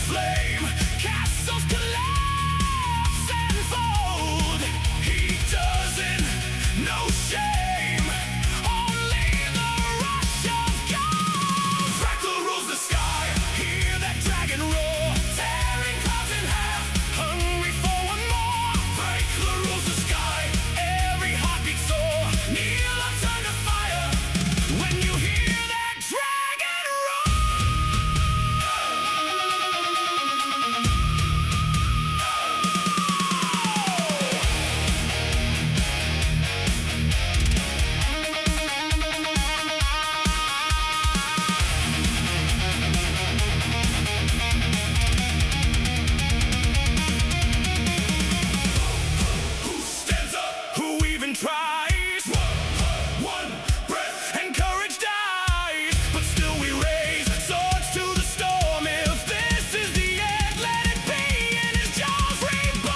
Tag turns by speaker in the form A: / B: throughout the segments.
A: flame, castles collapse and fold. He doesn't know shame, only the rush of gold. Fractal rules the sky, hear that dragon roar, tearing clouds in half, hungry for one more. Break the rules the sky, every heartbeat soar, kneel or turn to fire when you hear that dragon roar. Who stands up? Who even tries? One breath and courage dies, but still we raise swords to the storm. If this is the end, let it be in his jaws reborn.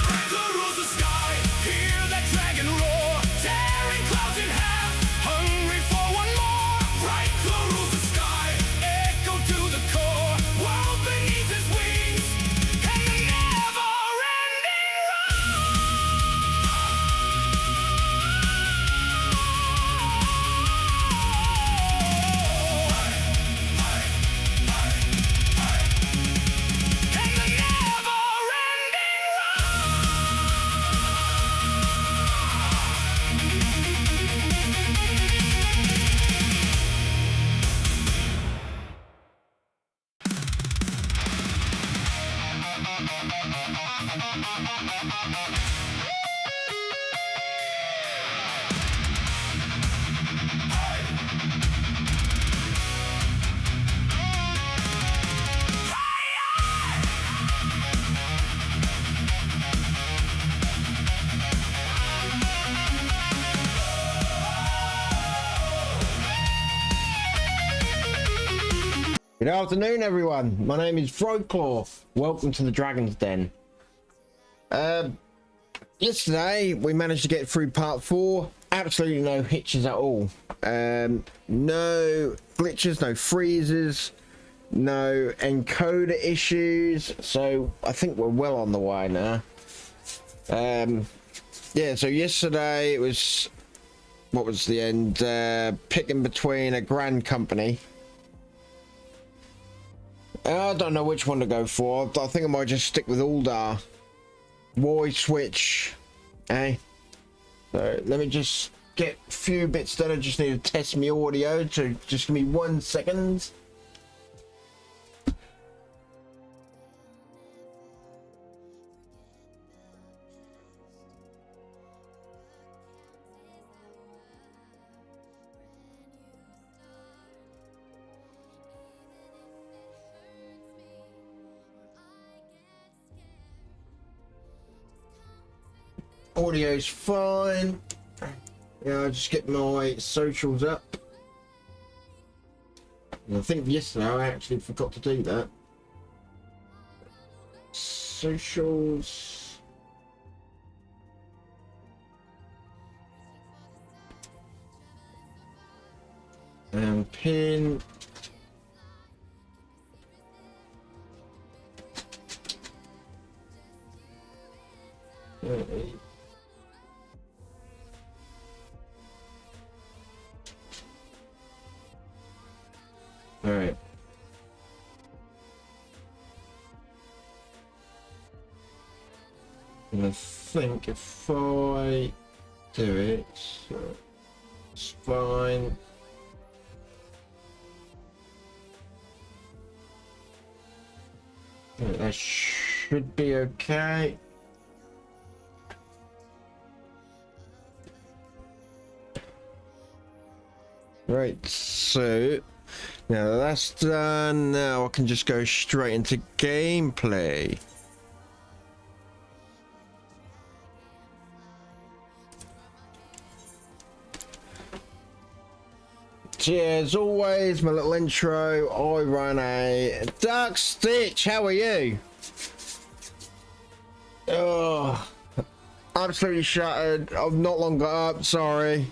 A: Fractal rules the sky, hear that dragon roar, tearing clouds in half, hungry for one more. Fractal rules the sky, echo to the core, world beneath his wings, and the never-ending
B: Good afternoon, everyone. My name is Froclaw. Welcome to the Dragon's Den. Yesterday we managed to get through part 4. Absolutely no hitches at all. No glitches, no freezes, no encoder issues. So I think we're well on the way now. Yeah. So yesterday it was, what was the end? Picking between a grand company. I don't know which one to go for. I think I might just stick with Uldar. Why switch? Eh? So let me just get a few bits done. I just need to test my audio. So just give me 1 second. Audio's fine. Yeah, I'll just get my socials up. And I think yesterday I actually forgot to do that. Socials. And pin. Okay. All right. And I think if I do it, it's fine. That should be okay. Right, so now that's done. Now I can just go straight into gameplay. As always, my little intro, I run a Dark Stitch. How are you? Oh, absolutely shattered. I've not long got up, sorry.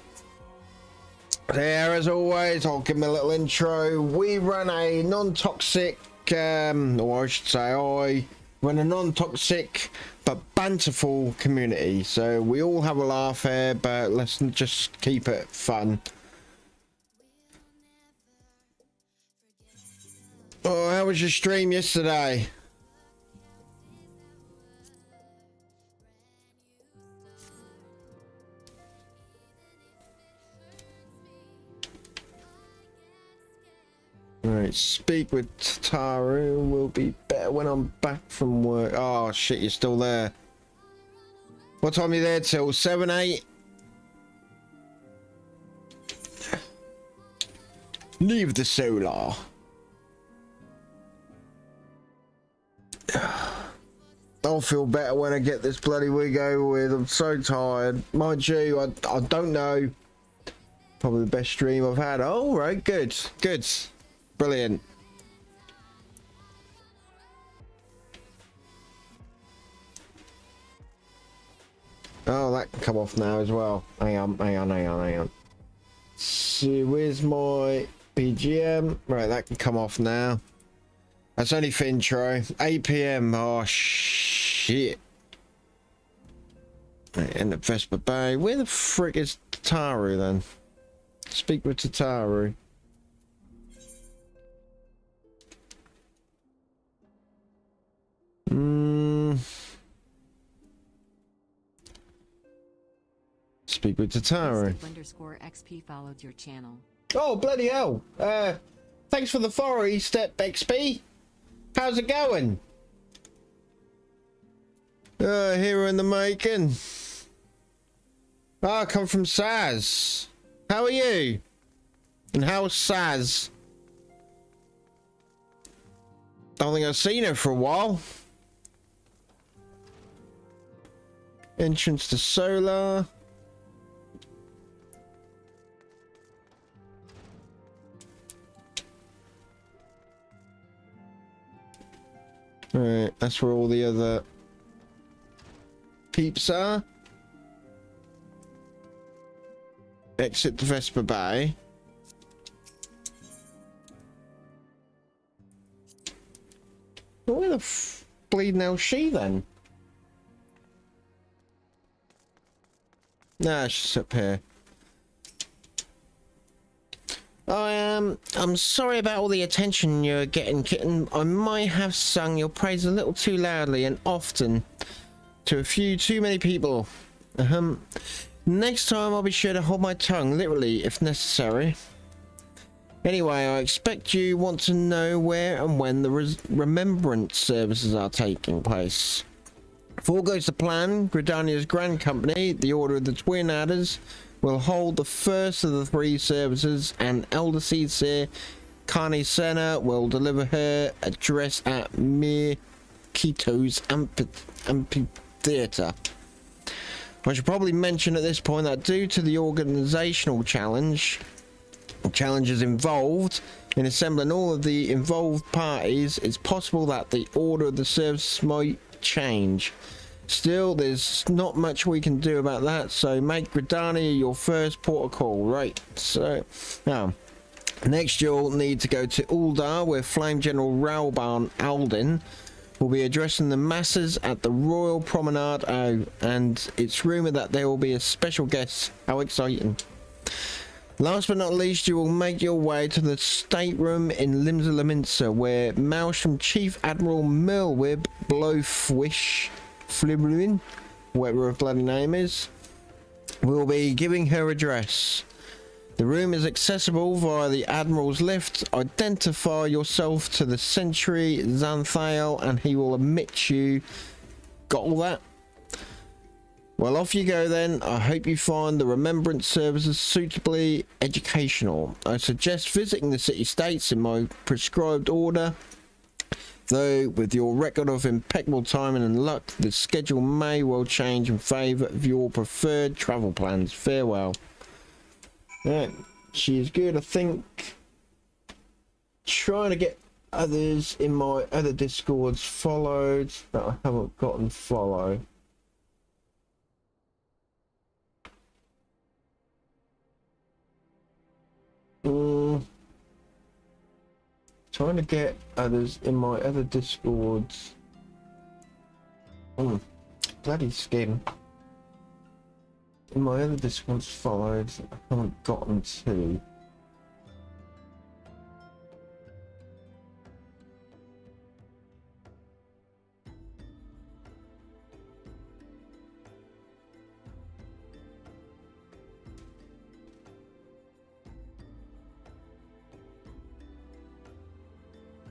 B: There, as always, I'll give me a little intro. We run a non-toxic, or I should say I run a non-toxic but banterful community. So we all have a laugh here, but let's just keep it fun. Oh, how was your stream yesterday? Right, speak with Taru will be better when I'm back from work. Oh shit, you're still there. What time are you there till? 7, 8? Leave the solar. I'll feel better when I get this bloody wig over with. I'm so tired. Mind you, I don't know. Probably the best stream I've had. Oh, right, good. Good. Brilliant. Oh, that can come off now as well. Hang on. See, where's my BGM? Right, that can come off now. That's only for intro. 8 PM. Oh, shit. Right, in the Vesper Bay. Where the frick is Tataru then? Speak with Tataru. Speak with Tataru.
C: _XP followed your channel.
B: Oh, bloody hell. Thanks for the follow, Step XP. How's it going? Here in the making. I come from Saz. How are you? And how's Saz? Don't think I've seen her for a while. Entrance to solar. Right, that's where all the other peeps are. Exit the Vesper Bay. Well, where the bleeding hell's she then? Nah, she's up here. I'm sorry about all the attention you're getting, kitten. I might have sung your praise a little too loudly and often to a few too many people. Next time I'll be sure to hold my tongue, literally, if necessary. Anyway, I expect you want to know where and when the remembrance services are taking place. If all goes to plan, Gridania's Grand Company, the Order of the Twin Adders, will hold the first of the 3 services, and Elder Seer Carney Senna will deliver her address at Mir Kito's amphitheater. I should probably mention at this point that due to the organisational challenges involved in assembling all of the involved parties, it's possible that the order of the service might change. Still, there's not much we can do about that, so make Gridania your first port of call. Right, so now next you'll need to go to Uldar, where Flame General Raulban Aldin will be addressing the masses at the Royal Promenade O, and it's rumoured that there will be a special guest. How exciting. Last but not least, you will make your way to the stateroom in Limsa Laminsa, where Maelstrom Chief Admiral Merlwib Blowfish Flibluin, whatever her bloody name is, will be giving her address. The room is accessible via the Admiral's lift. Identify yourself to the Sentry Xanthale and he will admit you. Got all that? Well, off you go then. I hope you find the remembrance services suitably educational. I suggest visiting the city-states in my prescribed order. Though, with your record of impeccable timing and luck, the schedule may well change in favour of your preferred travel plans. Farewell. Right, she is good, I think. Trying to get others in my other Discords followed that I haven't gotten follow. Trying to get others in my other discords. Bloody skin. In my other discords 5, I haven't gotten to.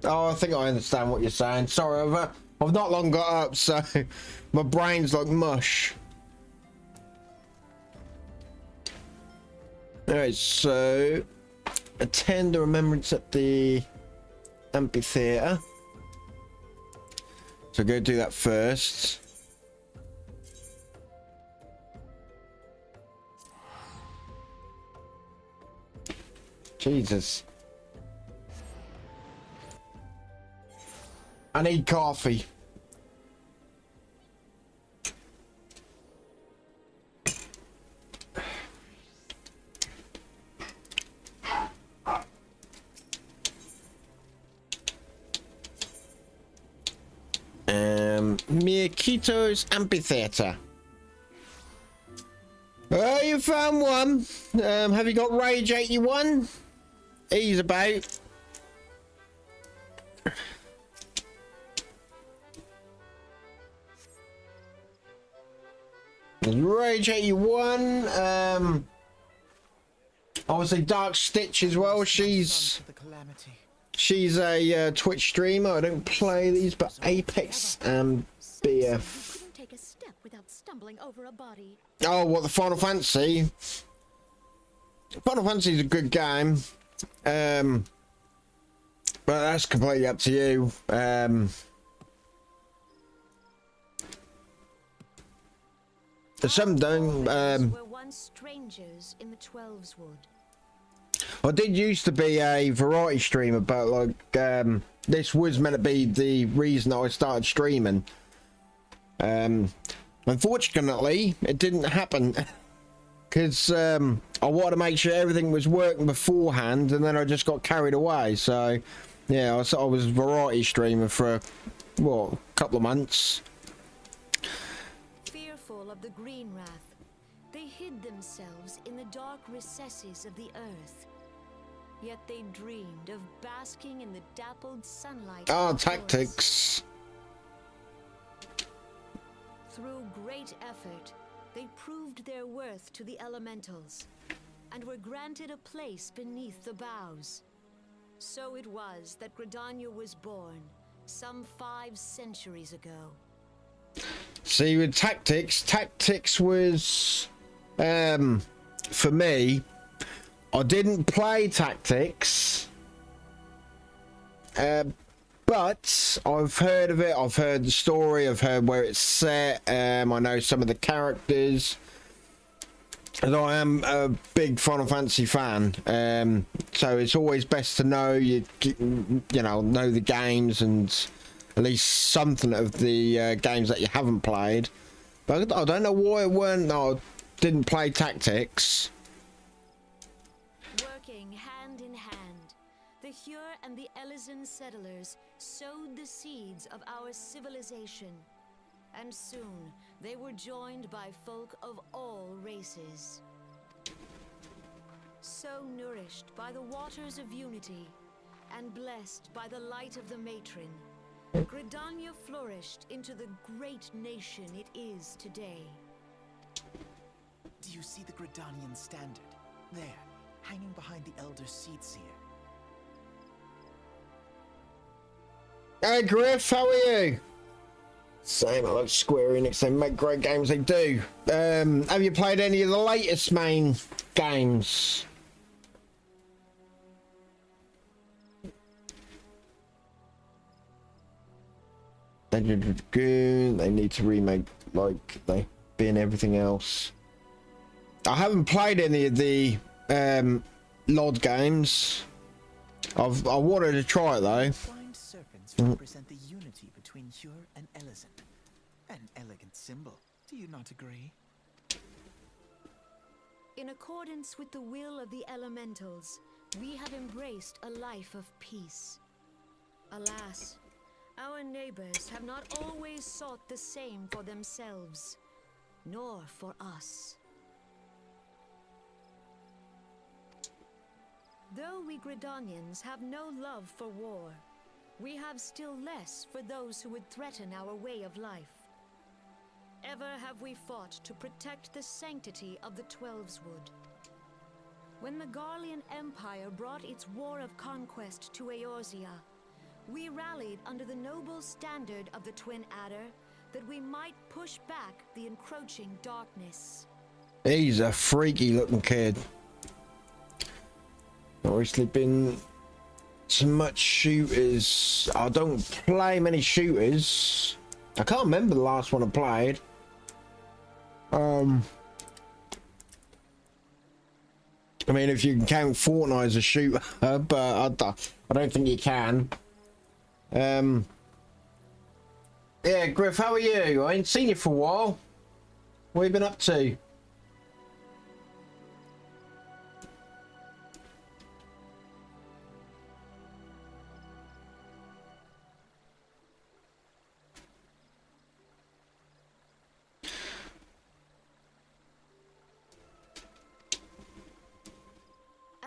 B: Oh, I think I understand what you're saying. Sorry, I've not long got up, so my brain's like mush. Alright, so attend the remembrance at the amphitheater. So go do that first. Jesus. I need coffee. Miakito's Amphitheater. Oh, you found one. Have you got Rage 81? He's about. Rage 81. Obviously Dark Stitch as well. She's a Twitch streamer. I don't play these, but Apex and BF.
D: Take a step without stumbling over a body.
B: Oh, what, the Final Fantasy? Final Fantasy is a good game. But that's completely up to you. Some don't.
D: Were once strangers in the Twelves Wood.
B: I did used to be a variety streamer, but like this was meant to be the reason I started streaming. Unfortunately, it didn't happen because I wanted to make sure everything was working beforehand, and then I just got carried away. So yeah, I was a variety streamer for what, a couple of months.
D: Fearful of the Green Wrath, they hid themselves in the dark recesses of the earth. Yet they dreamed of basking in the dappled sunlight.
B: Ah,
D: of the forest.
B: tactics.
D: Through great effort, they proved their worth to the elementals, and were granted a place beneath the boughs. So it was that Gridania was born, some 5 centuries ago.
B: See, with tactics was for me. I didn't play tactics, but I've heard of it. I've heard the story. I've heard where it's set. I know some of the characters. And I am a big Final Fantasy fan, so it's always best to know you know the games and at least something of the games that you haven't played. But I don't know why it weren't. No, I didn't play tactics.
D: Working hand in hand, the Hyur and the Elysian settlers sowed the seeds of our civilization, and soon they were joined by folk of all races. So nourished by the waters of unity, and blessed by the light of the matron, Gridania flourished into the great nation it is today.
E: Do you see the Gridanian standard? There, hanging behind the Elder Seed Seer.
B: Hey Griff, how are you? Same, I like Square Enix, they make great games, they do. Have you played any of the latest main games? They need to remake like they've been everything else. I haven't played any of the LOD games. I wanted to try it though.
E: Flying serpents represent the unity between Hyur and Elysian. An elegant symbol. Do you not agree?
D: In accordance with the will of the elementals, we have embraced a life of peace. Alas, our neighbors have not always sought the same for themselves, nor for us. Though we Gridanians have no love for war, we have still less for those who would threaten our way of life. Ever have we fought to protect the sanctity of the Twelveswood. When the Garlean Empire brought its war of conquest to Eorzea, we rallied under the noble standard of the Twin Adder that we might push back the encroaching darkness.
B: He's a freaky looking kid. Obviously been so much shooters. I don't play many shooters. I can't remember the last one I played. I mean, if you can count Fortnite as a shooter, but I don't think you can. Yeah, Griff, how are you? I ain't seen you for a while. What have you been up to?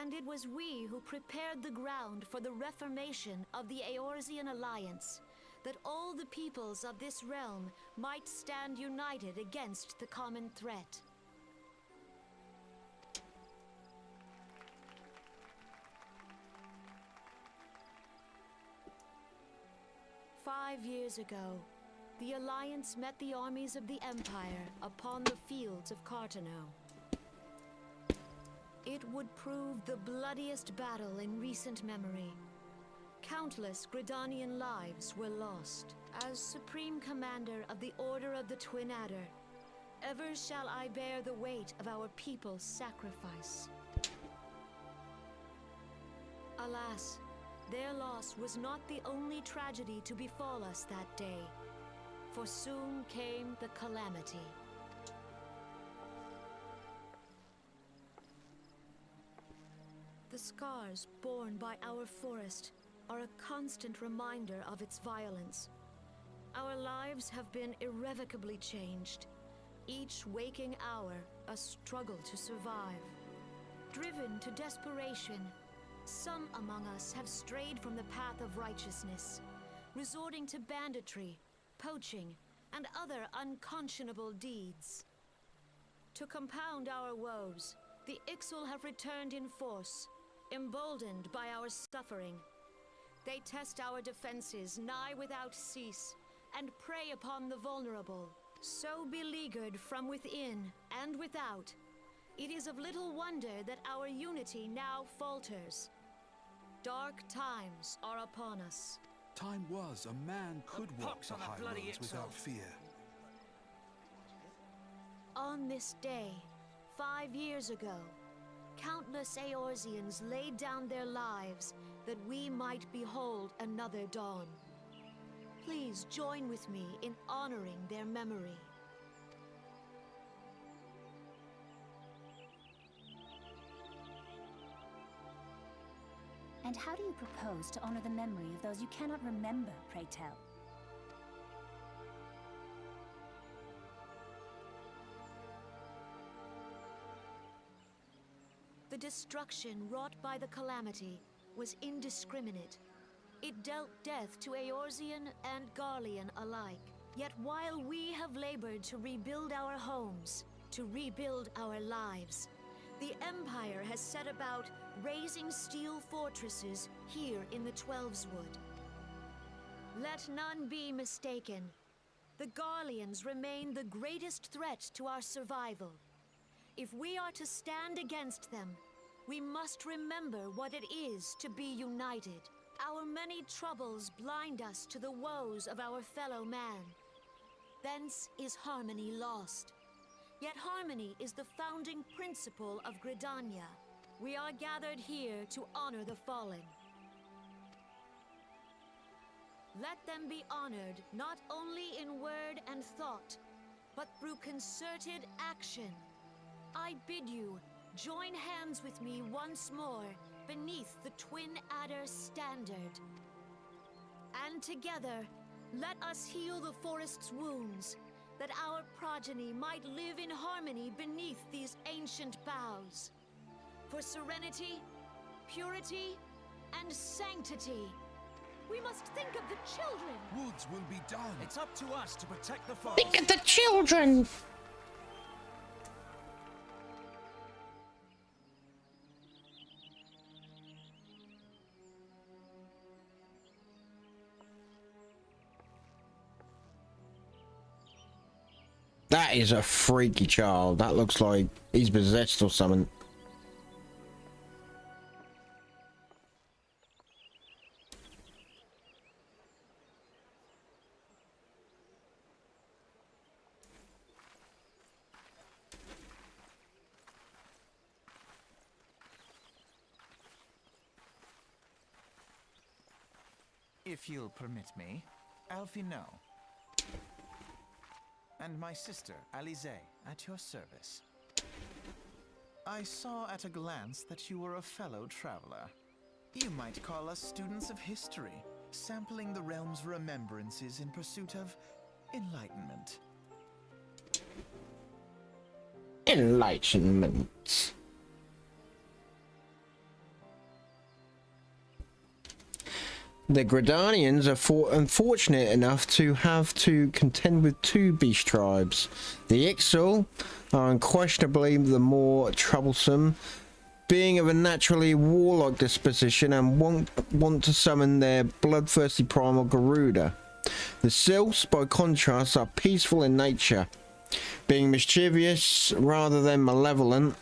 D: And it was we who prepared the ground for the reformation of the Eorzean Alliance, that all the peoples of this realm might stand united against the common threat. "5 years ago, the Alliance met the armies of the Empire upon the fields of Cartano. It would prove the bloodiest battle in recent memory. Countless Gridanian lives were lost. As Supreme Commander of the Order of the Twin Adder, ever shall I bear the weight of our people's sacrifice. Alas, their loss was not the only tragedy to befall us that day, for soon came the calamity. The scars borne by our forest are a constant reminder of its violence. Our lives have been irrevocably changed, each waking hour a struggle to survive. Driven to desperation, some among us have strayed from the path of righteousness, resorting to banditry, poaching, and other unconscionable deeds. To compound our woes, the Ixal have returned in force, emboldened by our suffering. They test our defenses nigh without cease, and prey upon the vulnerable. So beleaguered from within and without, it is of little wonder that our unity now falters. Dark times are upon us.
F: Time was a man could walk the high roads without fear.
D: On this day, 5 years ago, countless Eorzeans laid down their lives that we might behold another dawn. Please join with me in honoring their memory.
G: And how do you propose to honor the memory of those you cannot remember, pray tell?
D: The destruction wrought by the calamity was indiscriminate. It dealt death to Eorzean and Garlean alike. Yet while we have labored to rebuild our homes, to rebuild our lives, the Empire has set about raising steel fortresses here in the Twelveswood. Let none be mistaken. The Garleans remain the greatest threat to our survival. If we are to stand against them, we must remember what it is to be united. Our many troubles blind us to the woes of our fellow man. Thence is harmony lost. Yet harmony is the founding principle of Gridania. We are gathered here to honor the fallen. Let them be honored not only in word and thought, but through concerted action. I bid you, join hands with me once more beneath the Twin Adder standard. And together, let us heal the forest's wounds, that our progeny might live in harmony beneath these ancient boughs. For serenity, purity, and sanctity. We must think of the children.
F: Woods will be done.
E: It's up to us to protect the forest.
B: Think of the children. That is a freaky child. That looks like he's possessed or something.
E: If you'll permit me, Alfie no. And my sister, Alize, at your service. I saw at a glance that you were a fellow traveler. You might call us students of history, sampling the realm's remembrances in pursuit of enlightenment.
B: Enlightenment. The Gridanians are unfortunate enough to have to contend with two beast tribes. The Ixal are unquestionably the more troublesome, being of a naturally warlike disposition and want to summon their bloodthirsty primal Garuda. The Sylphs, by contrast, are peaceful in nature, being mischievous rather than malevolent,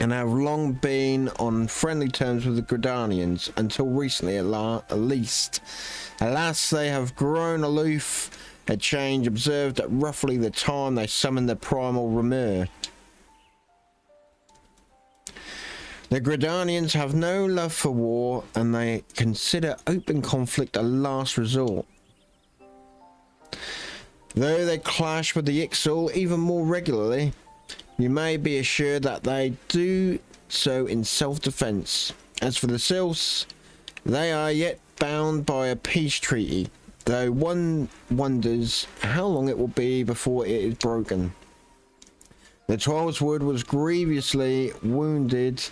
B: and have long been on friendly terms with the Gridanians, until recently at least. Alas, they have grown aloof, a change observed at roughly the time they summoned the primal Remur. The Gridanians have no love for war, and they consider open conflict a last resort. Though they clash with the Ixal even more regularly, you may be assured that they do so in self-defense. As for the Sylphs, they are yet bound by a peace treaty, though one wonders how long it will be before it is broken. The Twelveswood was grievously wounded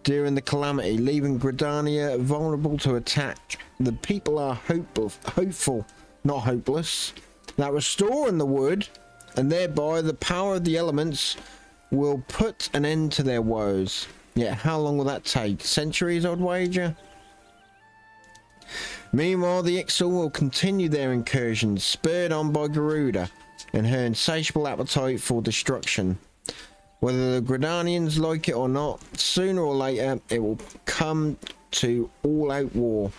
B: during the calamity, leaving Gridania vulnerable to attack. The people are hopeful, not hopeless, that restoring the wood, and thereby the power of the elements, will put an end to their woes. Yet how long will that take? Centuries, I'd wager? Meanwhile, the Ixal will continue their incursions, spurred on by Garuda and her insatiable appetite for destruction. Whether the Gridanians like it or not, sooner or later it will come to all-out war.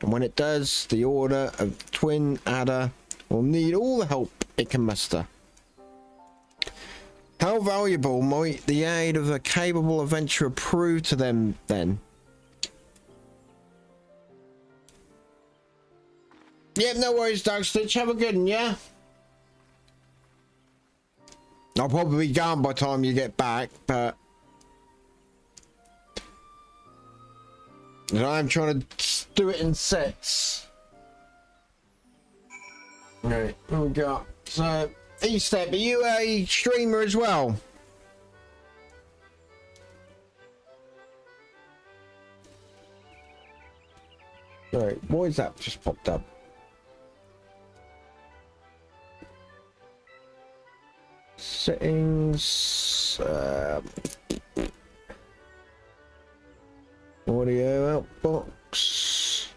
B: And when it does, the Order of Twin Adder will need all the help it can muster. How valuable might the aid of a capable adventurer prove to them then? Yep, no worries, Dark Stitch. Have a good one, yeah? I'll probably be gone by the time you get back, but I'm trying to do it in sets. Right, what we got? So, E-Step, are you a streamer as well? Sorry, why is that just popped up? Settings, audio outbox.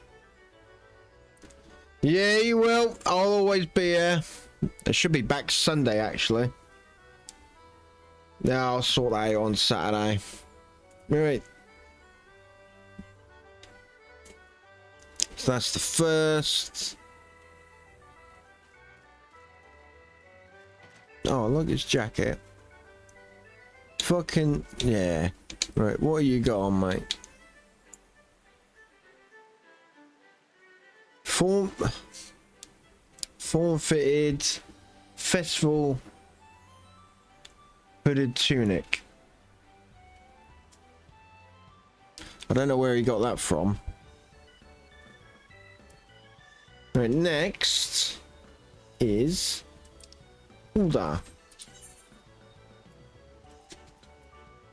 B: Yeah, you will. I'll always be here. I should be back Sunday, actually. Yeah, I'll sort that out on Saturday. Right. So that's the first. Oh, look at his jacket. Fucking, yeah. Right, what you got on, mate? Form fitted festival hooded tunic. I don't know where he got that from. Right, next is Ulda.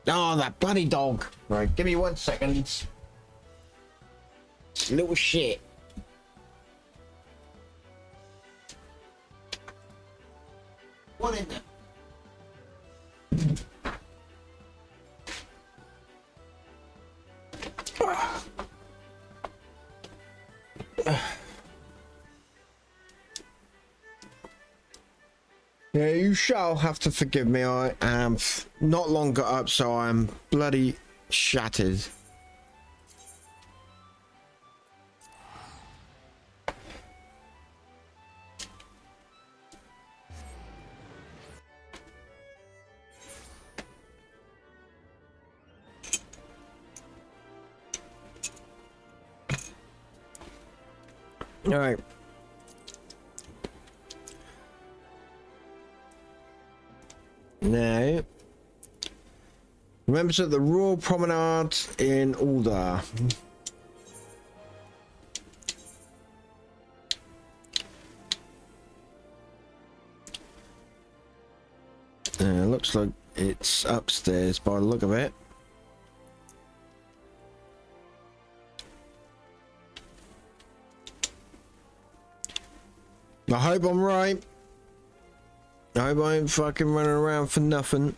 B: Oh, that bloody dog. Right, give me 1 second. Little shit. What in there? Yeah, you shall have to forgive me. I am not long got up, so I'm bloody shattered. All right. Now, members of the Royal Promenade in Ulda. Looks like it's upstairs by the look of it. I hope I'm right. I hope I ain't fucking running around for nothing.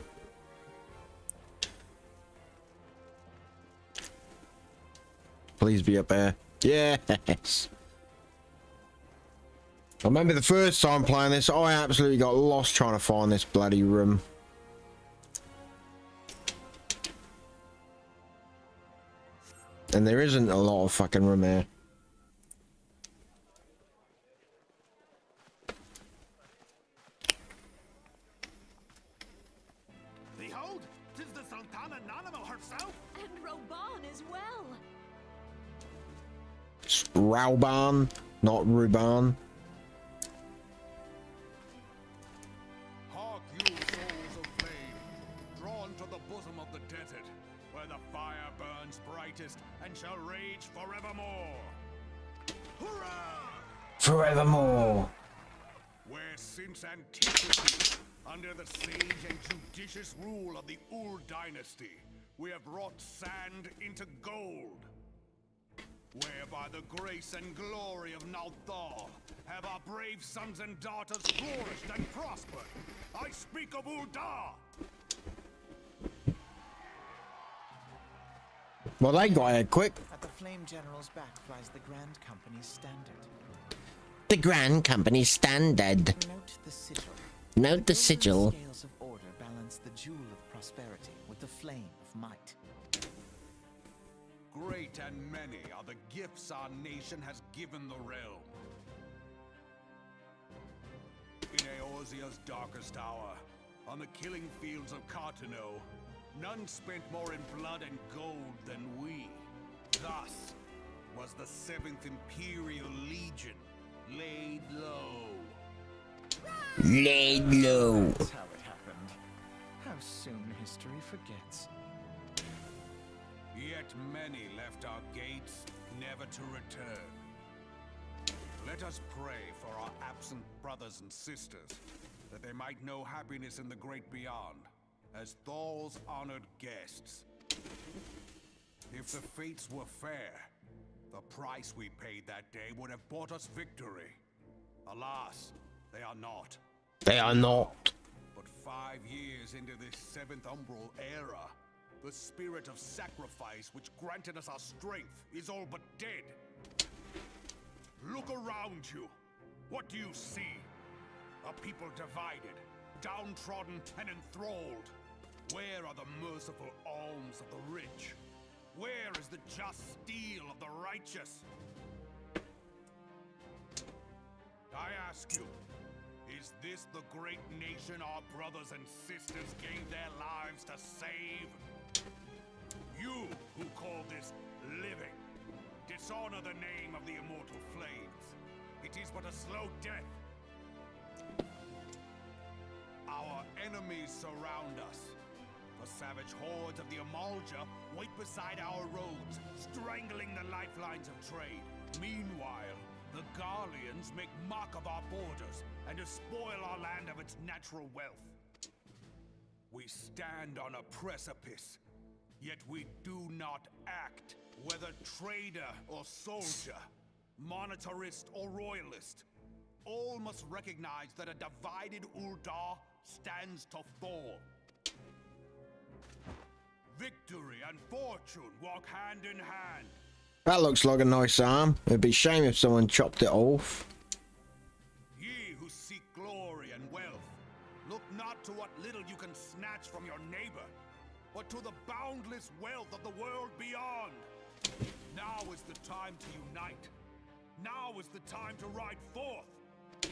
B: Please be up there. Yes. I remember the first time playing this, I absolutely got lost trying to find this bloody room. And there isn't a lot of fucking room here.
A: Behold, 'tis the Sultana Nanamo herself.
D: And Roban as well.
B: It's Rauban, not Ruban.
A: Hark you, souls of flame, drawn to the bosom of the desert, where the fire burns brightest and shall rage forevermore. Hurrah!
B: Forevermore.
A: Where since antiquity, under the sage and judicious rule of the Ur dynasty, we have wrought sand into gold. Where by the grace and glory of Nalthal have our brave sons and daughters flourished and prospered. I speak of Ulda!
B: Well, they got here quick.
E: At the Flame General's back flies the Grand Company's standard.
B: The Grand Company Standard.
E: Note the sigil.
B: Note the
E: Those
B: sigil.
E: Scales of order balance the jewel of prosperity with the flame of might.
A: Great and many are the gifts our nation has given the realm. In Eorzea's darkest hour, on the killing fields of Cartano, none spent more in blood and gold than we. Thus was the 7th Imperial Legion laid low.
B: Laid low.
E: That's how it happened. How soon history forgets.
A: Yet many left our gates, never to return. Let us pray for our absent brothers and sisters, that they might know happiness in the great beyond, as Thal's honored guests. If the fates were fair, the price we paid that day would have bought us victory. Alas, they are not.
B: They are not.
A: But 5 years into this 7th Umbral era, the spirit of sacrifice which granted us our strength is all but dead. Look around you. What do you see? A people divided, downtrodden and enthralled. Where are the merciful alms of the rich? Where is the just steel of the righteous? I ask you, is this the great nation our brothers and sisters gave their lives to save? You who call this living, dishonor the name of the immortal flames. It is but a slow death. Our enemies surround us. The savage hordes of the amal'jaa wait beside our roads, strangling the lifelines of trade. Meanwhile, The Garleans make mock of our borders and despoil our land of its natural wealth. We stand on a precipice, yet we do not act. Whether trader or soldier, monetarist or royalist, all must recognize that a divided Ul'dah stands to fall. Victory and fortune walk hand in hand.
B: That looks like a nice arm. It'd be a shame if someone chopped it off.
A: Ye who seek glory and wealth, look not to what little you can snatch from your neighbor, but to the boundless wealth of the world beyond. Now is the time to unite. Now is the time to ride forth.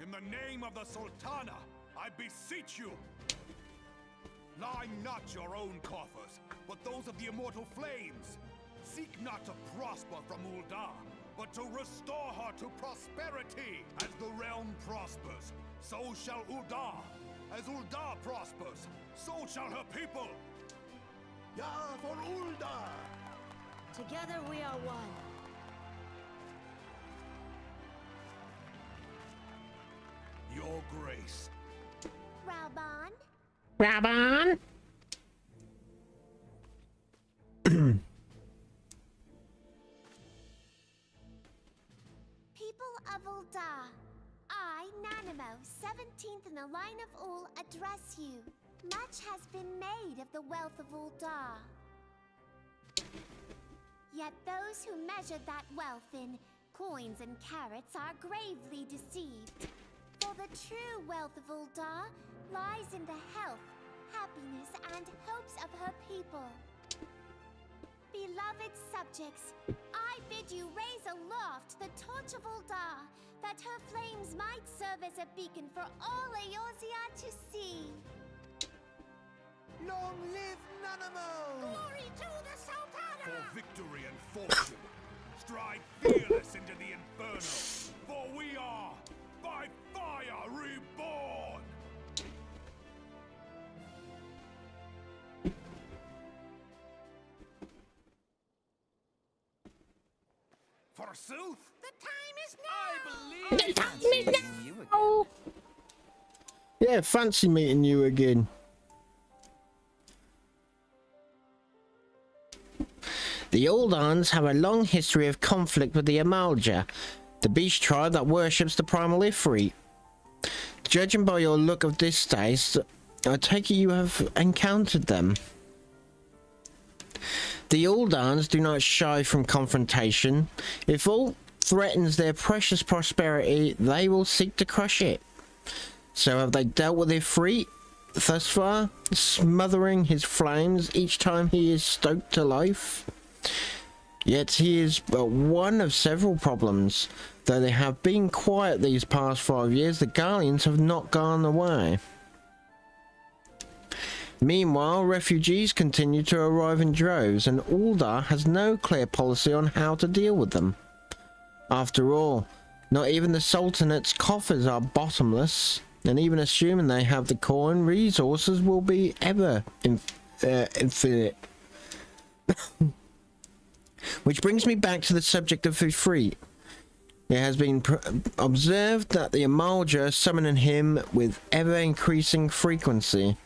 A: In the name of the Sultana, I beseech you. Line not your own coffers, but those of the immortal flames. Seek not to prosper from Ul'dah, but to restore her to prosperity. As the realm prospers, so shall Ul'dah. As Ul'dah prospers, so shall her people. Ya for Ul'dah!
D: Together we are one.
A: Your grace.
D: Raban?
B: Raban?
H: People of Ul'dah, I, Nanimo, 17th in the line of Ul, address you. Much has been made of the wealth of Ul'dah. Yet those who measure that wealth in coins and carats are gravely deceived. For the true wealth of Ul'dah lies in the health, happiness, and hopes of her people. Beloved subjects, I bid you raise aloft the torch of Ul'dah, that her flames might serve as a beacon for all Eorzea to see.
E: Long live Nanamo!
H: Glory to the Sultana!
A: For victory and fortune, stride fearless into the inferno, for we are, by fire, reborn! Forsooth?
H: The time is now!
A: I believe
B: Yeah, fancy meeting you again. The Uldahns have a long history of conflict with the amal'jaa, the beast tribe that worships the primal Ifrit. Judging by your look of distaste, I take it you have encountered them. The Uldahns do not shy from confrontation. If all threatens their precious prosperity, they will seek to crush it. So have they dealt with Ifrit thus far, smothering his flames each time he is stoked to life? Yet he is but one of several problems. Though they have been quiet these past 5 years, the Garleans have not gone away. Meanwhile, refugees continue to arrive in droves, and Ul'dah has no clear policy on how to deal with them. After all, not even the Sultanate's coffers are bottomless, and even assuming they have the coin, resources will be ever infinite. Which brings me back to the subject of Ifrit. It has been observed that the amal'jaa summoning him with ever-increasing frequency.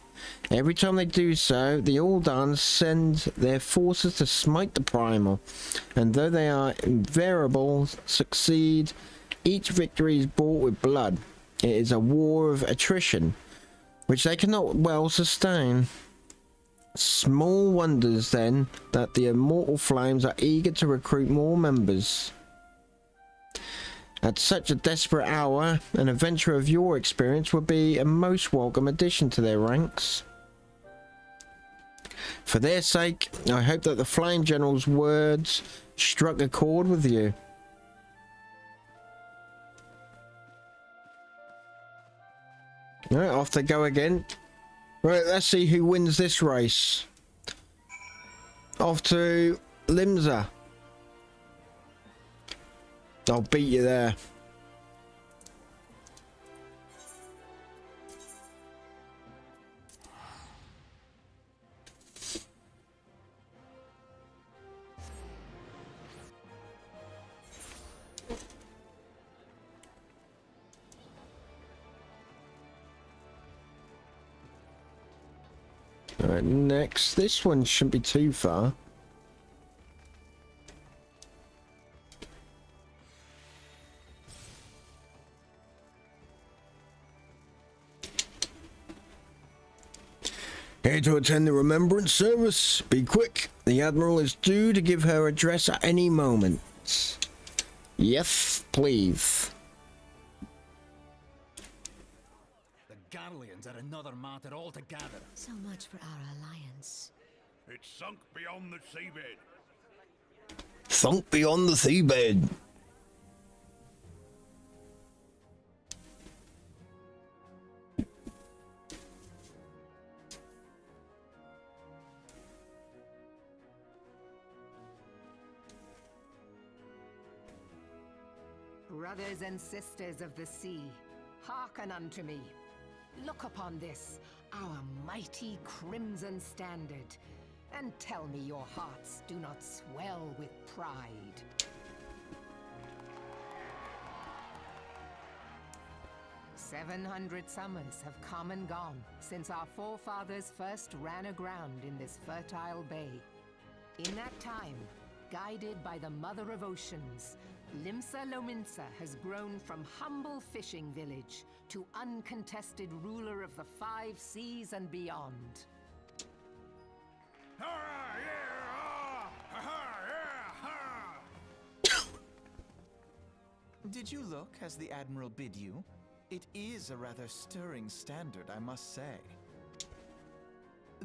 B: Every time they do so, the Uldahns send their forces to smite the primal, and though they are invariable succeed, each victory is bought with blood. It is a war of attrition, which they cannot well sustain. Small wonders, then, that the immortal flames are eager to recruit more members. At such a desperate hour, an adventure of your experience would be a most welcome addition to their ranks. For their sake, I hope that the Flame General's words struck a chord with you. Alright, off they go again. Right, let's see who wins this race. Off to Limza. I'll beat you there. Alright, next. This one shouldn't be too far. Here to attend the remembrance service. Be quick. The Admiral is due to give her address at any moment. Yes, please.
F: The Garleans are another matter altogether.
D: So much for our alliance.
A: It's sunk beyond the seabed.
B: Sunk beyond the seabed.
I: Brothers and sisters of the sea, hearken unto me. Look upon this, our mighty crimson standard, and tell me your hearts do not swell with pride. "700 summers have come and gone since our forefathers first ran aground in this fertile bay. In that time, guided by the Mother of Oceans, Limsa Lominsa has grown from humble fishing village to uncontested ruler of the 5 seas and beyond.
E: Did you look as the Admiral bid you? It is a rather stirring standard, I must say.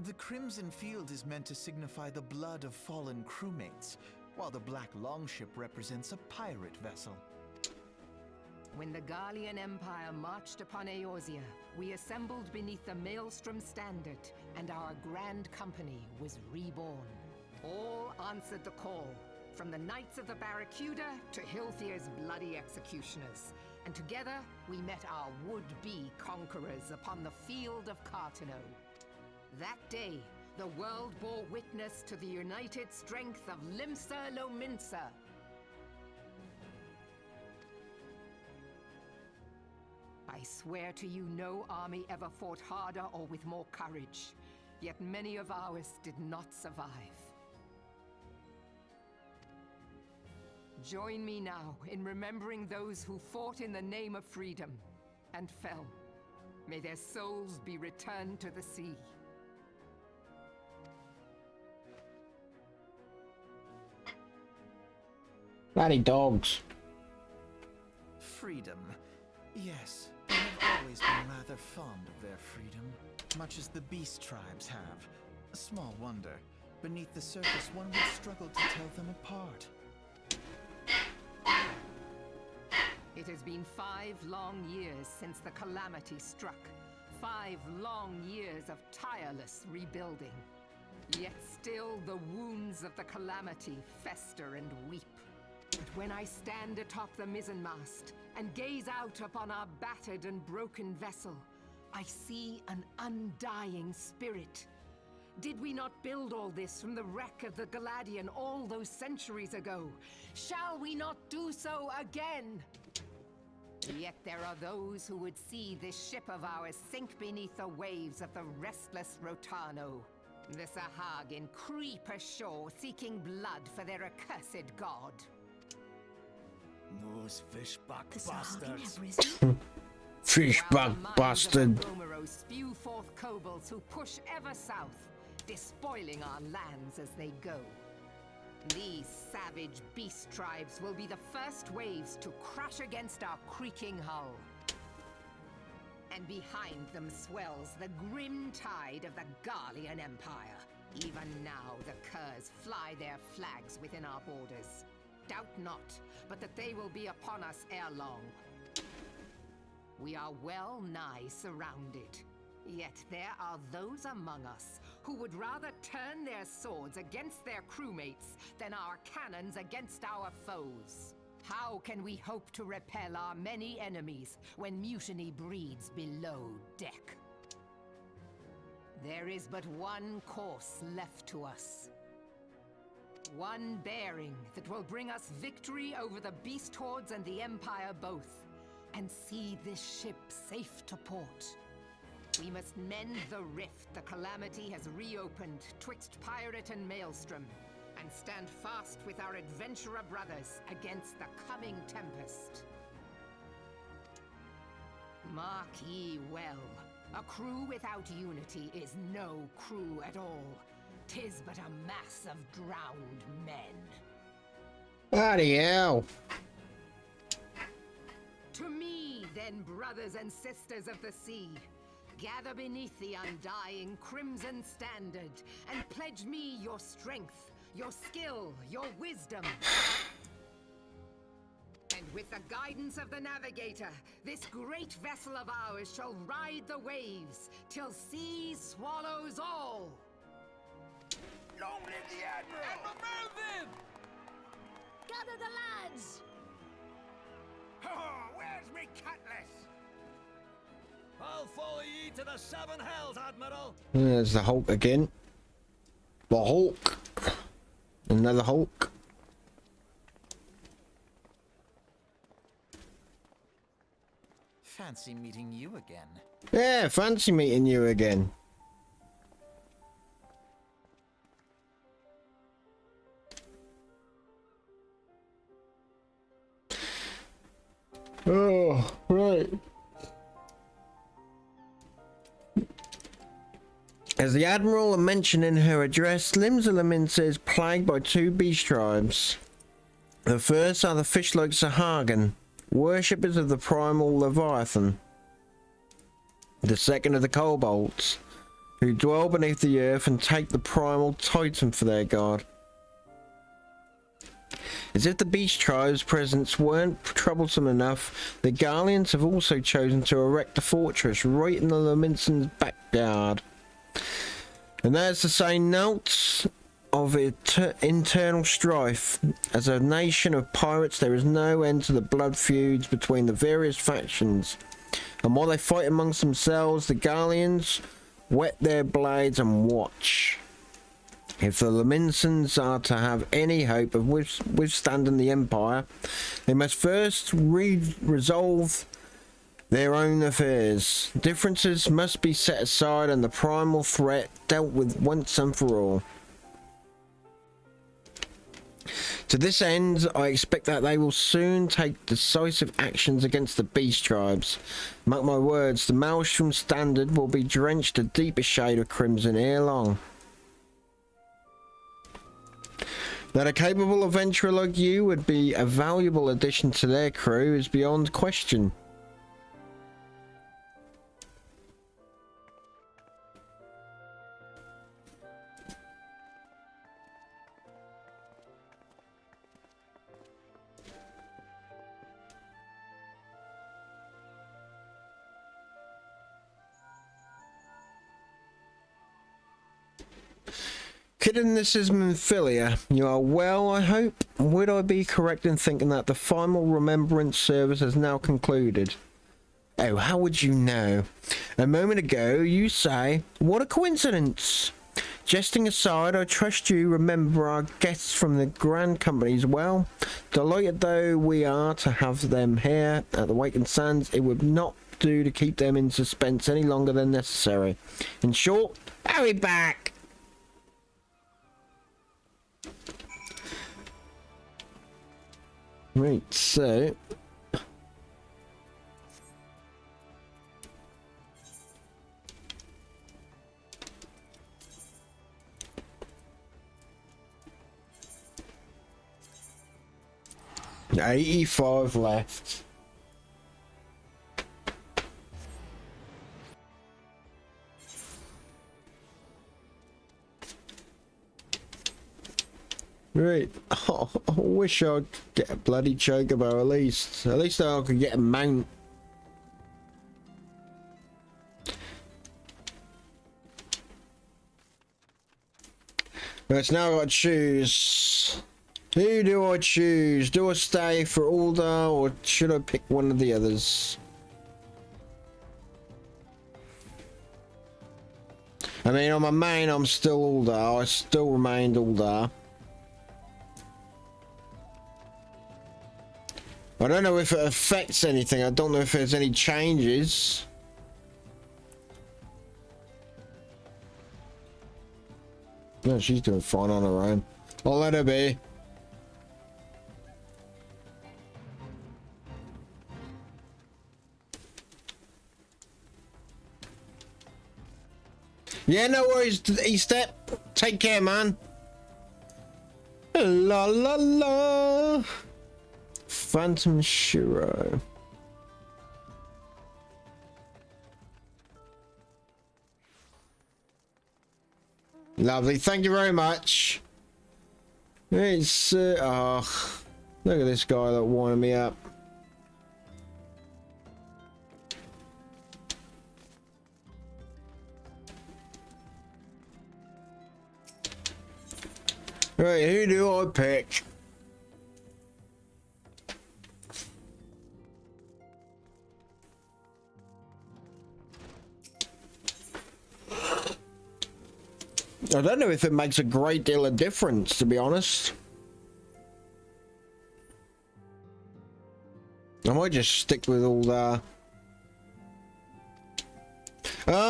E: The crimson field is meant to signify the blood of fallen crewmates, while the black longship represents a pirate vessel.
I: When the Garlean Empire marched upon Eorzea, we assembled beneath the Maelstrom standard, and our grand company was reborn. All answered the call, from the Knights of the Barracuda to Hilthier's bloody executioners, and together we met our would-be conquerors upon the field of Cartano. That day, the world bore witness to the united strength of Limsa Lominsa. I swear to you, no army ever fought harder or with more courage, yet many of ours did not survive. Join me now in remembering those who fought in the name of freedom and fell. May their souls be returned to the sea.
B: Bloody dogs.
E: Freedom. Yes, they have always been rather fond of their freedom, much as the beast tribes have. Small wonder. Beneath the surface, one would struggle to tell them apart.
I: It has been 5 long years since the calamity struck. 5 long years of tireless rebuilding. Yet still the wounds of the calamity fester and weep. But when I stand atop the mizzenmast and gaze out upon our battered and broken vessel, I see an undying spirit. Did we not build all this from the wreck of the Galadian all those centuries ago? Shall we not do so again? Yet there are those who would see this ship of ours sink beneath the waves of the restless Rotano. The Sahagin creep ashore seeking blood for their accursed god.
F: Those fishback
D: The Sahagin
F: bastards.
D: have risen.
B: Fishback bastard.
I: Spew forth kobolds who push ever south, despoiling our lands as they go. These savage beast tribes will be the first waves to crash against our creaking hull. And behind them swells the grim tide of the Garlean Empire. Even now the curs fly their flags within our borders. Doubt not, but that they will be upon us ere long. We are well nigh surrounded. Yet there are those among us who would rather turn their swords against their crewmates than our cannons against our foes. How can we hope to repel our many enemies when mutiny breeds below deck? There is but one course left to us. One bearing that will bring us victory over the beast hordes and the Empire both, and see this ship safe to port. We must mend the rift the calamity has reopened twixt pirate and Maelstrom, and stand fast with our adventurer brothers against the coming tempest. Mark ye well, a crew without unity is no crew at all. 'Tis but a mass of drowned men.
B: Bloody hell.
I: To me, then, brothers and sisters of the sea, gather beneath the undying crimson standard, and pledge me your strength, your skill, your wisdom. And with the guidance of the navigator, this great vessel of ours shall ride the waves, till sea swallows all.
A: Long live the Admiral! Admiral Melvin!
D: Gather the lads!
A: Oh, where's me cutlass? I'll follow ye to the seven hells, Admiral.
B: There's the Hulk again. The Hulk. Another Hulk.
E: Fancy meeting you again.
B: Yeah, fancy meeting you again. Oh, right. As the Admiral mentioned in her address, Limsa is plagued by two beast tribes. The first are the fish-like Sahagin, worshippers of the primal Leviathan. The second are the Kobolds, who dwell beneath the earth and take the primal Titan for their god. As if the beast tribe's presence weren't troublesome enough, the Garleans have also chosen to erect a fortress right in the Laminson's backyard. And that's to say notes of internal strife. As a nation of pirates, there is no end to the blood feuds between the various factions. And while they fight amongst themselves, the Garleans whet their blades and watch. If the Laminsons are to have any hope of withstanding the Empire, they must first resolve their own affairs. Differences must be set aside and the primal threat dealt with once and for all. To this end, I expect that they will soon take decisive actions against the beast tribes. Mark my words, the Maelstrom standard will be drenched a deeper shade of crimson ere long. That a capable adventurer like you would be a valuable addition to their crew is beyond question. Kidding, this is Minfilia. You are well, I hope? Would I be correct in thinking that the final remembrance service has now concluded? Oh, how would you know? A moment ago, you say, what a coincidence! Jesting aside, I trust you remember our guests from the Grand Companies well. Delighted though we are to have them here at the Wakened Sands, it would not do to keep them in suspense any longer than necessary. In short, hurry back! Right, so... $85 left. Right. Oh, I wish I could get a bloody chocobo at least. At least I could get a mount. But now I gotta choose. Who do I choose? Do I stay for Ulda or should I pick one of the others? I mean, on my main, I'm still Ulda. I still remained Ulda. I don't know if it affects anything. I don't know if there's any changes. No, she's doing fine on her own. I'll let her be. Yeah, no worries, E-Step. Take care, man. La la la. Phantom Shiro. Lovely, thank you very much. It's oh, look at this guy that winding me up. Right, who do I pick? I don't know if it makes a great deal of difference, to be honest. I might just stick with all the...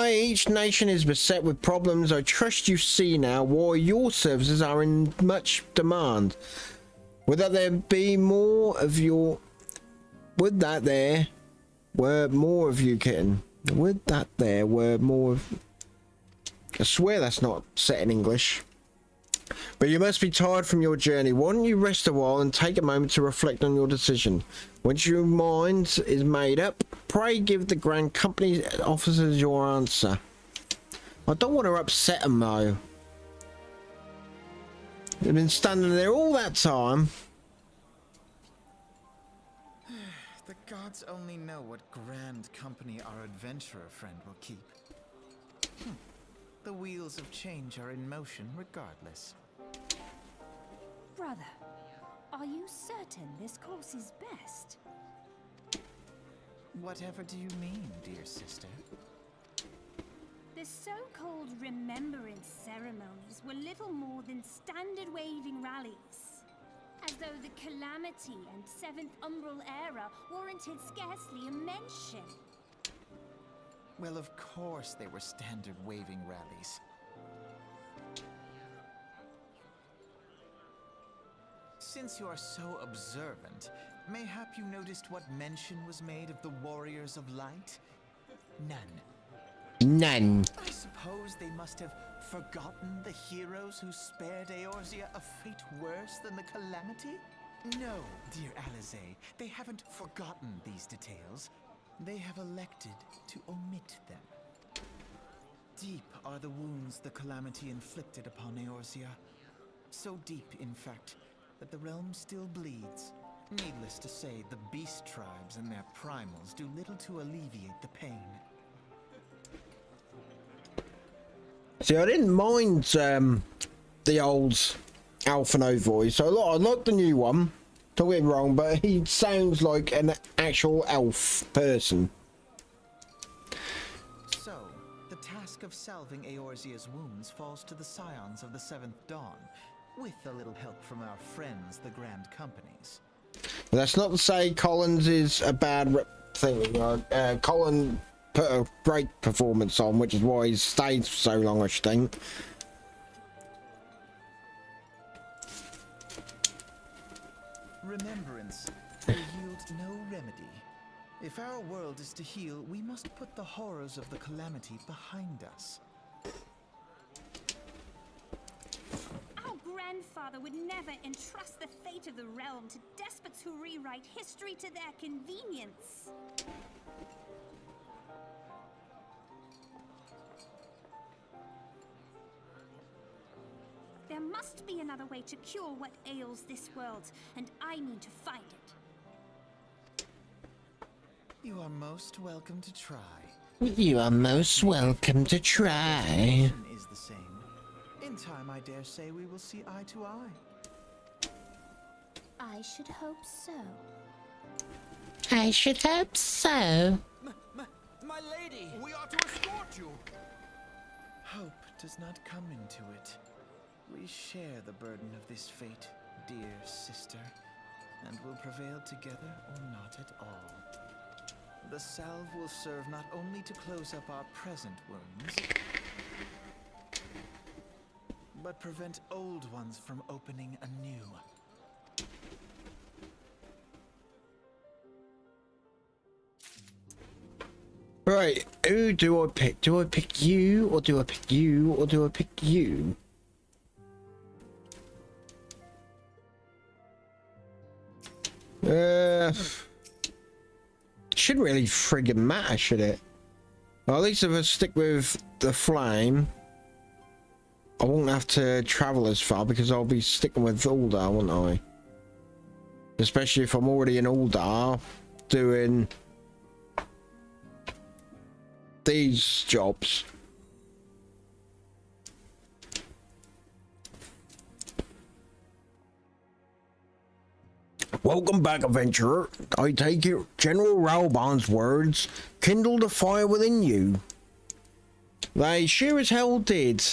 B: each nation is beset with problems. I trust you see now why your services are in much demand. Would that there be more of your... Would that there were more of you, kitten. Would that there were more of... I swear that's not set in English. But you must be tired from your journey. Why don't you rest a while and take a moment to reflect on your decision? Once your mind is made up, pray give the Grand Company officers your answer. I don't want to upset them though. They've been standing there all that time.
E: The gods only know what Grand Company our adventurer friend will keep. The wheels of change are in motion regardless.
G: Brother, are you certain this course is best?
E: Whatever do you mean, dear sister?
G: The so-called remembrance ceremonies were little more than standard waving rallies. As though the Calamity and Seventh Umbral era warranted scarcely a mention.
E: Well, of course they were standard waving rallies. Since you are so observant, mayhap you noticed what mention was made of the Warriors of Light? None.
B: None.
E: I suppose they must have forgotten the heroes who spared Eorzea a fate worse than the Calamity? No, dear Alizé, they haven't forgotten these details. They have elected to omit them. Deep are the wounds the Calamity inflicted upon Eorzea. So deep, in fact, that the realm still bleeds. Needless to say, the beast tribes and their primals do little to alleviate the pain.
B: See, I didn't mind the old Alphino voice. I like the new one. Don't get me wrong, but he sounds like an actual elf person.
E: So, the task of salving Eorzea's wounds falls to the scions of the Seventh Dawn, with a little help from our friends, the Grand Companies.
B: That's not to say Collins is a bad thing. Colin put a great performance on, which is why he's stayed for so long, I should think.
E: Remembrance will yield no remedy. If our world is to heal, we must put the horrors of the Calamity behind us.
G: Our grandfather would never entrust the fate of the realm to despots who rewrite history to their convenience. There must be another way to cure what ails this world, and I need to find it.
E: You are most welcome to try.
B: You are most welcome to try.
E: Is the same. In time, I dare say we will see eye to eye.
H: I should hope so.
B: I should hope so.
F: My lady! We are to escort you!
E: Hope does not come into it. We share the burden of this fate, dear sister, and will prevail together or not at all. The salve will serve not only to close up our present wounds, but prevent old ones from opening anew.
B: Right, who do I pick? Do I pick you, or do I pick you, or do I pick you? Shouldn't really friggin' matter, should it? Well, at least if I stick with the flame, I won't have to travel as far because I'll be sticking with Uldar, won't I? Especially if I'm already in Uldar doing these jobs. Welcome back, adventurer. I take it General Raubon's words kindled a fire within you. They sure as hell did.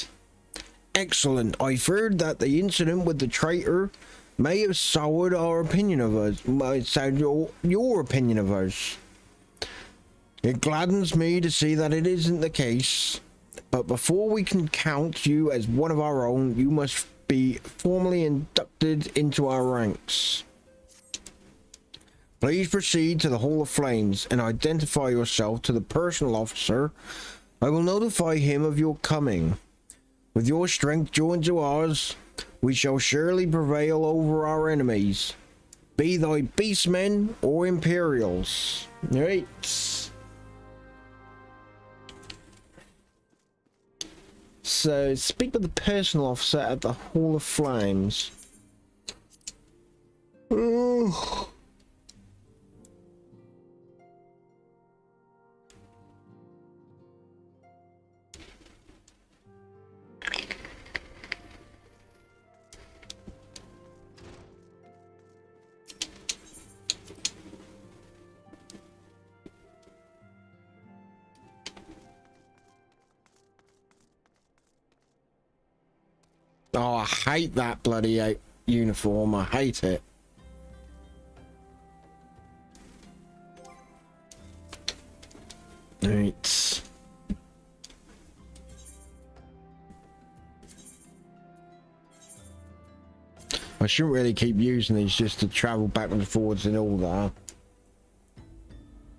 B: Excellent. I feared that the incident with the traitor may have soured our opinion of us. Might soured your opinion of us. It gladdens me to see that it isn't the case. But before we can count you as one of our own, you must be formally inducted into our ranks. Please proceed to the Hall of Flames and identify yourself to the personal officer. I will notify him of your coming. With your strength joined to ours, we shall surely prevail over our enemies, be they beastmen or Imperials. Right. So, speak with the personal officer at the Hall of Flames. Oh. Oh, I hate that bloody uniform. I hate it. Right. I shouldn't really keep using these just to travel back and forwards and all that.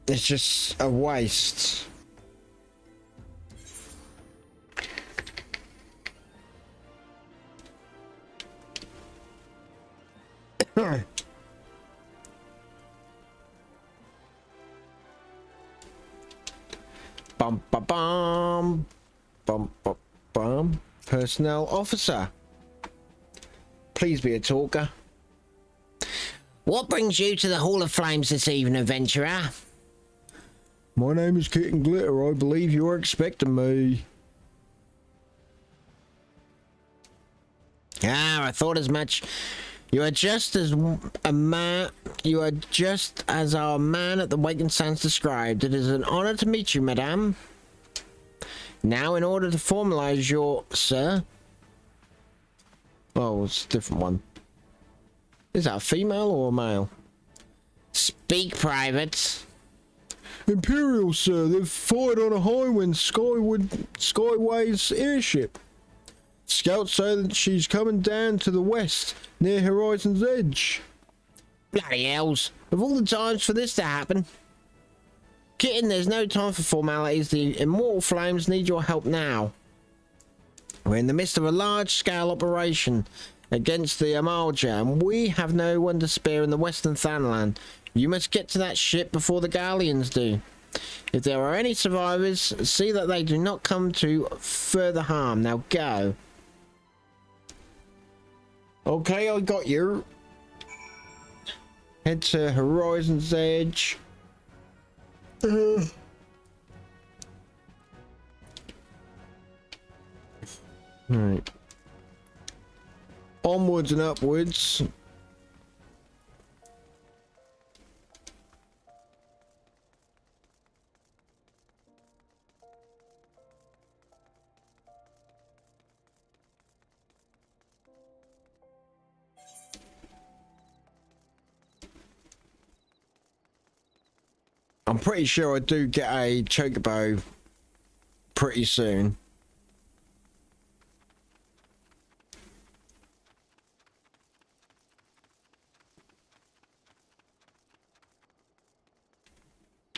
B: It's just a waste. Bum ba bum, bum ba bum. Personnel officer, please be a talker.
J: What brings you to the Hall of Flames this evening, adventurer?
B: My name is Kitten Glitter. I believe you are expecting me.
J: Ah, I thought as much. You are just as a man. You are just as our man at the Wakened Sands described. It is an honor to meet you, madame. Now, in order to formalize your sir. Oh, it's a different one. Is that a female or a male? Speak, private.
B: Imperial, sir. They've fired on a Highwind Skyways airship. Scouts say that she's coming down to the west, near Horizon's Edge.
J: Bloody hells. Of all the times for this to happen. Kitten, there's no time for formalities. The Immortal Flames need your help now. We're in the midst of a large-scale operation against the amal'jaa, and we have no one to spare in the Western Thanland. You must get to that ship before the Galleons do. If there are any survivors, see that they do not come to further harm. Now go. Okay, I got you. Head to Horizon's Edge. Right. Onwards and upwards. I'm pretty sure I do get a chocobo pretty soon.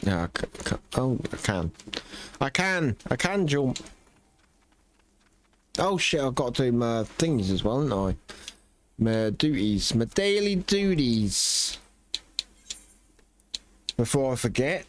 J: Yeah, oh, I can. I can jump. Oh shit, I've got to do my things as well, haven't I? My duties, my daily duties. Before I forget.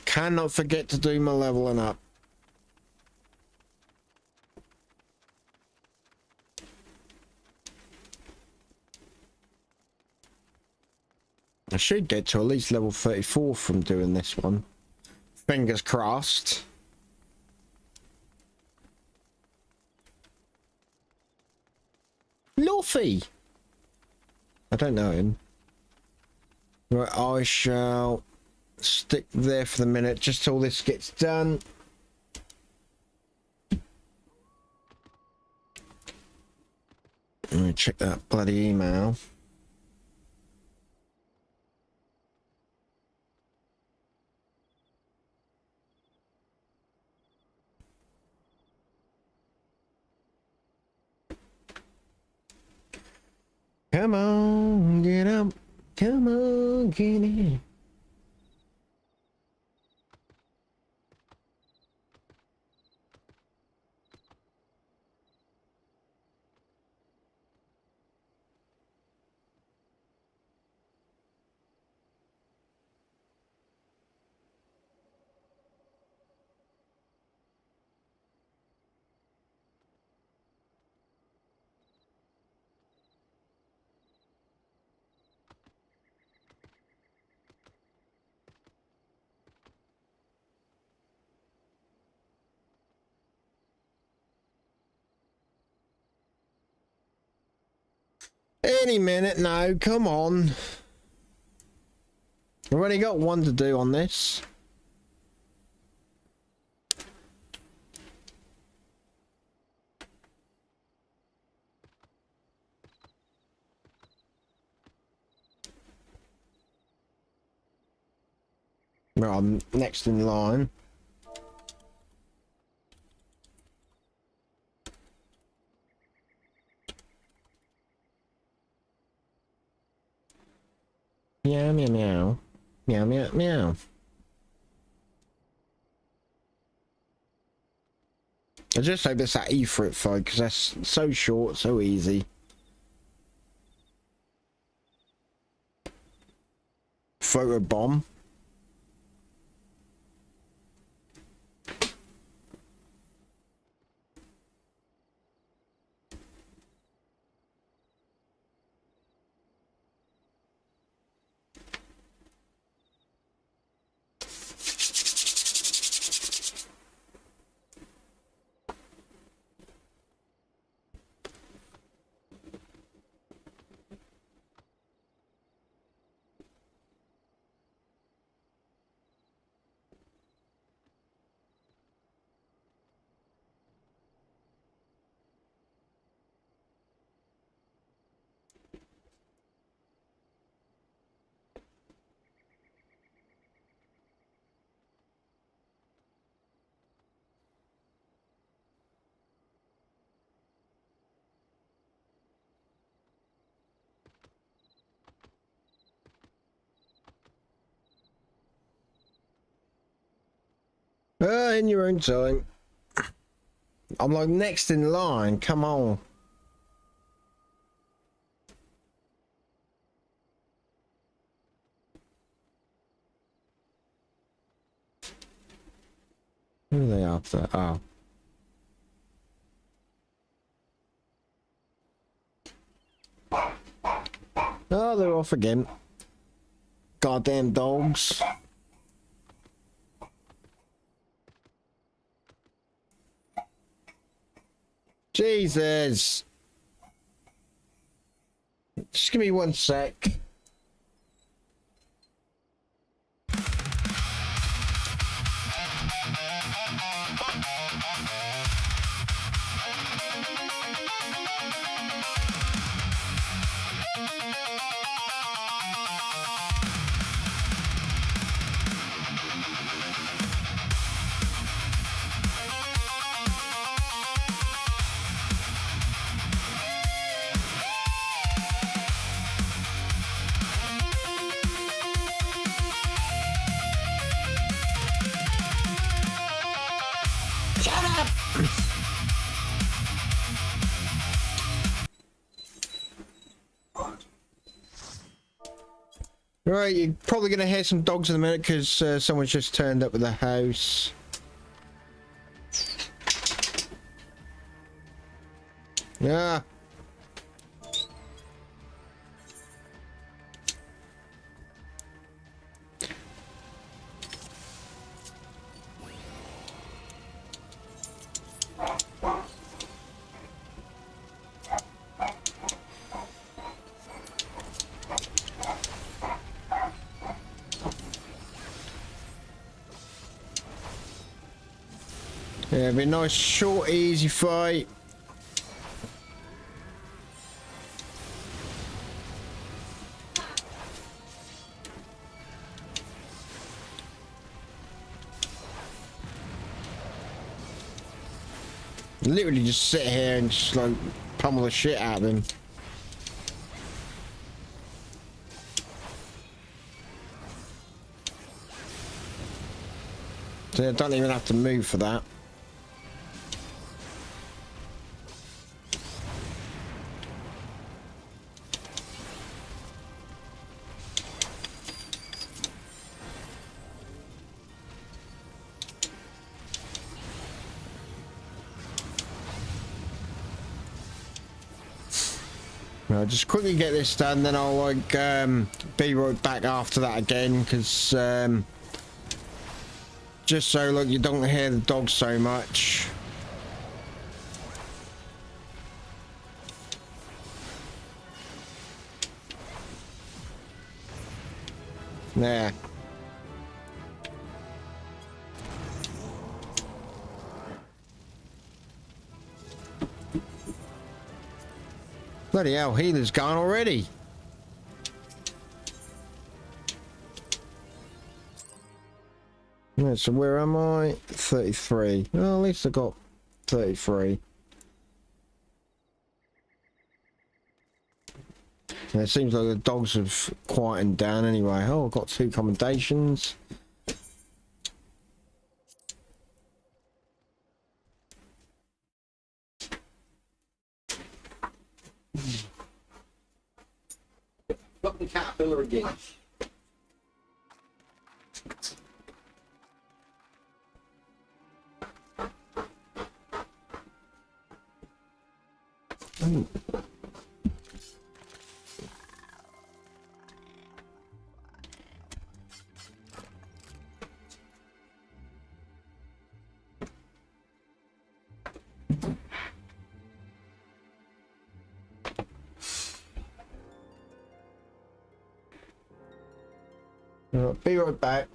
J: Cannot forget to do my leveling up. I should get to at least level 34 from doing this one. Fingers crossed. Luffy! I don't know him. Right, I shall stick there for the minute, just till this gets done. Let me check that bloody email. Come on, get up. Come on, get in. Any minute now, come on. I've only got one to do on this. Well, I'm next in line. Meow, meow, meow. Meow, meow, meow. I just hope it's that Ifrit fight, because that's so short, so easy. Photo bomb. In your own time. I'm like next in line, come on. Who are they after? Oh. Oh, they're off again. Goddamn dogs. Jesus. Just give me 1 sec.
B: Right, you're probably going to hear some dogs in a minute because someone's just turned up at the house. Yeah. Yeah, it'll be a nice, short, easy fight. Literally just sit here and just like pummel the shit out of him. So I don't even have to move for that. I'll just quickly get this done, then I'll like be right back after that again, because just so look you don't hear the dogs so much. There. Bloody hell, healer's gone already. Yeah, so where am I? 33. Well, at least I got 33. Yeah, it seems like the dogs have quietened down anyway. Oh, I've got 2 commendations. Fucking caterpillar again. Be right back.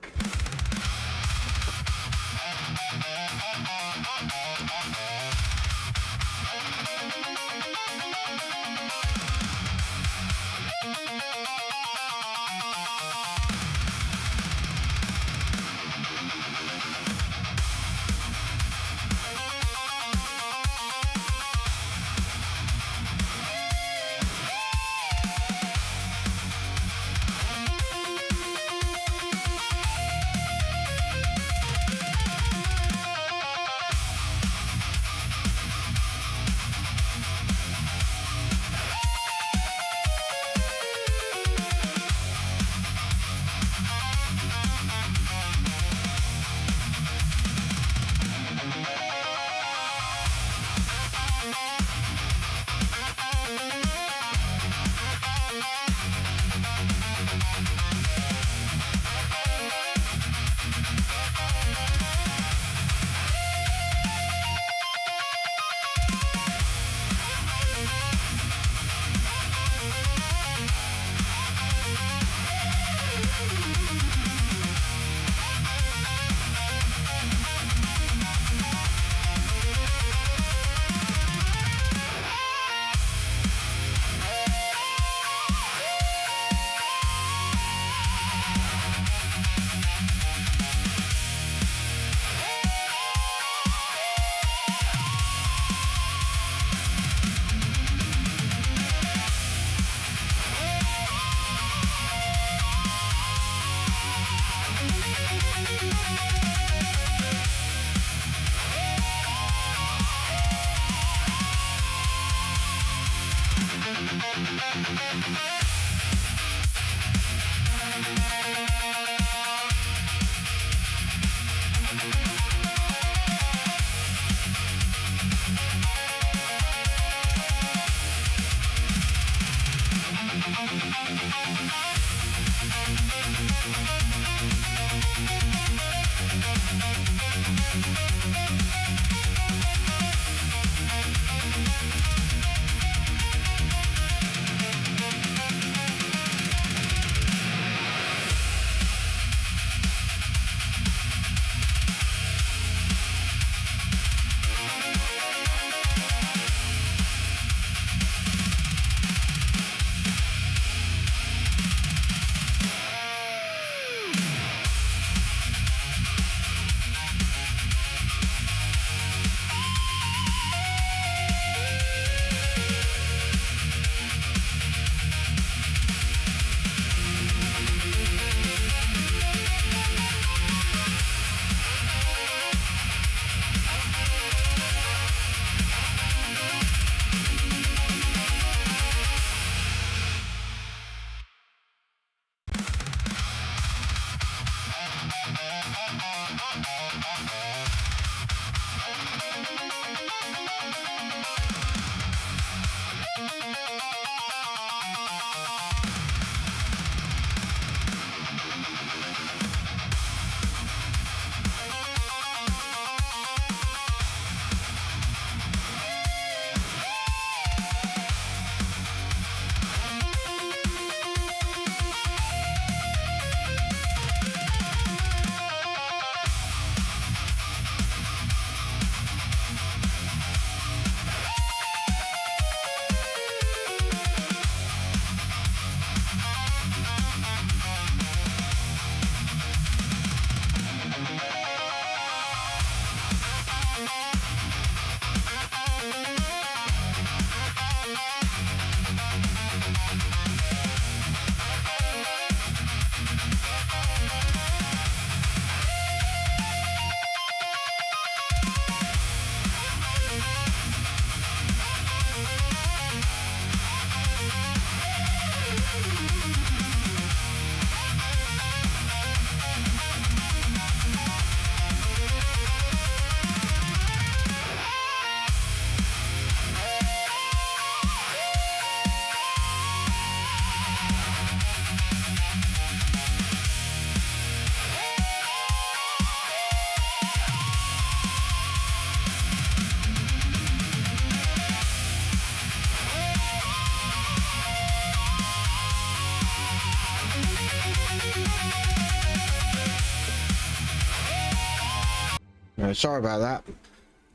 B: Sorry about that.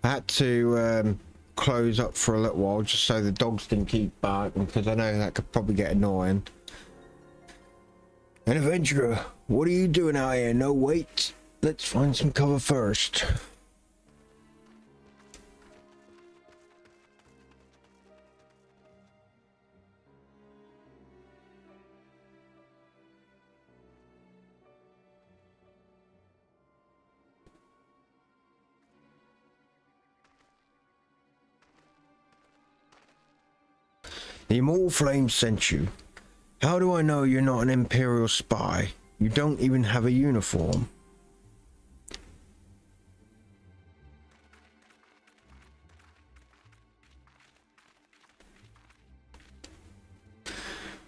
B: I had to close up for a little while just so the dogs didn't keep barking, because I know that could probably get annoying. An adventurer, what are you doing out here? No, wait. Let's find some cover first. The Immortal Flame sent you. How do I know you're not an Imperial spy? You don't even have a uniform.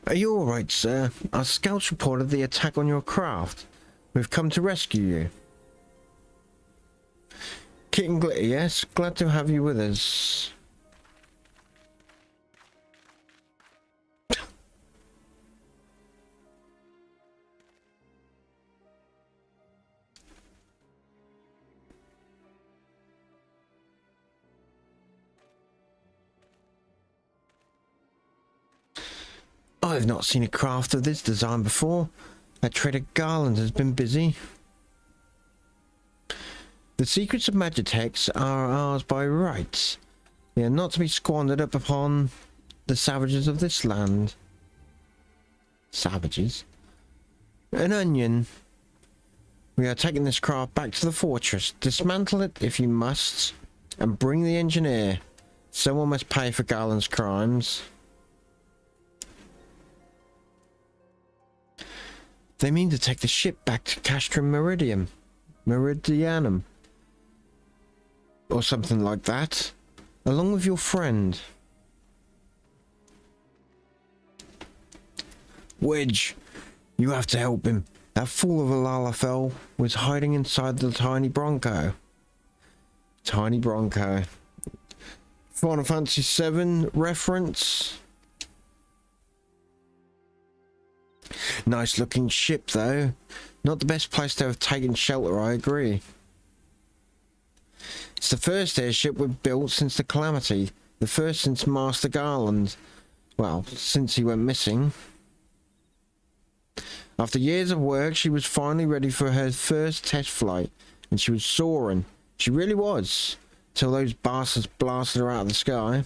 B: Are you alright, sir? Our scouts reported the attack on your craft. We've come to rescue you. Kit and Glitter, yes? Glad to have you with us. I've not seen a craft of this design before. That trader Garland has been busy. The secrets of Magitex are ours by rights. They are not to be squandered up upon the savages of this land. Savages? An onion. We are taking this craft back to the fortress. Dismantle it if you must, and bring the engineer. Someone must pay for Garland's crimes. They mean to take the ship back to Castrum Meridianum. Or something like that. Along with your friend.
J: Wedge, you have to help him. That fool of a Lalafell was hiding inside the tiny Bronco. Tiny Bronco. Final Fantasy VII reference. Nice looking ship though. Not the best place to have taken shelter, I agree. It's the first airship we've built since the Calamity. The first since Master Garland. Well, since he went missing. After years of work, she was finally ready for her first test flight. And she was soaring. She really was. Till those bastards blasted her out of the sky.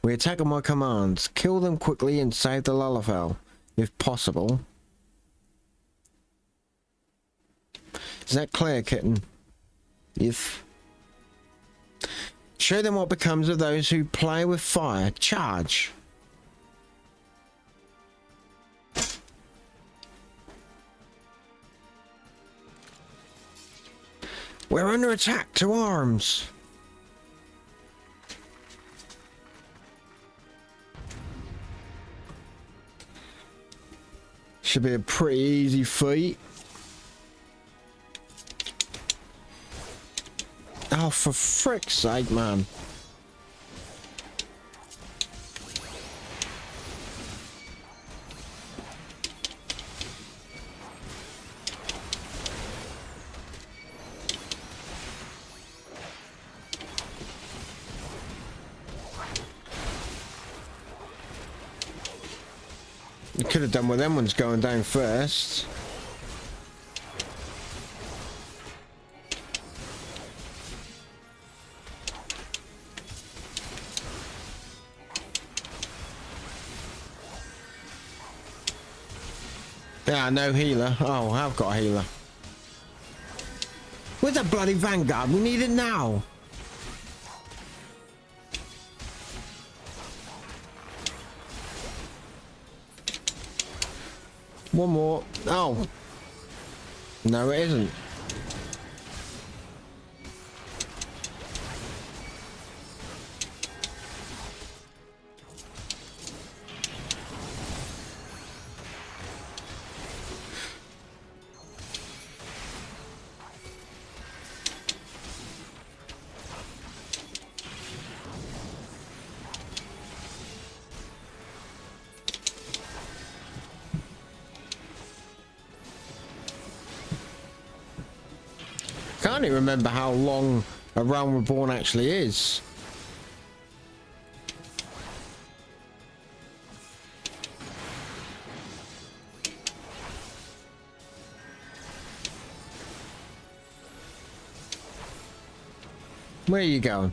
J: We attack on my commands. Kill them quickly and save the Lalafell, if possible. Is that clear, kitten? If. Show them what becomes of those who play with fire. Charge. We're under attack. To arms. Should be a pretty easy fight. Oh, for frick's sake, man. You could have done with them ones going down first. Yeah, no healer. Oh, I've got a healer. Where's that bloody Vanguard? We need it now. One more. Oh. No, it isn't. I can't even remember how long a Realm Reborn actually is. Where are you going?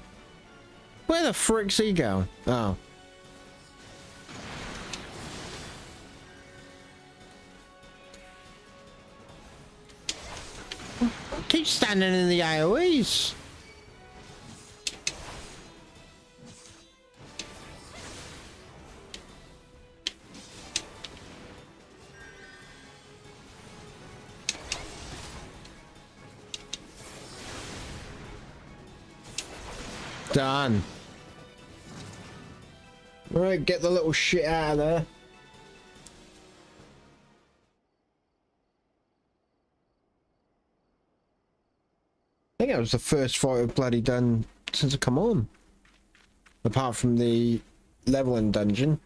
J: Where the frick's he going? Oh. Keep standing in the AoEs. Done. Right, get the little shit out of there. I think that was the first fight I've bloody done since I come on. Apart from the leveling dungeon.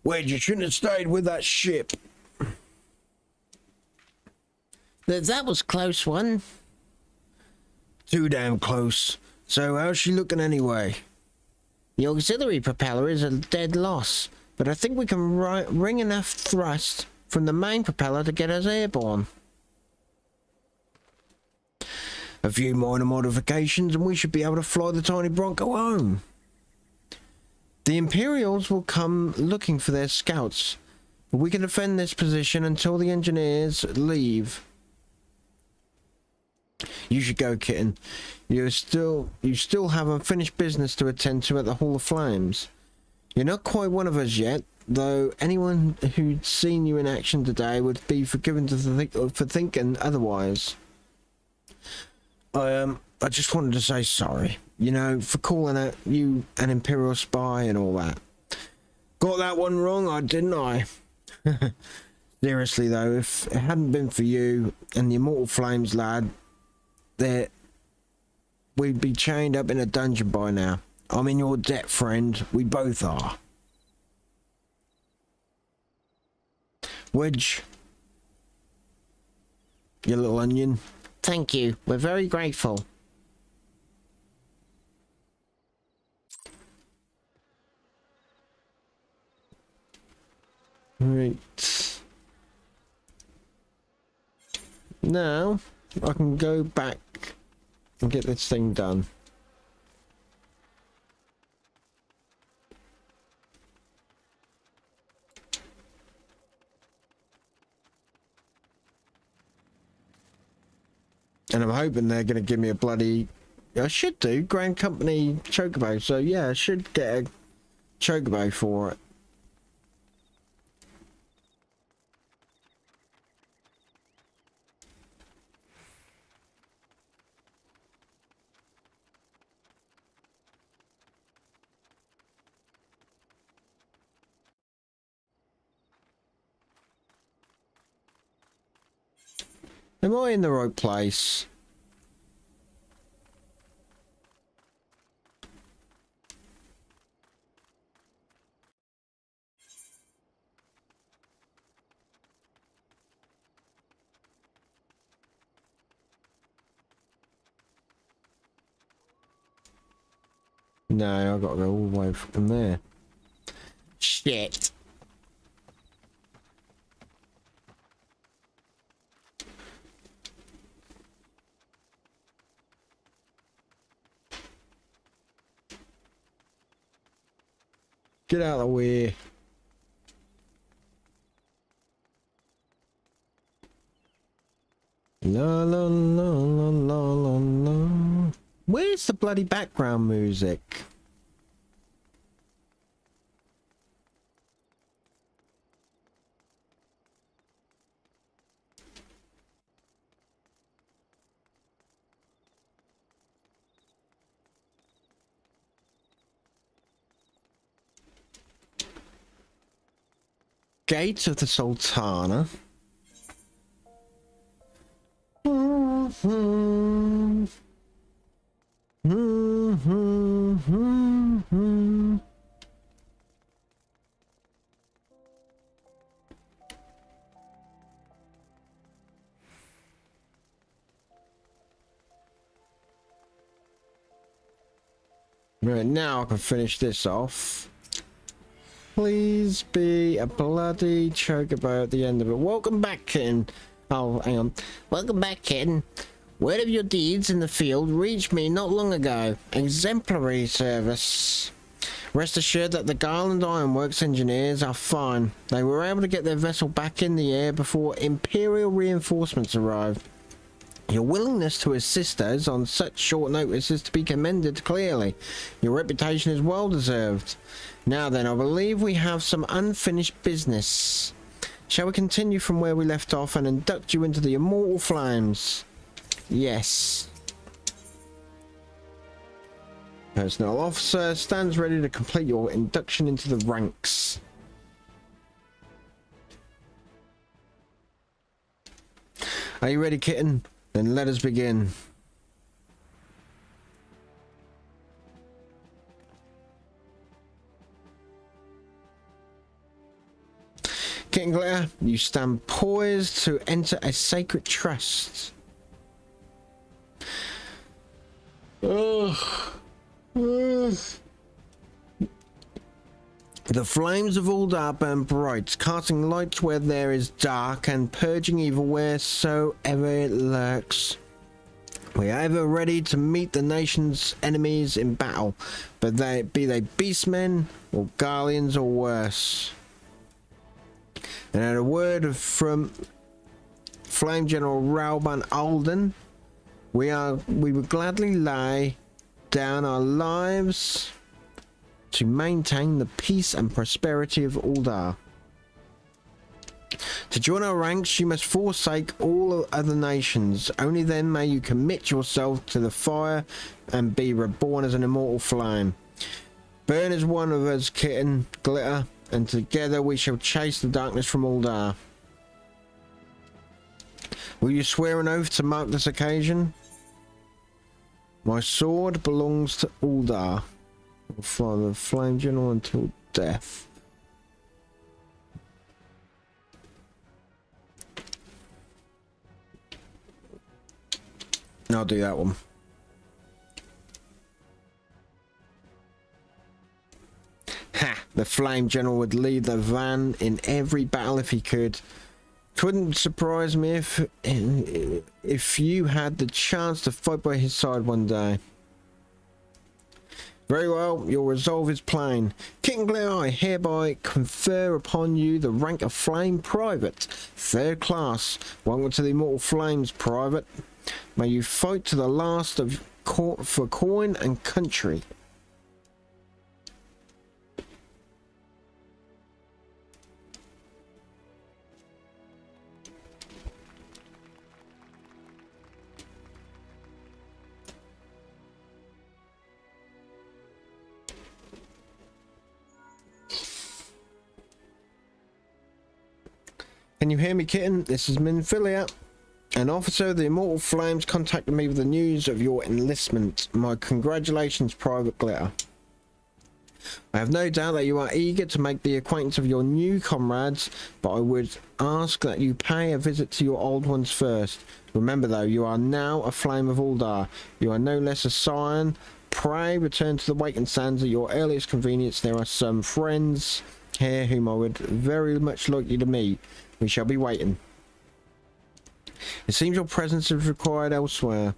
J: Wait, you shouldn't have stayed with that ship. That was close one. Too damn close. So how's she looking anyway? The auxiliary propeller is a dead loss, but I think we can wring enough thrust from the main propeller to get us airborne. A few minor modifications and we should be able to fly the tiny Bronco home. The Imperials will come looking for their scouts, but we can defend this position until the engineers leave. You should go, kitten. You still have unfinished business to attend to at the Hall of Flames. You're not quite one of us yet, though anyone who'd seen you in action today would be forgiven for thinking otherwise. I just wanted to say sorry, you know, for calling out you an Imperial spy and all that.
B: Got that one wrong, didn't I? Seriously though, if it hadn't been for you and the Immortal Flames, lad, we'd be chained up in a dungeon by now. I'm in your debt, friend. We both are. Wedge, you little onion.
J: Thank you. We're very grateful.
B: Right. Now, I can go back and get this thing done. And I'm hoping they're going to give me a bloody... I should do Grand Company Chocobo. So yeah, I should get a Chocobo for it. Am I in the right place? No, I've got to go all the way from there. Shit. Get out of the way. La la la la la la la. Where's the bloody background music? Gates of the Sultana. Right, now I can finish this off. Please be a bloody chocobo at the end of it. Welcome back, kitten. Oh, hang on.
J: Welcome back, kitten. Word of your deeds in the field reached me not long ago. Exemplary service. Rest assured that the Garland Ironworks engineers are fine. They were able to get their vessel back in the air before Imperial reinforcements arrived. Your willingness to assist us on such short notice is to be commended clearly. Your reputation is well deserved. Now then, I believe we have some unfinished business. Shall we continue from where we left off and induct you into the Immortal Flames? Yes. Personnel officer stands ready to complete your induction into the ranks. Are you ready, kitten? Then let us begin. Kitten Glitter, you stand poised to enter a sacred trust. The flames of Uldar burn bright, casting light where there is dark and purging evil wheresoever it lurks. We are ever ready to meet the nation's enemies in battle, but be they beastmen or Garleans or worse. And at a word from Flame General Rauban Alden, we would gladly lay down our lives to maintain the peace and prosperity of Uldar. To join our ranks, you must forsake all other nations. Only then may you commit yourself to the fire and be reborn as an immortal flame. Burn as one of us, Kitten Glitter, and together we shall chase the darkness from Uldar. Will you swear an oath to mark this occasion? My sword belongs to Uldar. I'll follow the Flame General until death. I'll do that one. Ha! The Flame General would lead the van in every battle if he could. Couldn't surprise me if you had the chance to fight by his side one day. Very well, your resolve is plain. King Glare, I hereby confer upon you the rank of Flame Private, 3rd class. Welcome to the Immortal Flames, Private. May you fight to the last of for coin and country. Can you hear me, kitten? This is Minfilia. An officer of the Immortal Flames contacted me with the news of your enlistment. My congratulations, Private Glitter. I have no doubt that you are eager to make the acquaintance of your new comrades, but I would ask that you pay a visit to your old ones first. Remember though, you are now a Flame of Uldar. You are no less a scion. Pray return to the Wakened Sands at your earliest convenience. There are some friends here whom I would very much like you to meet. We shall be waiting. It seems your presence is required elsewhere.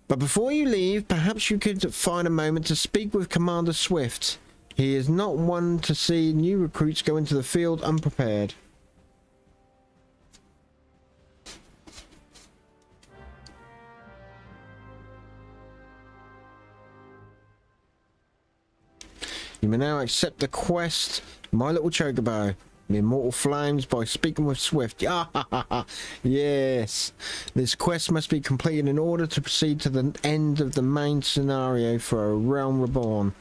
J: But before you leave, perhaps you could find a moment to speak with Commander Swift. He is not one to see new recruits go into the field unprepared. You may now accept the quest, My Little Chocobo. The Immortal Flames by speaking with Swift. Yes. This quest must be completed in order to proceed to the end of the main scenario for A Realm Reborn.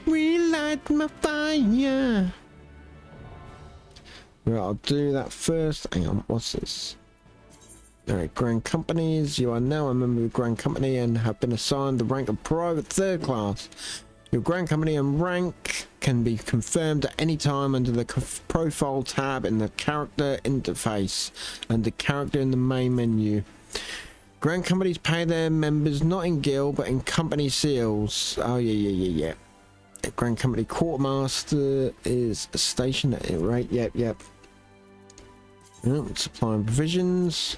J: Relight my fire. Right, I'll do that first. Hang on, what's this? Alright, Grand Companies. You are now a member of the Grand Company and have been assigned the rank of Private 3rd class. Your Grand Company and rank can be confirmed at any time under the Profile tab in the Character interface and the Character in the main menu. Grand Companies pay their members not in guild but in company seals. Oh yeah. Grand Company Quartermaster is stationed at it, right? Yep. Supplying provisions.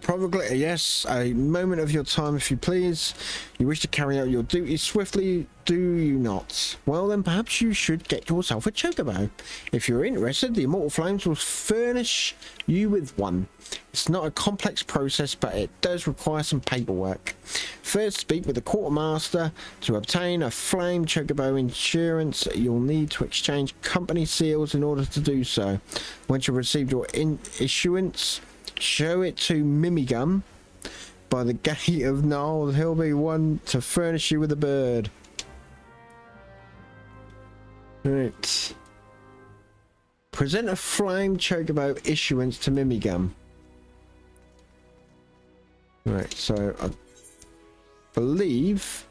J: Probably, yes. A moment of your time, if you please. You wish to carry out your duties swiftly, do you not? Well, then perhaps you should get yourself a chocobo. If you're interested, the Immortal Flames will furnish you with one. It's not a complex process, but it does require some paperwork. First, speak with the Quartermaster. To obtain a Flame Chocobo insurance, you'll need to exchange company seals in order to do so. Once you've received your issuance, show it to Mimigum by the gate of Null. He'll be one to furnish you with a bird. Right. Present a Flame Chocobo issuance to Mimigum. Right, so I believe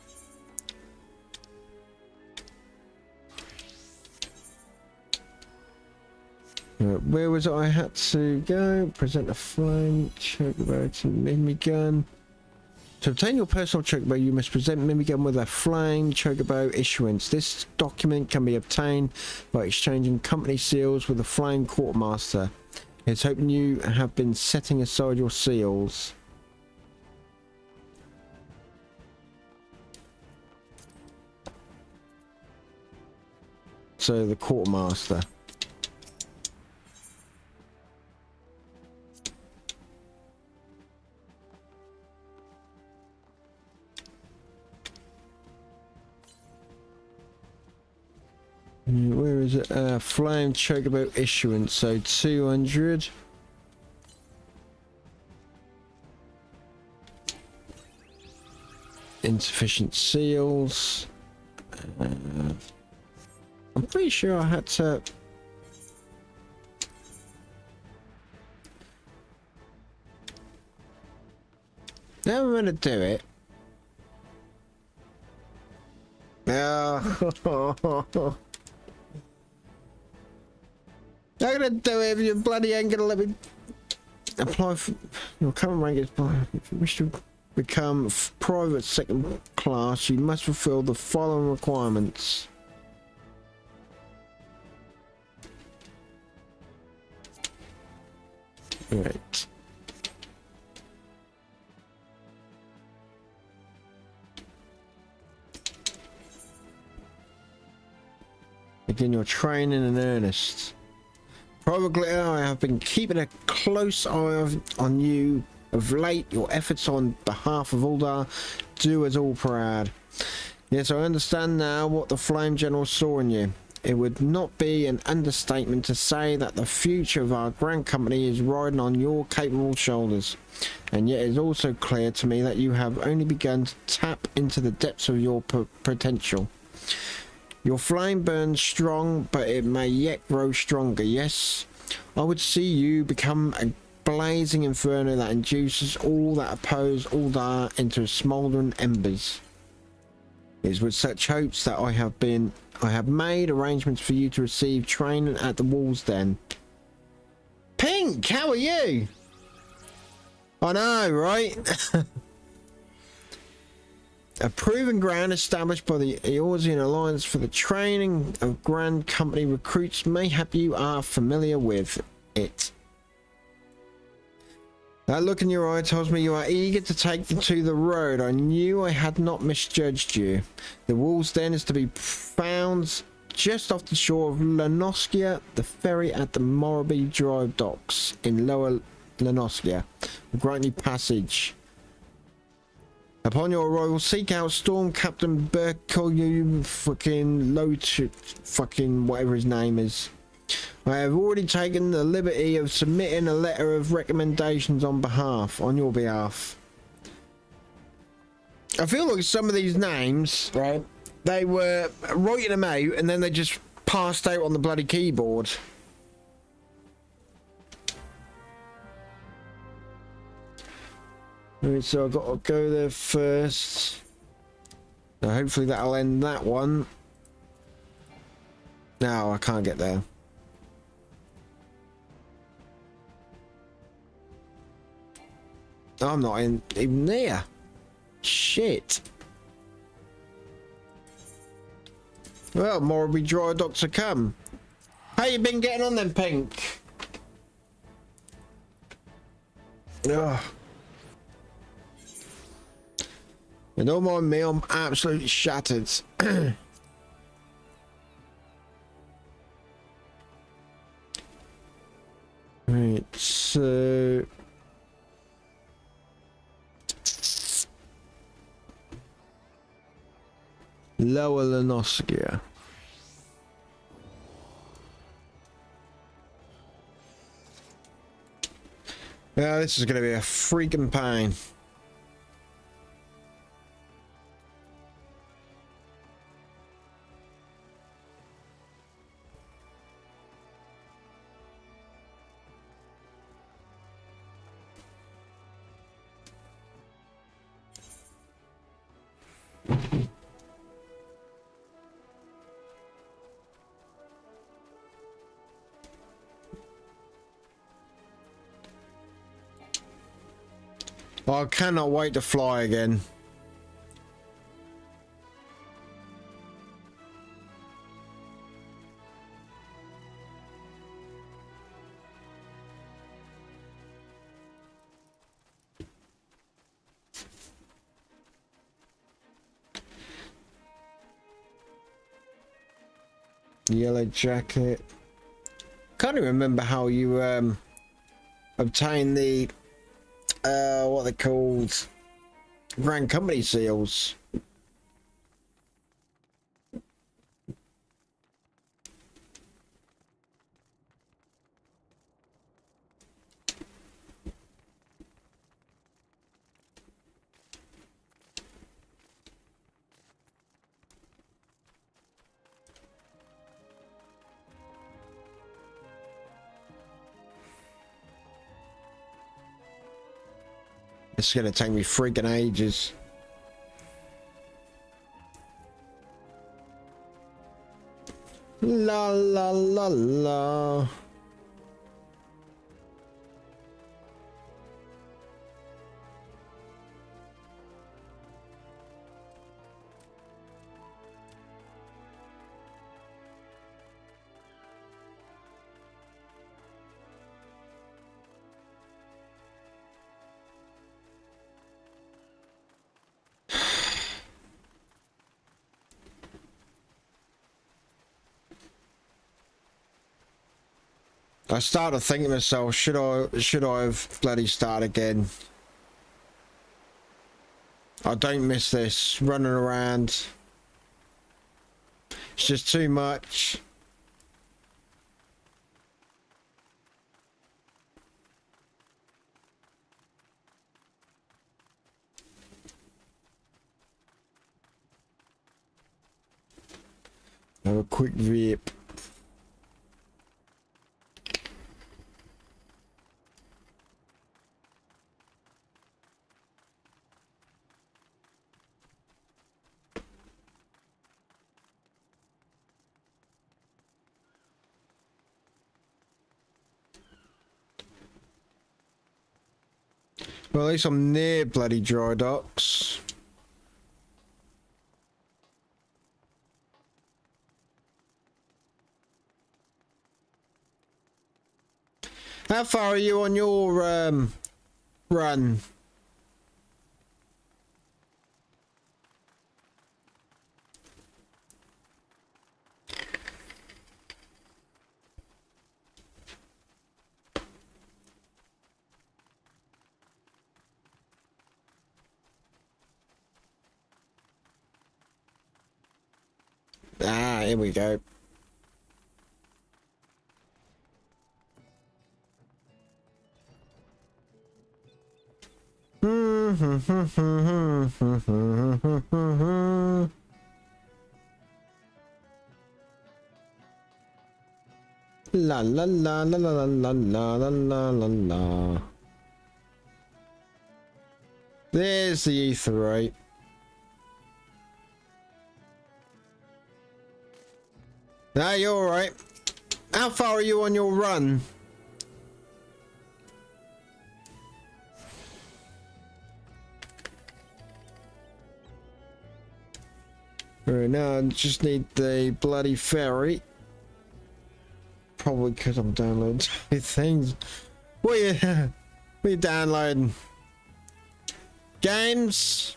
J: where was I had to go? Present a Flame Chocobo to Mimigun. To obtain your personal Chocobo, you must present Mimigun with a Flame Chocobo issuance. This document can be obtained by exchanging company seals with the Flame Quartermaster. It's hoping you have been setting aside your seals. So the Quartermaster. Where is it? Flame chocobo issuance, so 200. Insufficient seals. I'm pretty sure I had to... Now I'm gonna do it. Oh. I'm gonna do it if you bloody ain't gonna let me apply for your current rank is if you wish to become private second class, you must fulfill the following requirements. Right. Begin your training in earnest. Probably I have been keeping a close eye on you of late. Your efforts on behalf of Uldar do us all proud. Yes, I understand now what the Flame General saw in you. It would not be an understatement to say that the future of our grand company is riding on your capable shoulders. And yet it is also clear to me that you have only begun to tap into the depths of your potential. Your flame burns strong, but it may yet grow stronger. Yes, I would see you become a blazing inferno that induces all that oppose Uldar into smouldering embers. It is with such hopes that I have made arrangements for you to receive training at the Wolves Den. Pink, how are you? I know, right? A proven ground established by the Eorzean Alliance for the training of Grand Company recruits. Mayhap you are familiar with it. That look in your eye tells me you are eager to take them to the road. I knew I had not misjudged you. The Wolves Den is to be found just off the shore of Lenoskia, the ferry at the Morrowby Drive docks in Lower Lenoskia. Grant you passage. Upon your arrival, seek out Storm Captain Berkoyu fucking fucking whatever his name is. I have already taken the liberty of submitting a letter of recommendations on your behalf. I feel like some of these names, right, they were writing them out and then they just passed out on the bloody keyboard. So I've got to go there first. Now hopefully that'll end that one. No, I can't get there. I'm not even there. Shit. Well, Morrowby Dry Docks are come. How you been getting on then, Pink? Ugh. And don't mind me, I'm absolutely shattered. Right, so... Lower Lenoskia. Yeah, this is going to be a freaking pain. I cannot wait to fly again. Yellow jacket. Can't even remember how you obtain the what they're called, Grand Company seals.
B: It's gonna take me freaking ages. La la la la. I started thinking to myself, should I have bloody started again? I don't miss this running around. It's just too much. Have a quick vape. Well, at least I'm near bloody dry docks. How far are you on your run? Ah, here we go. La la la la la la la la la la la. There's the Ifrit. Ah, you're alright. How far are you on your run? Right, now I just need the bloody ferry. Probably because I'm downloading two things. What are you downloading? Games?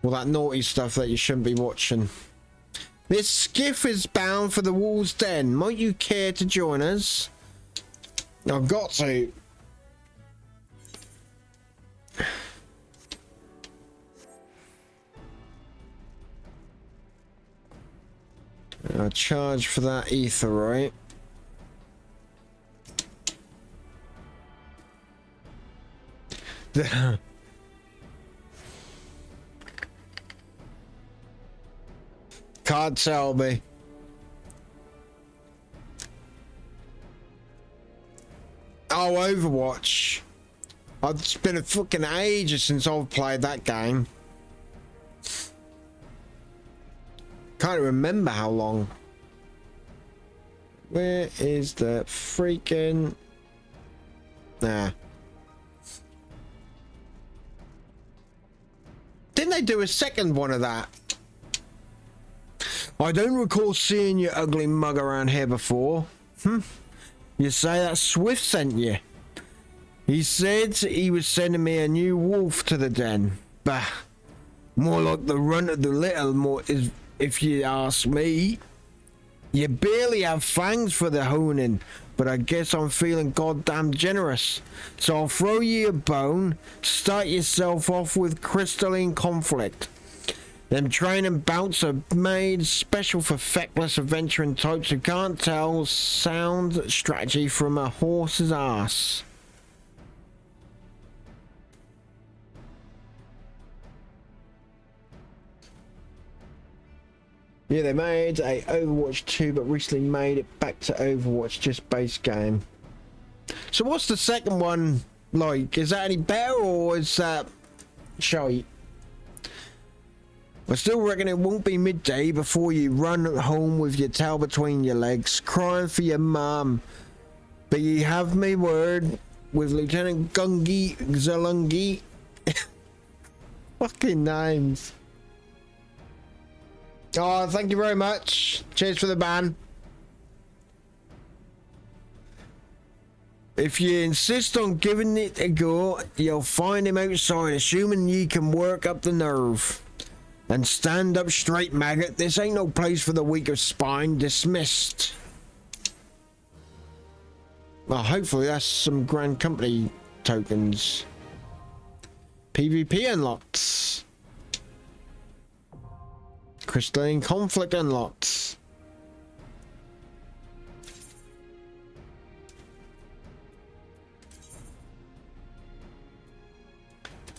B: Well, that naughty stuff that you shouldn't be watching. This skiff is bound for the Wolves' Den. Might you care to join us? I've got to. I'll charge for that ether, right? Can't tell me. Oh, Overwatch. It's been a fucking ages since I've played that game. Can't remember how long. Where is the freaking... Nah. Didn't they do a second one of that? I don't recall seeing your ugly mug around here before. You say that Swift sent you? He said he was sending me a new wolf to the den. Bah. More like the run of the little more is, if you ask me. You barely have fangs for the honing, but I guess I'm feeling goddamn generous. So I'll throw you a bone, start yourself off with crystalline conflict. Them training bouts are made special for feckless adventuring types who can't tell sound strategy from a horse's ass. Yeah, they made a Overwatch 2 but recently made it back to Overwatch just base game.
J: So what's the second one like? Is that any better or is that shite? I still reckon it won't be midday before you run home with your tail between your legs, crying for your mum. But you have my word, with Lieutenant Gungi Zalungi. Fucking names. Oh, thank you very much. Cheers for the ban. If you insist on giving it a go, you'll find him outside, assuming you can work up the nerve. And stand up straight, maggot. This ain't no place for the weak of spine. Dismissed. Well, hopefully that's some Grand Company tokens. PvP unlocked. Crystalline Conflict unlocked.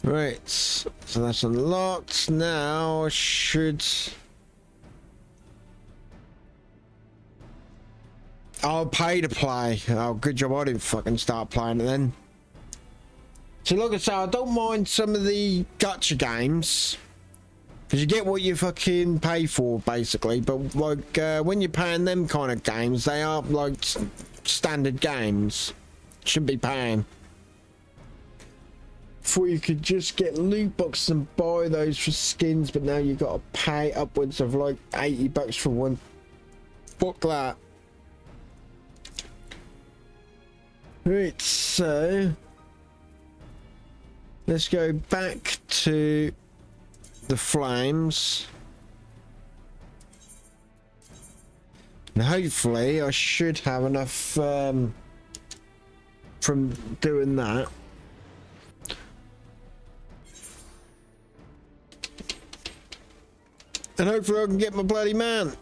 J: Right, so that's unlocked. Now I should... I'll pay to play. Oh, good job I didn't fucking start playing it then. So like I say, I don't mind some of the gacha games. Because you get what you fucking pay for, basically. But like, when you're paying them kind of games, they are like standard games. Should be paying. Before you could just get loot boxes and buy those for skins, but now you've got to pay upwards of like $80 for one. Fuck that. Right, so let's go back to the flames. And hopefully I should have enough from doing that. And hopefully I can get my bloody man.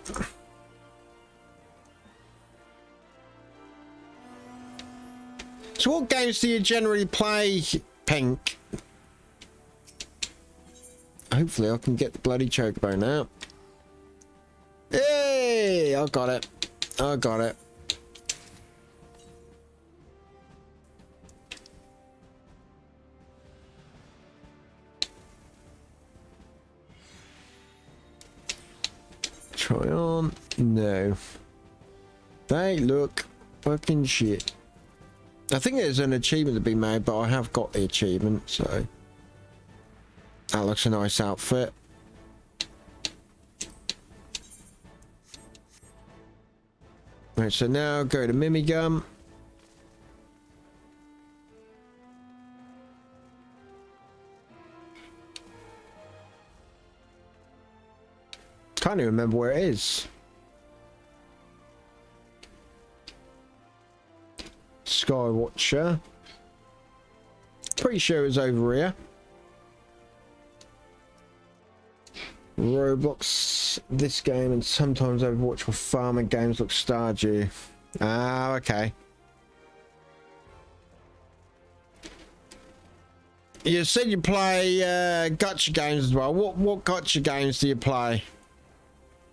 J: So what games do you generally play, Pink? Hopefully I can get the bloody chocobo now. Hey! I got it. I got it. Try on. No. They look fucking shit. I think there's an achievement to be made, but I have got the achievement, so that looks a nice outfit. Right, so now go to Mimigum. Can't even remember where it is. Skywatcher. Pretty sure it's over here. Roblox, this game, and sometimes Overwatch for farming games look Stardew. Ah, okay. You said you play gacha games as well. What gacha games do you play?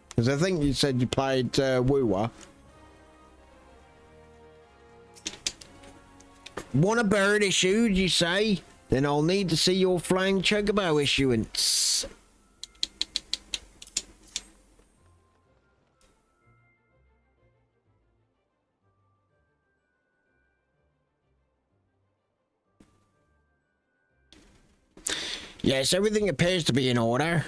J: Because I think you said you played Woowa. Want a bird issued, you say? Then I'll need to see your flying chocobo issuance. Yes, everything appears to be in order.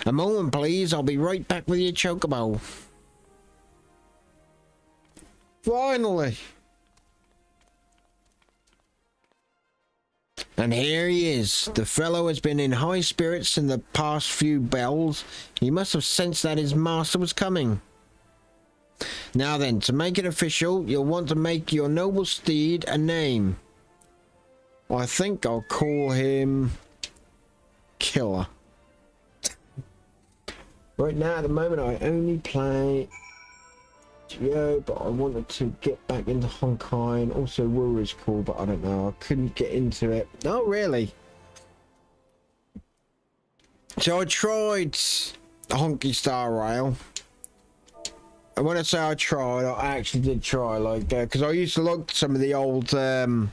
J: A moment, please. I'll be right back with your chocobo. Finally. And here he is. The fellow has been in high spirits in the past few bells. He must have sensed that his master was coming. Now then, to make it official, you'll want to make your noble steed a name. I think I'll call him Killer. Right now, at the moment, I only play Geo, but I wanted to get back into Honkai, and also Wu is cool, but I don't know, I couldn't get into it. Not really. So I tried Honky Star Rail.
B: when I say I tried, I actually did try, like, because I used to log some of the old, what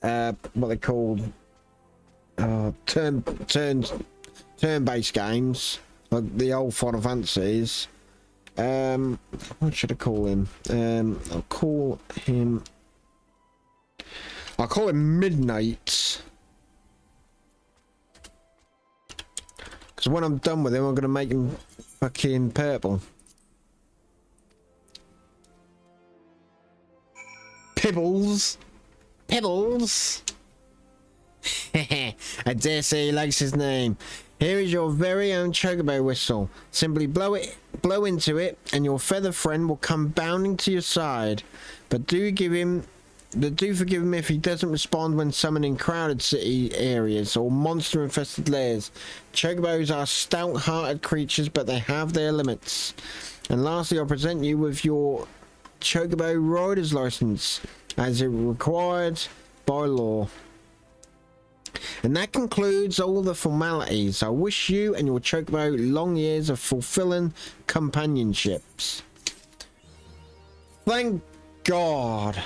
B: they called, turn-based games, like the old Final Fantasies. What should I call him? I'll call him Midnight. Because when I'm done with him, I'm going to make him fucking purple. Pibbles. I dare say he likes his name. Here is your very own chocobo whistle. Simply blow into it, and your feather friend will come bounding to your side. But do forgive him if he doesn't respond when summoning crowded city areas or monster-infested lairs. Chocobos are stout-hearted creatures, but they have their limits. And lastly, I'll present you with your Chocobo Rider's License, as it required by law. And that concludes all the formalities. I wish you and your Chocobo long years of fulfilling companionships. Thank God.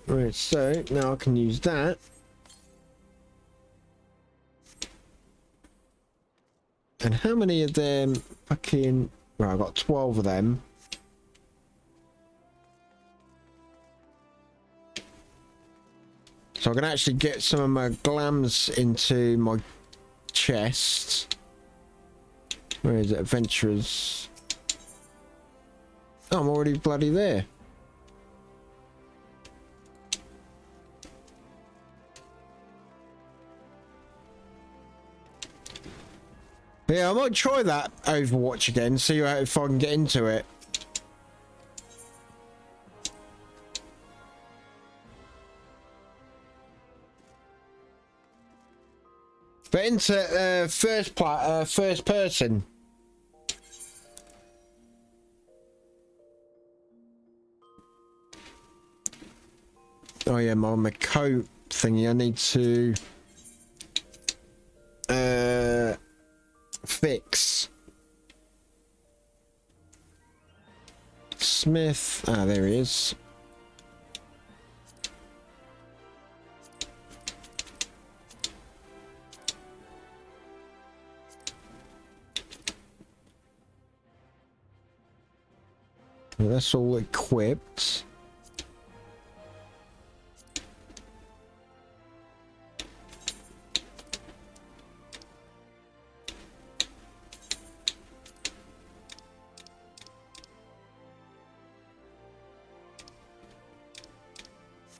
B: Right, so now I can use that. And how many of them fucking... Right, I've got 12 of them. So I can actually get some of my glams into my chest. Where is it? Adventurers. Oh, I'm already bloody there. Yeah, I might try that Overwatch again, see if I can get into it. But into first person. Oh yeah, my coat thingy. I need to fix. Smith. Ah, there he is. Well, that's all equipped.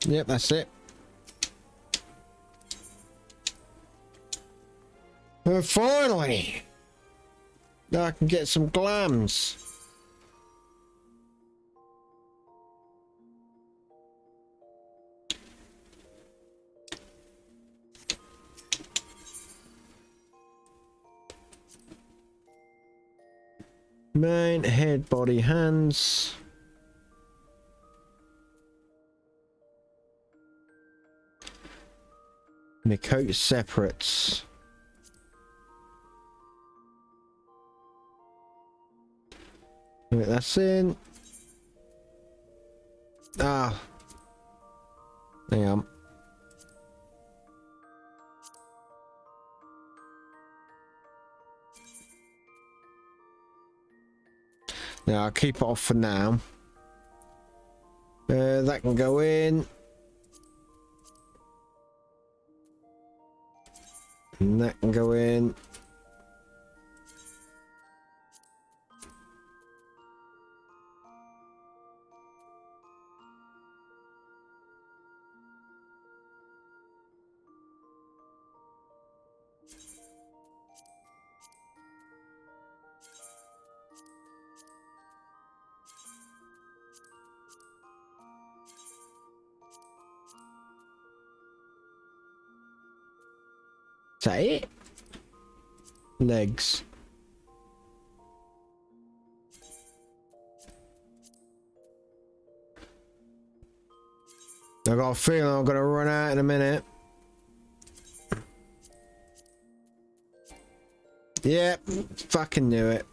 B: Yep, that's it. And finally, now I can get some glams. Main, head, body, hands. My coat separates. Right, that's in. Ah. Hang on. Now I'll keep it off for now. That can go in. And that can go in. Is that it? Legs. I got a feeling I'm gonna run out in a minute.
J: Yep, fucking knew it.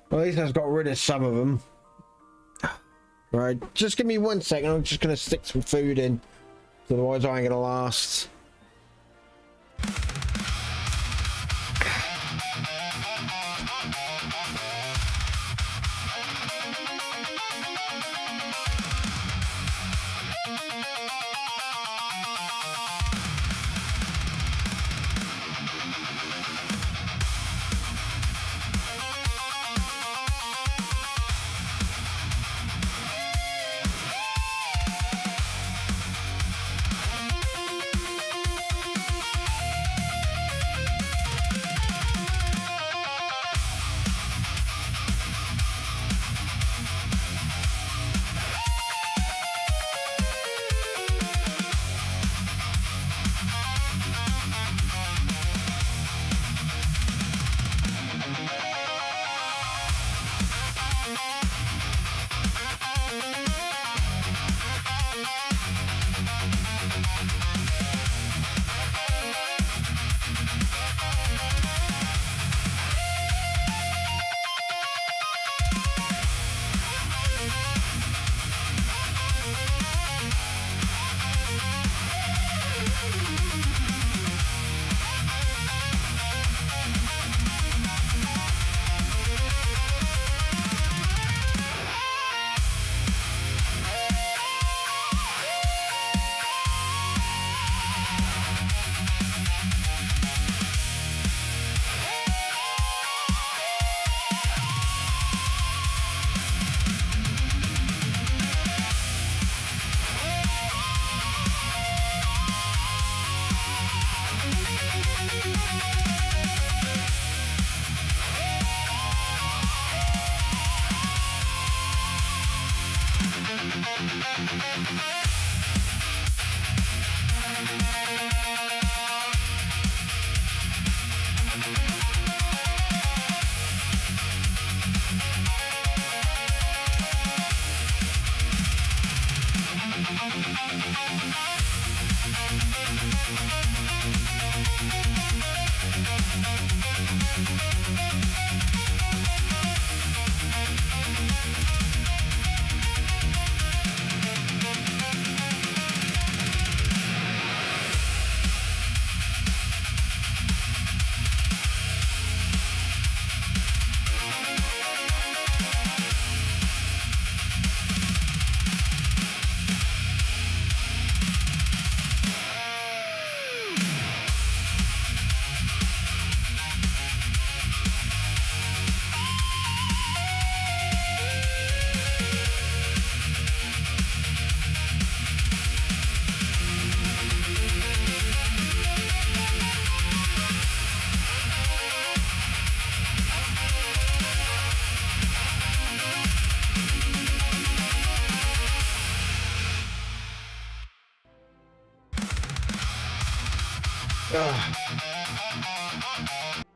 J: Well, at least I've got rid of some of them. Right, just give me 1 second. I'm just gonna stick some food in, otherwise I ain't gonna last.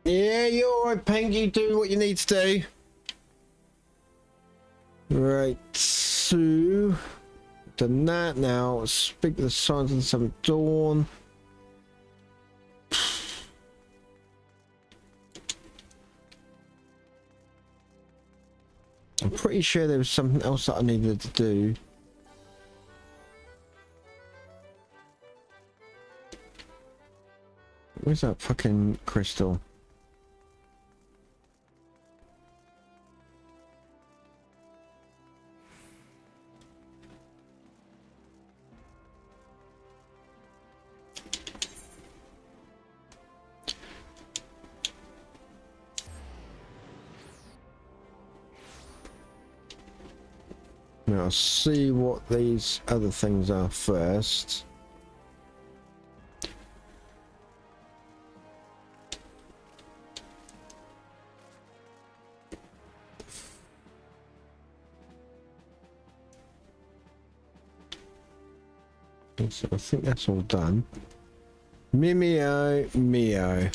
J: Yeah, you're alright, Pinky. Do what you need to do. Right, so done that. Now speak to the signs of the seventh dawn. I'm pretty sure there was something else that I needed to do. Where's that fucking crystal? Now, I'll see what these other things are first. So I think that's all done.
B: Mimeo, Mio.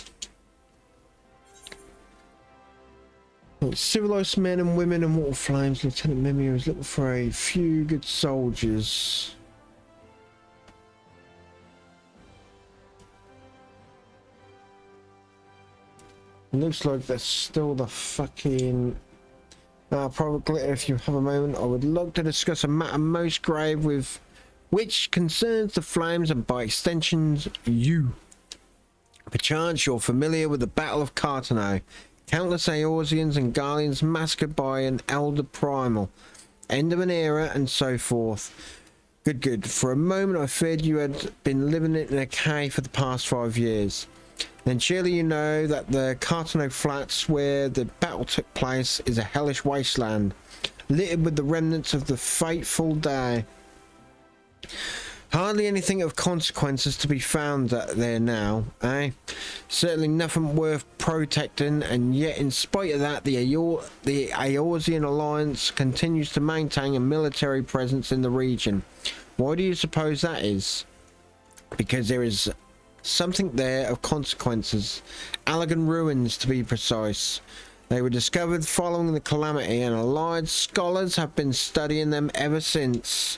B: Civilized men and women and water flames. Lieutenant Mimeo is looking for a few good soldiers. Looks like that's still the fucking... Private Glitter, if you have a moment, I would like to discuss a matter most grave with which concerns the flames and by extensions you. Perchance you're familiar with the Battle of Cartano. Countless Eorzeans and Garleans massacred by an elder primal. End of an era and so forth. Good, good. For a moment I feared you had been living in a cave for the past 5 years. Then surely you know that the Cartano Flats where the battle took place is a hellish wasteland, littered with the remnants of the fateful day. Hardly anything of consequences to be found there now, eh? Certainly nothing worth protecting, and yet in spite of that the Eorzean Alliance continues to maintain a military presence in the region. Why do you suppose that is? Because there is something there of consequences. Allegan ruins, to be precise. They were discovered following the calamity, and allied scholars have been studying them ever since.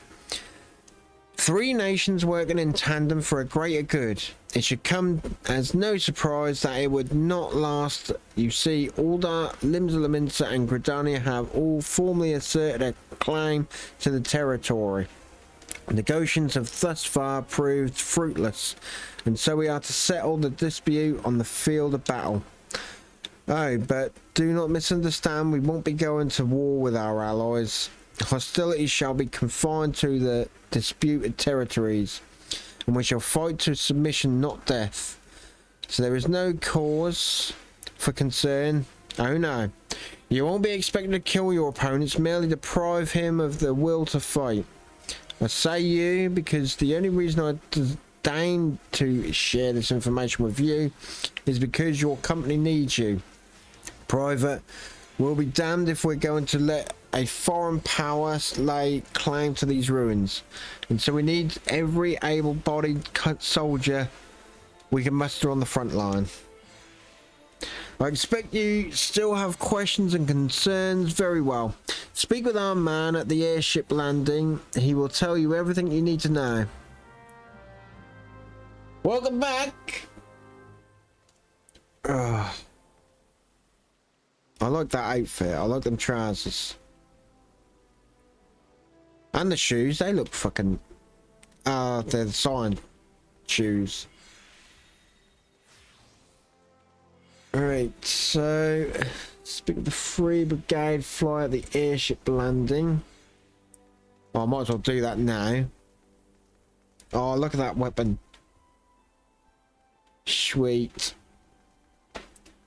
B: 3 nations working in tandem for a greater good. It should come as no surprise that it would not last. You see, Ul'dah, Limsa and Gridania have all formally asserted a claim to the territory. Negotiations have thus far proved fruitless, and so we are to settle the dispute on the field of battle. Oh, but do not misunderstand, we won't be going to war with our allies. Hostilities shall be confined to the disputed territories, and we shall fight to submission, not death. So there is no cause for concern. Oh no, you won't be expected to kill your opponents, merely deprive him of the will to fight. I say you because the only reason I disdain to share this information with you is because your company needs you. Private, we'll be damned if we're going to let a foreign power lay claim to these ruins, and so we need every able-bodied soldier we can muster on the front line. I expect you still have questions and concerns. Very well. Speak with our man at the airship landing. He will tell you everything you need to know. Welcome back. I like that outfit. I like them trousers. And the shoes. They look fucking... they're the signed shoes. Alright, so speak of the 3 Brigade fly at the airship landing. Oh, I might as well do that now. Oh, look at that weapon. Sweet.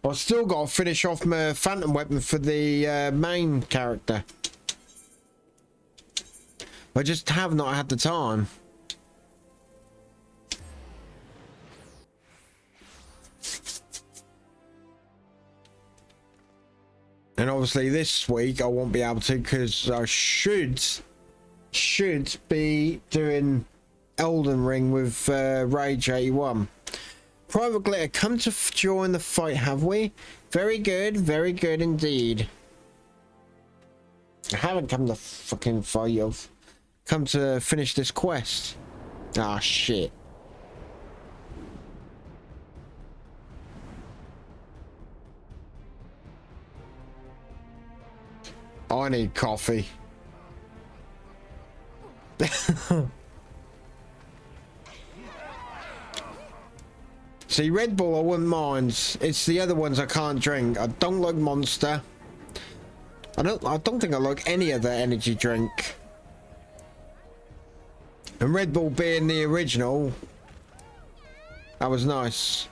B: I've still got to finish off my phantom weapon for the main character. I just have not had the time. And obviously this week I won't be able to because I should be doing Elden Ring with Rage 81. Private Glitter, come to join the fight, have we? Very good indeed. I haven't come to fucking fight, I've come to finish this quest. Ah, shit. I need coffee. See, Red Bull I wouldn't mind. It's the other ones I can't drink. I don't like Monster. I don't think I like any other energy drink. And Red Bull being the original, that was nice.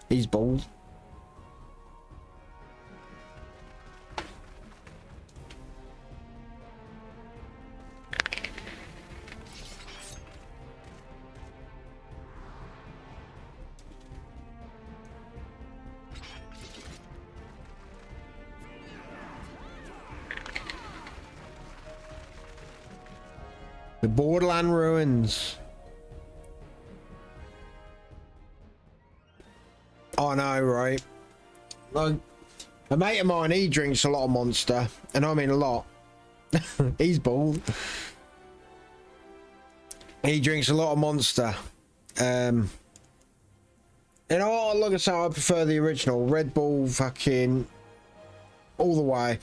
B: He's bald. The Borderland ruins. right? Like, a mate of mine, he drinks a lot of Monster, and I mean a lot. He's bald. He drinks a lot of Monster. And like I say, I prefer the original Red Bull, fucking all the way.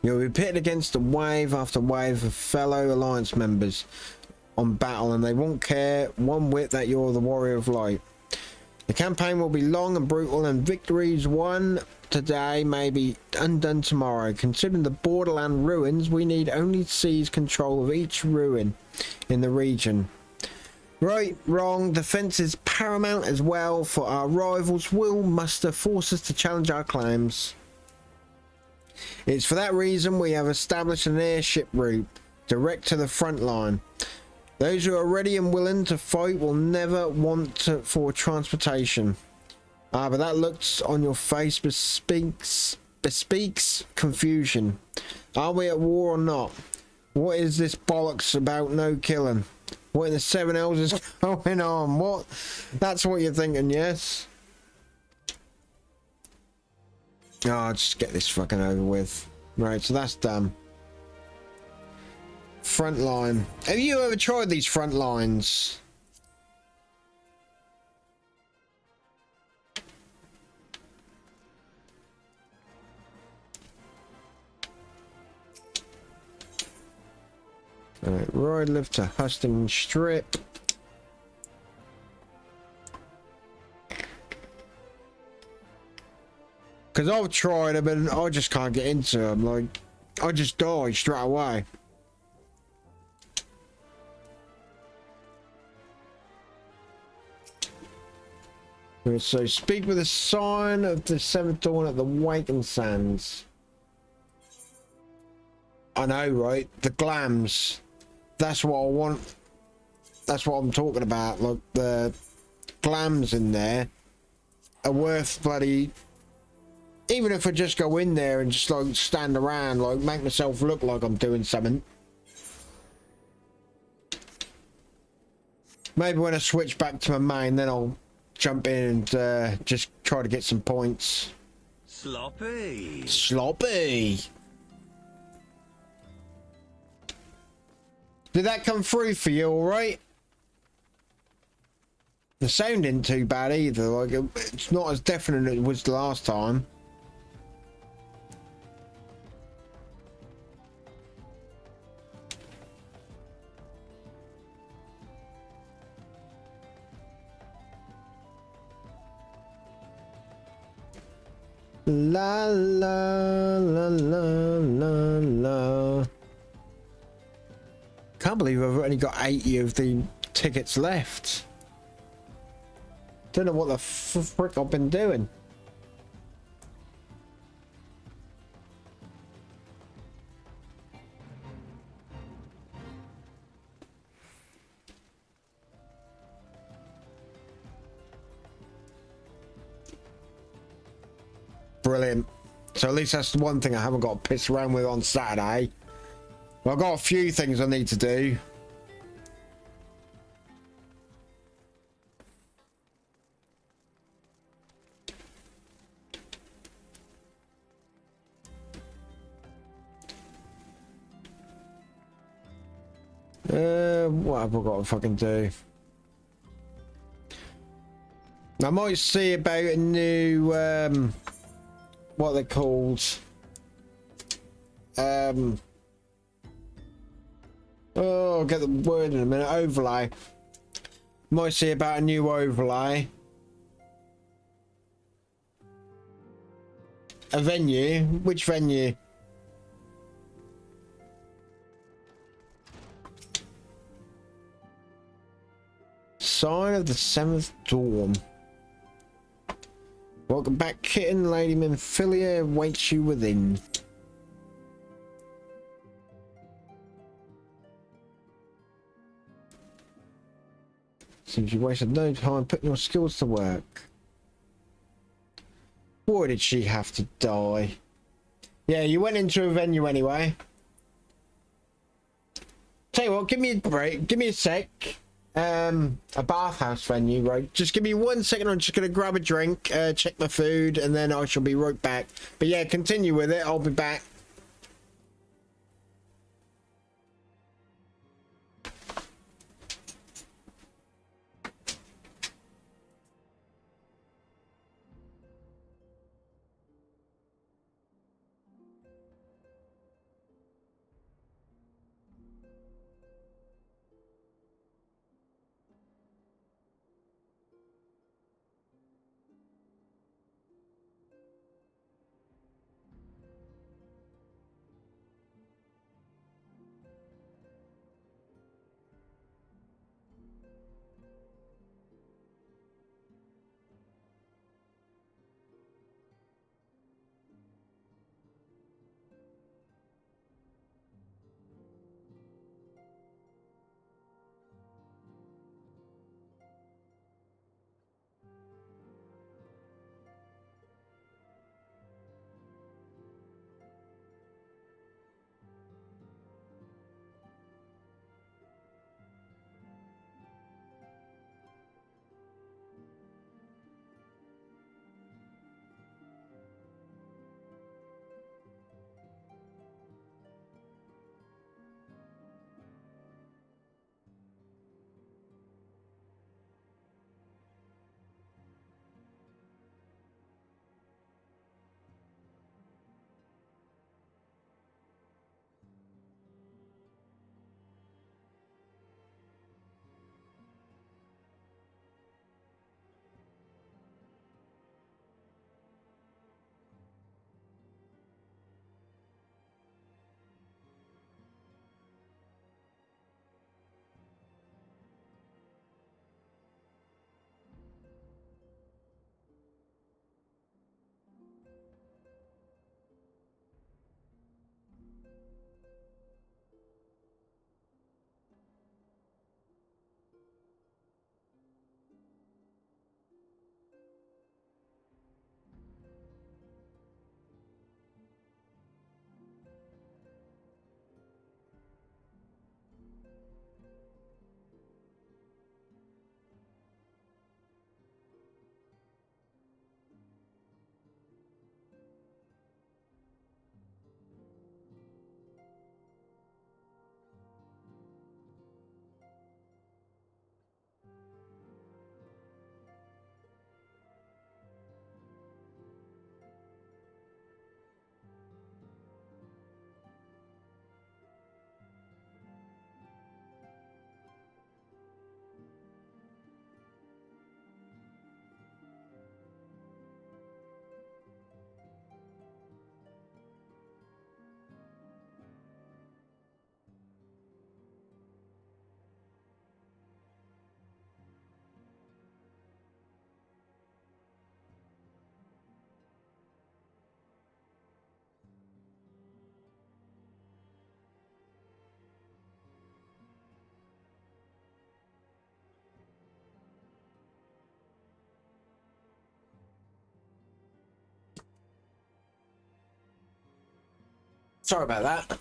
B: You'll be pitted against a wave after wave of fellow Alliance members on battle, and they won't care one whit that you're the Warrior of Light. The campaign will be long and brutal, and victories won today may be undone tomorrow. Considering the borderland ruins, we need only seize control of each ruin in the region. Right, wrong, defense is paramount as well, for our rivals will muster forces to challenge our claims. It's for that reason we have established an airship route direct to the front line. Those who are ready and willing to fight will never want for transportation. But that looks on your face bespeaks confusion. Are we at war or not? What is this bollocks about no killing? What in the seven hells is going on? What? That's what you're thinking, yes? Oh, just get this fucking over with. Right, so that's done. Front line. Have you ever tried these front lines? Alright, ride lift to Huston Strip. Because I've tried them and I just can't get into them. Like, I just die straight away. So, speak with a sign of the seventh dawn at the Waken Sands. I know, right? The glams. That's what I want. That's what I'm talking about. Like, the glams in there are worth bloody... Even if I just go in there and just, like, stand around, like, make myself look like I'm doing something. Maybe when I switch back to my main, then I'll jump in and just try to get some points.
A: Sloppy.
B: Sloppy. Did that come through for you, alright? The sound isn't too bad either. Like, it's not as definite as it was the last time. La la la la la la. Can't believe I've only got 80 of the tickets left. Don't know what the frick I've been doing. Brilliant. So at least that's the one thing I haven't got to piss around with on Saturday. Well, I've got a few things I need to do. What have I got to fucking do? I might see about a new, what they're called. Oh, I'll get the word in a minute. Overlay. Might see about a new overlay. A venue? Which venue? Sign of the Seventh Dawn. Welcome back, kitten. Lady Minfilia awaits you within. Seems you wasted no time putting your skills to work. Why did she have to die? Yeah, you went into a venue anyway. Tell you what, give me a break. Give me a sec. a bathhouse venue, right? Just give me 1 second. I'm just gonna grab a drink, check my food, and then I shall be right back. But yeah, continue with it. I'll be back. Sorry about that.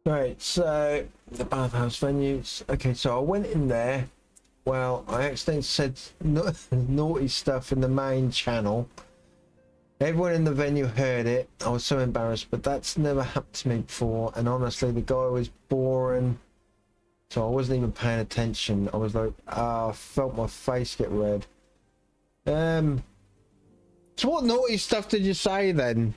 B: Right, so the bathhouse venues. Okay, so I went in there. Well, I accidentally said naughty stuff in the main channel. Everyone in the venue heard it. I was so embarrassed, but that's never happened to me before. And honestly, the guy was boring, so I wasn't even paying attention. I was like, I felt my face get red. So what naughty stuff did you say then?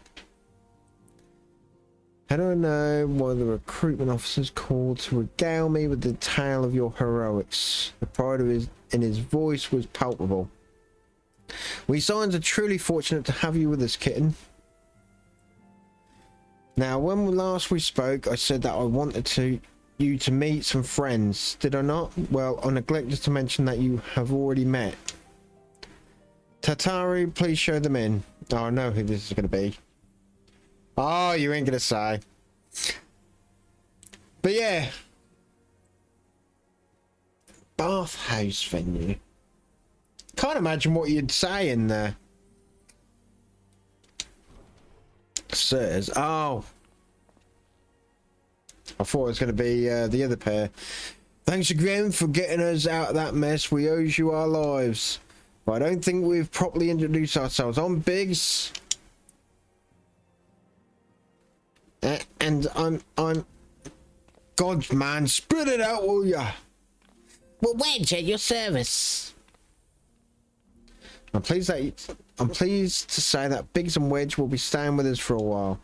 B: How do I know why the recruitment officers called to regale me with the tale of your heroics? The pride in his voice was palpable. We Scions are truly fortunate to have you with us, kitten. Now, when last we spoke, I said that I wanted you to meet some friends. Did I not? Well, I neglected to mention that you have already met. Tataru, please show them in. Oh, I know who this is going to be. Oh, you ain't going to say. But yeah. bathhouse venue. Can't imagine what you'd say in there. Sirs. Oh. I thought it was going to be the other pair. Thanks again for getting us out of that mess. We owe you our lives. But I don't think we've properly introduced ourselves. I'm Biggs. And I'm God's man. Spit it out, will ya?
J: Well, Wedge, at your service.
B: I'm pleased to say that Biggs and Wedge will be staying with us for a while.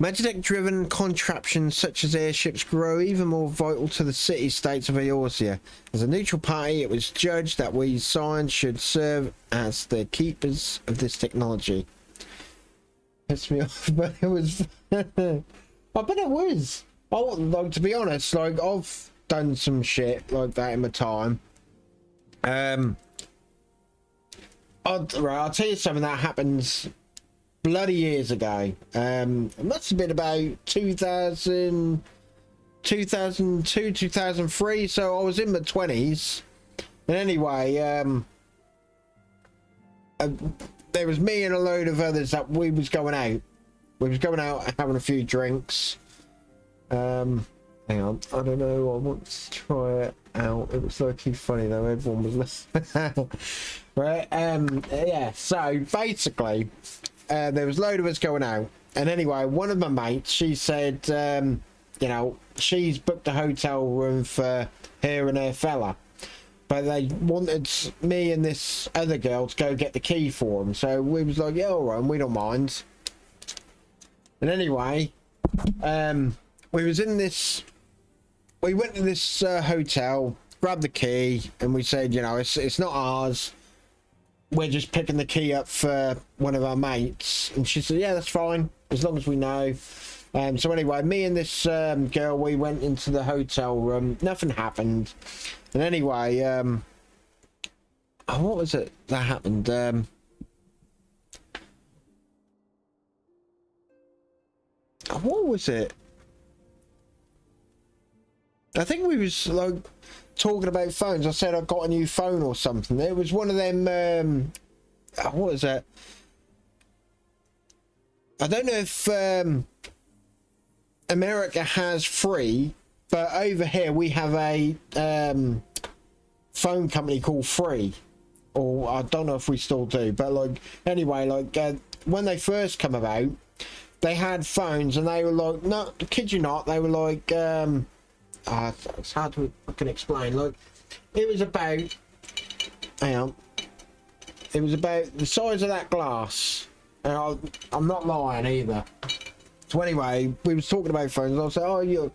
B: Magitech-driven contraptions such as airships grow even more vital to the city-states of Eorzea. As a neutral party, it was judged that we science should serve as the keepers of this technology. Pissed me off, but it was... I bet it was. Like, to be honest, like, I've done some shit like that in my time. I'll tell you something that happens bloody years ago. It must have been about 2002, 2003, so I was in my 20s. And anyway, there was me and a load of others that we was going out. We was going out and having a few drinks. Hang on, I don't know, I want to try it out. It was looking funny though, everyone was listening. Right, yeah, so basically, there was a load of us going out. And anyway, one of my mates, she said, you know, she's booked a hotel room for her and her fella. But they wanted me and this other girl to go get the key for them. So we was like, yeah, all right, we don't mind. And anyway, we was in this... We went to this hotel, grabbed the key, and we said, you know, it's not ours. We're just picking the key up for one of our mates. And she said, yeah, that's fine, as long as we know. So anyway, me and this girl, we went into the hotel room. Nothing happened. And anyway, what was it that happened? What was it? I think we was like talking about phones. I said I got a new phone or something. It was one of them. What is it? I don't know if America has free, but over here we have a phone company called Free, or I don't know if we still do. But like anyway, like when they first come about, they had phones, and they were like, no, kid you not, they were like. It's hard to fucking explain. Like, it was about, hang on, it was about the size of that glass, and I'm not lying either. So anyway, we was talking about phones, and I said, oh, you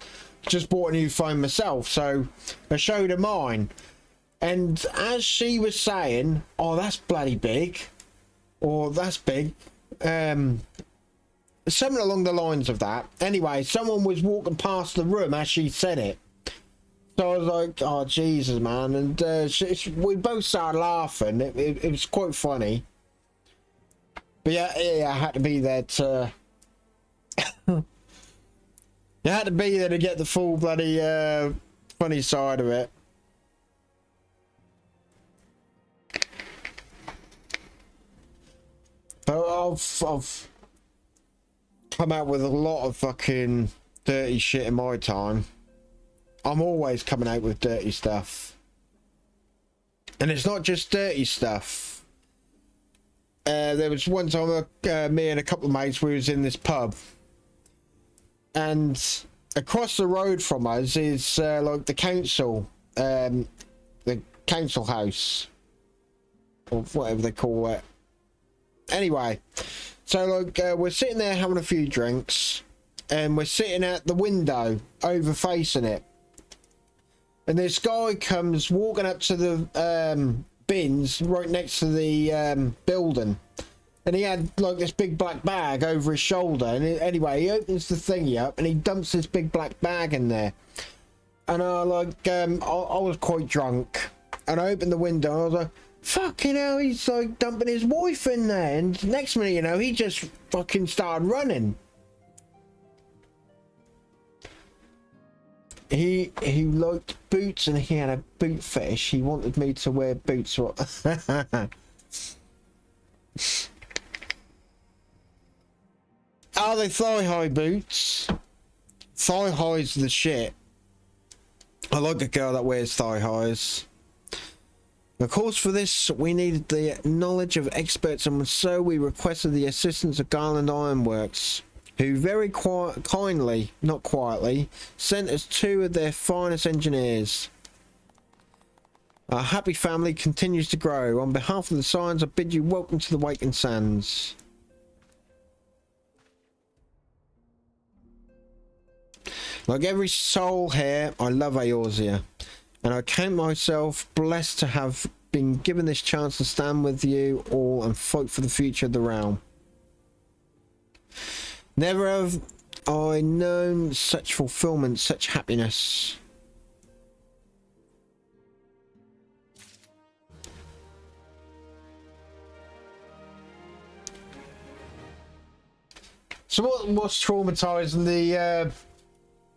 B: just bought a new phone myself, so I showed her mine, and as she was saying, oh, that's bloody big, or that's big, something along the lines of that. Anyway, someone was walking past the room as she said it. So I was like, oh, Jesus, man. And we both started laughing. It was quite funny. But yeah, I had to be there to... You had to be there to get the full bloody funny side of it. But I've come out with a lot of fucking dirty shit in my time. I'm always coming out with dirty stuff. And it's not just dirty stuff. There was one time me and a couple of mates, we was in this pub. And across the road from us is like the council house. Or whatever they call it. Anyway. So like we're sitting there having a few drinks. And we're sitting at the window over facing it. And this guy comes walking up to the bins right next to the building. And he had like this big black bag over his shoulder. And anyway, he opens the thingy up and he dumps this big black bag in there. And I was quite drunk. And I opened the window and I was like, fucking hell, he's like dumping his wife in there. And next minute, you know, he just fucking started running. he liked boots and he had a boot fetish. He wanted me to wear boots. Are they thigh-high boots? Thigh-highs are the shit. I like a girl that wears thigh-highs. Of course, for this, we needed the knowledge of experts, and so we requested the assistance of Garland Ironworks, who very kindly, not quietly, sent us 2 of their finest engineers. Our happy family continues to grow. On behalf of the Scions, I bid you welcome to the Waking Sands. Like every soul here, I love Eorzea, and I count myself blessed to have been given this chance to stand with you all and fight for the future of the realm. Never have I known such fulfillment, such happiness. So what's traumatizing, the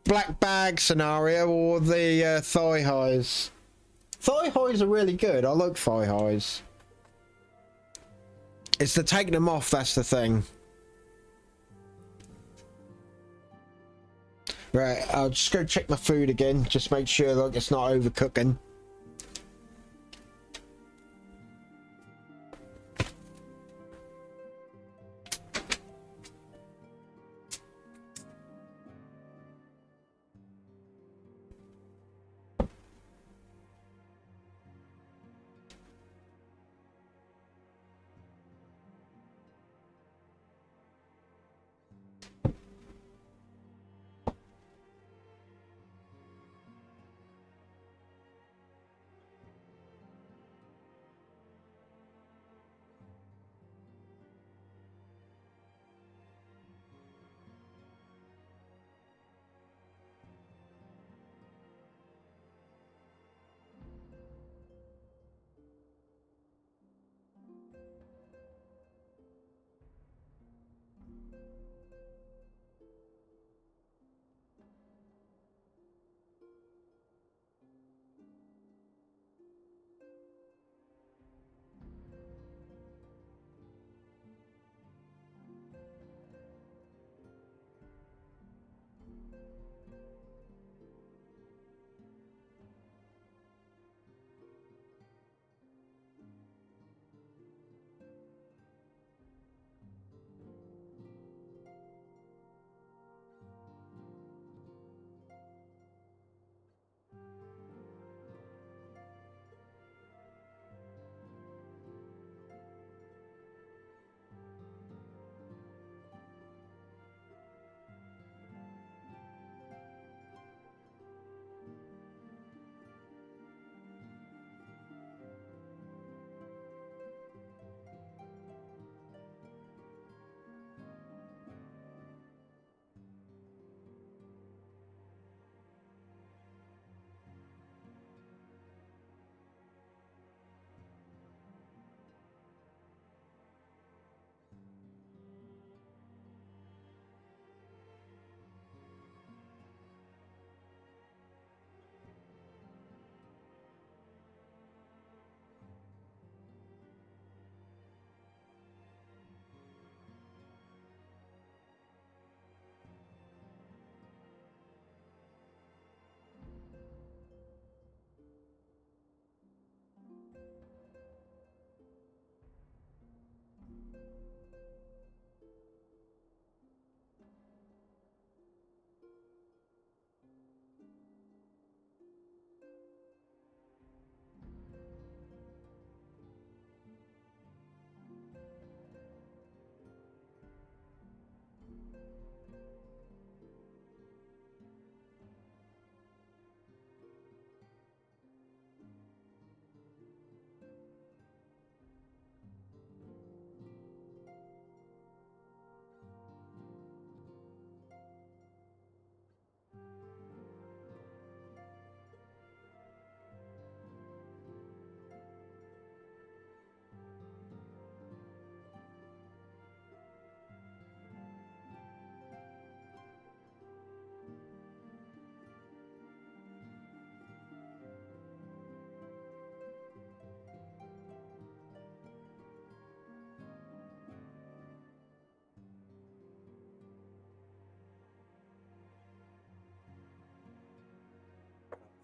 B: black bag scenario or the thigh highs? Thigh highs are really good. I like thigh highs. It's the taking them off that's the thing. Right, I'll just go check my food again. Just make sure like it's not overcooking.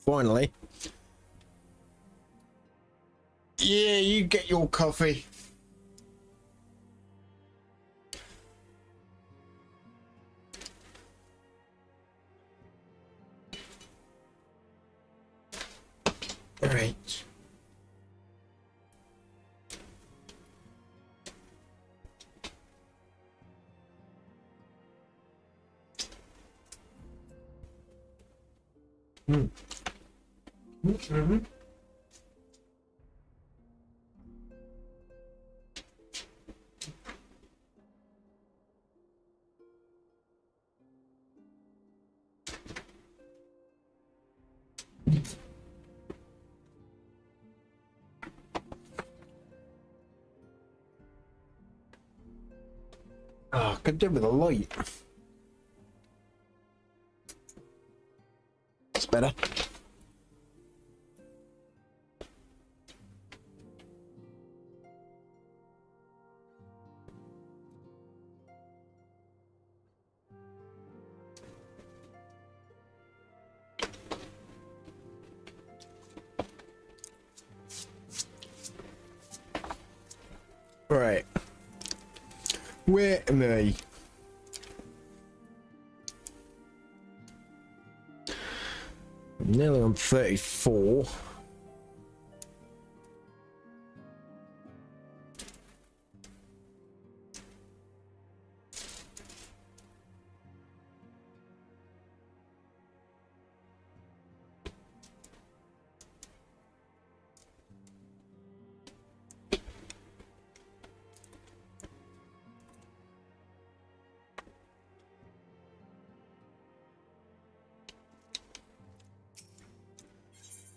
B: Finally. Yeah, you get your coffee. All right. Mm-hmm. Oh, could do with a light. It's better. Right. Where am I? Nearly on 34.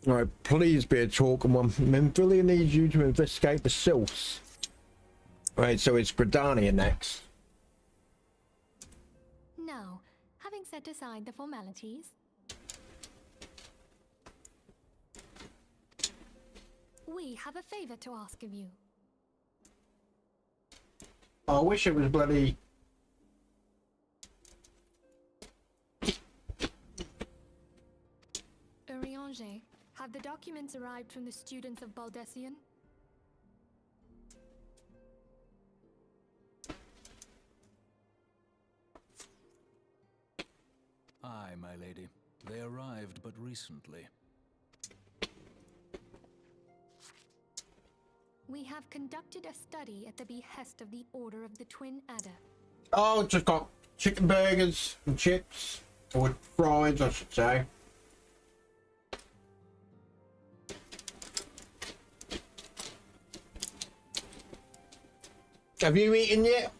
B: Right, please be a talking one. Minfilia needs you to investigate the sylphs. Right, so it's Gridania next.
K: Now, having set aside the formalities, we have a favor to ask of you.
B: I wish it was bloody...
K: Ungust, have the documents arrived from the students of Baldessian?
F: Aye, my lady. They arrived but recently.
K: We have conducted a study at the behest of the Order of the Twin Adder.
B: Oh, just got chicken burgers and chips. Or fries, I should say. Have you eaten yet?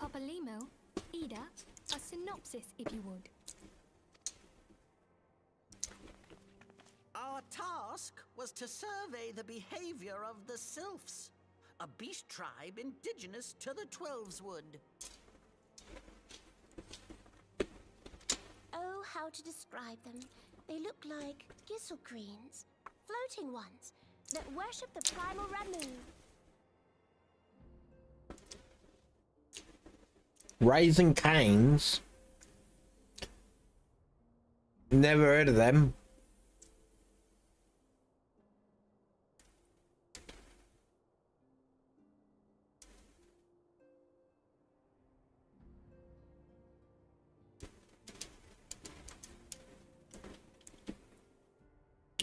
K: Papalimo, Ida, a synopsis if you would.
L: Our task was to survey the behavior of the sylphs, a beast tribe indigenous to the Twelveswood.
H: Oh, how to describe them. They look like gisselcreens, floating ones, that worship the primal Ramu.
B: Raising Canes. Never heard of them.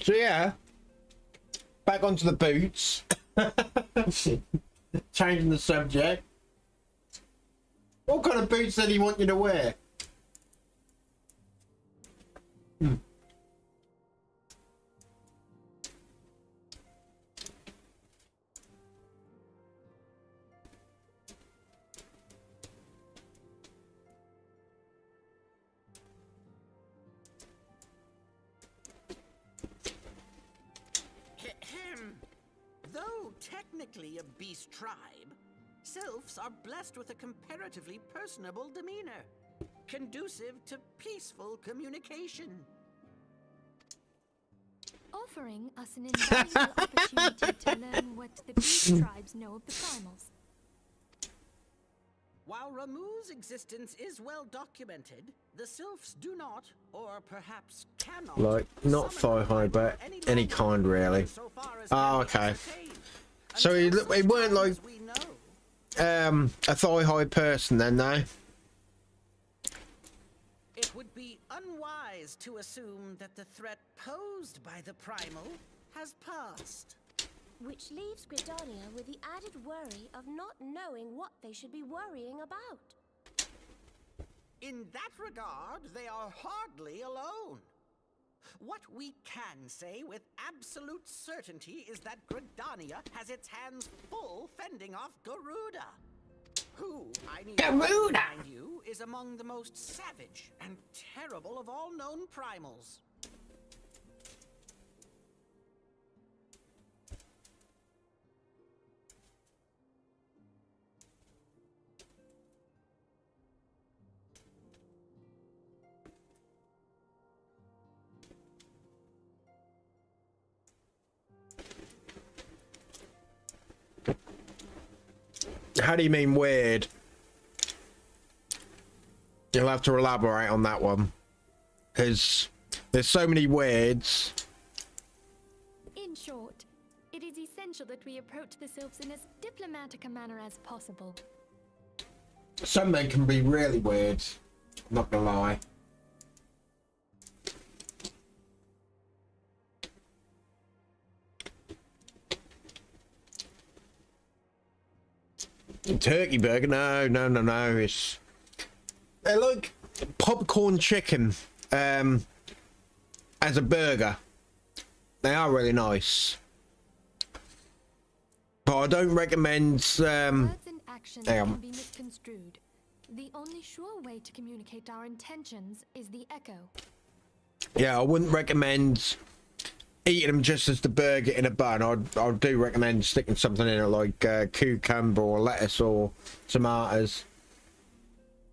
B: So yeah, back onto the boots. Changing the subject. What kind of boots did he want you to wear?
L: Though technically a beast tribe, sylphs are blessed with a comparatively personable demeanor, conducive to peaceful communication.
K: offering us an invaluable opportunity to learn what the beast tribes know of the primals.
L: While Ramu's existence is well documented, the Sylphs do not, or perhaps cannot,
B: Like, not thigh high, but any kind, really. Oh, okay. So he weren't like a thigh high person then, no?
L: It would be unwise to assume that the threat posed by the primal has passed.
H: Which leaves Gridania with the added worry of not knowing what they should be worrying about.
L: In that regard, they are hardly alone. What we can say with absolute certainty is that Gridania has its hands full fending off Garuda, who, I need to remind you, is among the most savage and terrible of all known primals.
B: How do you mean weird? You'll have to elaborate on that one, because there's so many weirds.
K: In short, it is essential that we approach the Sylphs in as diplomatic a manner as possible.
B: Some men can be really weird, not gonna lie. Turkey burger? No. It's they're like popcorn chicken as a burger. They are really nice, but I don't recommend.
K: Words and actions can be misconstrued. The only sure way to communicate our intentions is the echo.
B: Yeah, I wouldn't recommend eating them just as the burger in a bun. I do recommend sticking something in it like cucumber or lettuce or tomatoes.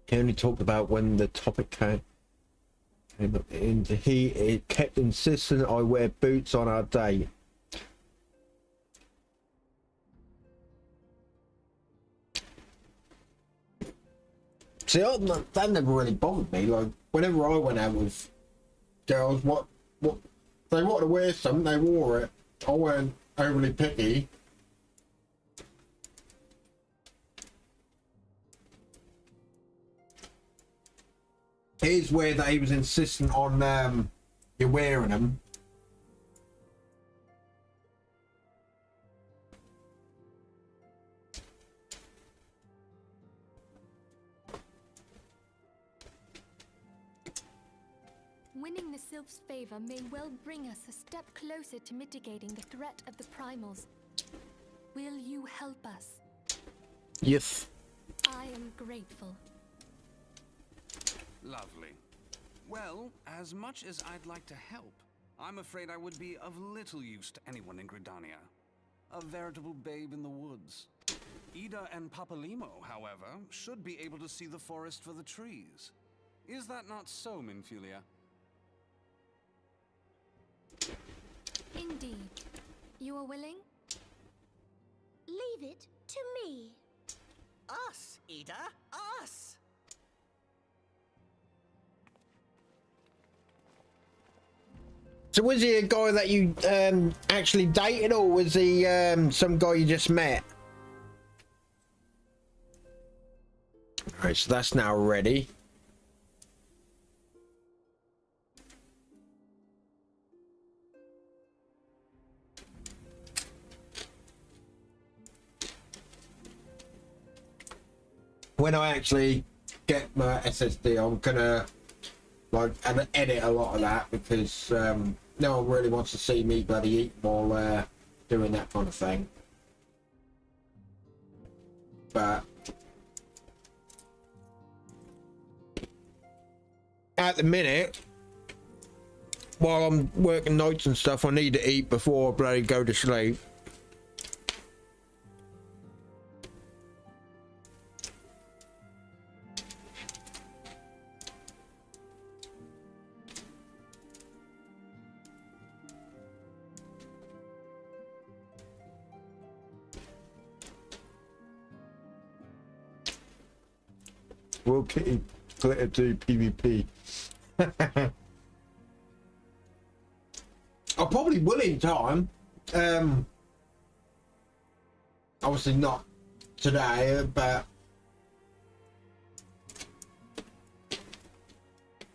B: He only talked about when the topic came into heat. It kept insisting I wear boots on our date. See, that never really bothered me. Like, whenever I went out with girls, what they wanted to wear something, they wore it. I weren't overly picky. Here's where he was insistent on you wearing them.
K: Winning the Sylph's favor may well bring us a step closer to mitigating the threat of the primals. Will you help us?
B: Yes.
K: I am grateful.
F: Lovely. Well, as much as I'd like to help, I'm afraid I would be of little use to anyone in Gridania. A veritable babe in the woods. Ida and Papalimo, however, should be able to see the forest for the trees. Is that not so, Minfilia?
K: Indeed. You are willing?
H: Leave it to me.
L: Us, Ida, us!
B: So was he a guy that you actually dated, or was he some guy you just met? Alright, so that's now ready. When I actually get my SSD, I'm gonna like edit a lot of that, because no one really wants to see me bloody eat while doing that kind of thing. But at the minute, while I'm working nights and stuff, I need to eat before I bloody go to sleep. Will Kitty Glitter do PvP? I probably will in time. Obviously not today, but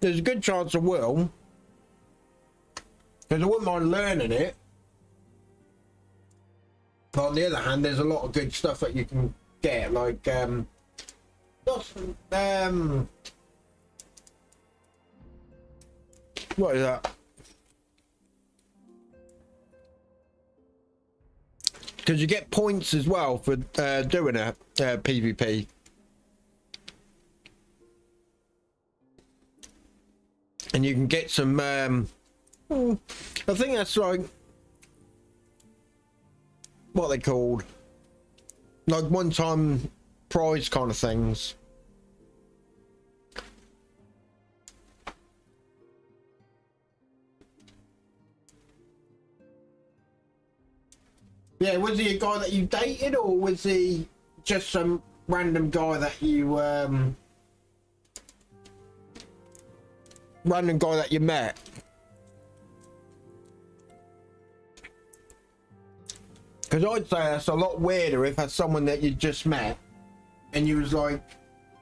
B: there's a good chance I will. Because I wouldn't mind learning it. But on the other hand, there's a lot of good stuff that you can get, like what is that? Because you get points as well for doing a PvP. And you can get some I think that's like what they called, like one-time prize kind of things. Yeah, was he a guy that you dated, or was he just some random guy that you met? Because I'd say that's a lot weirder if that's someone that you just met and you was like,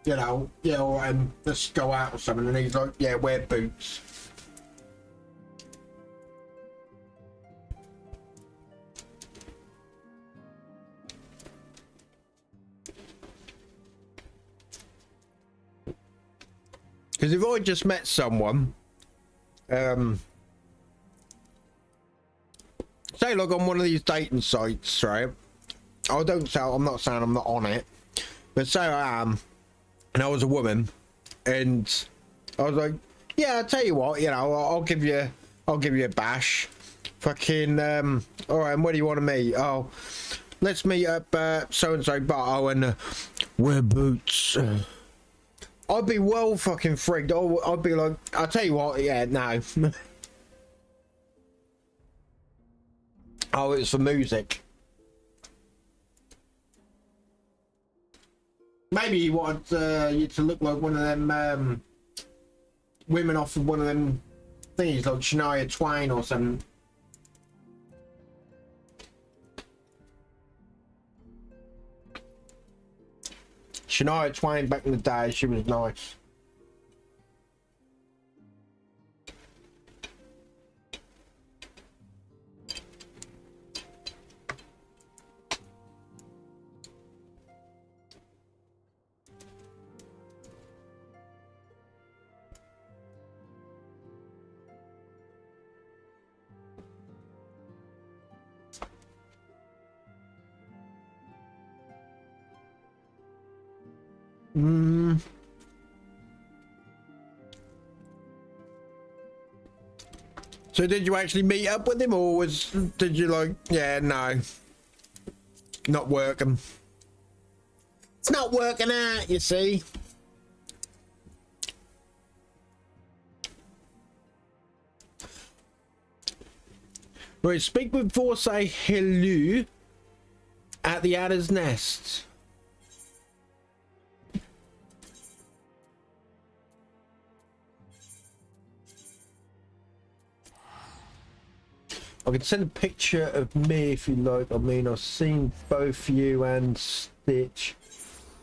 B: you know, yeah, let's go out or something, and he's like, yeah, wear boots. Because if I just met someone, say like on one of these dating sites, right? I'm not saying I'm not on it, but say I am, and I was a woman, and I was like, yeah, I'll tell you what, you know, I'll give you a bash. Fucking, all right, and where do you want to meet? Oh, let's meet up so-and-so bar, and wear boots. I'd be well fucking frigged. I'd be like, I'll tell you what, yeah, no. Oh, it's for music. Maybe he wanted you to look like one of them women off of one of them things, like Shania Twain or something. Shania Twain back in the day, she was nice. So did you actually meet up with him, or did you like, yeah, no, not working? It's not working out, you see. Right, speak before say hello at the adder's nest. I can send a picture of me if you like. I mean, I've seen both you and Stitch,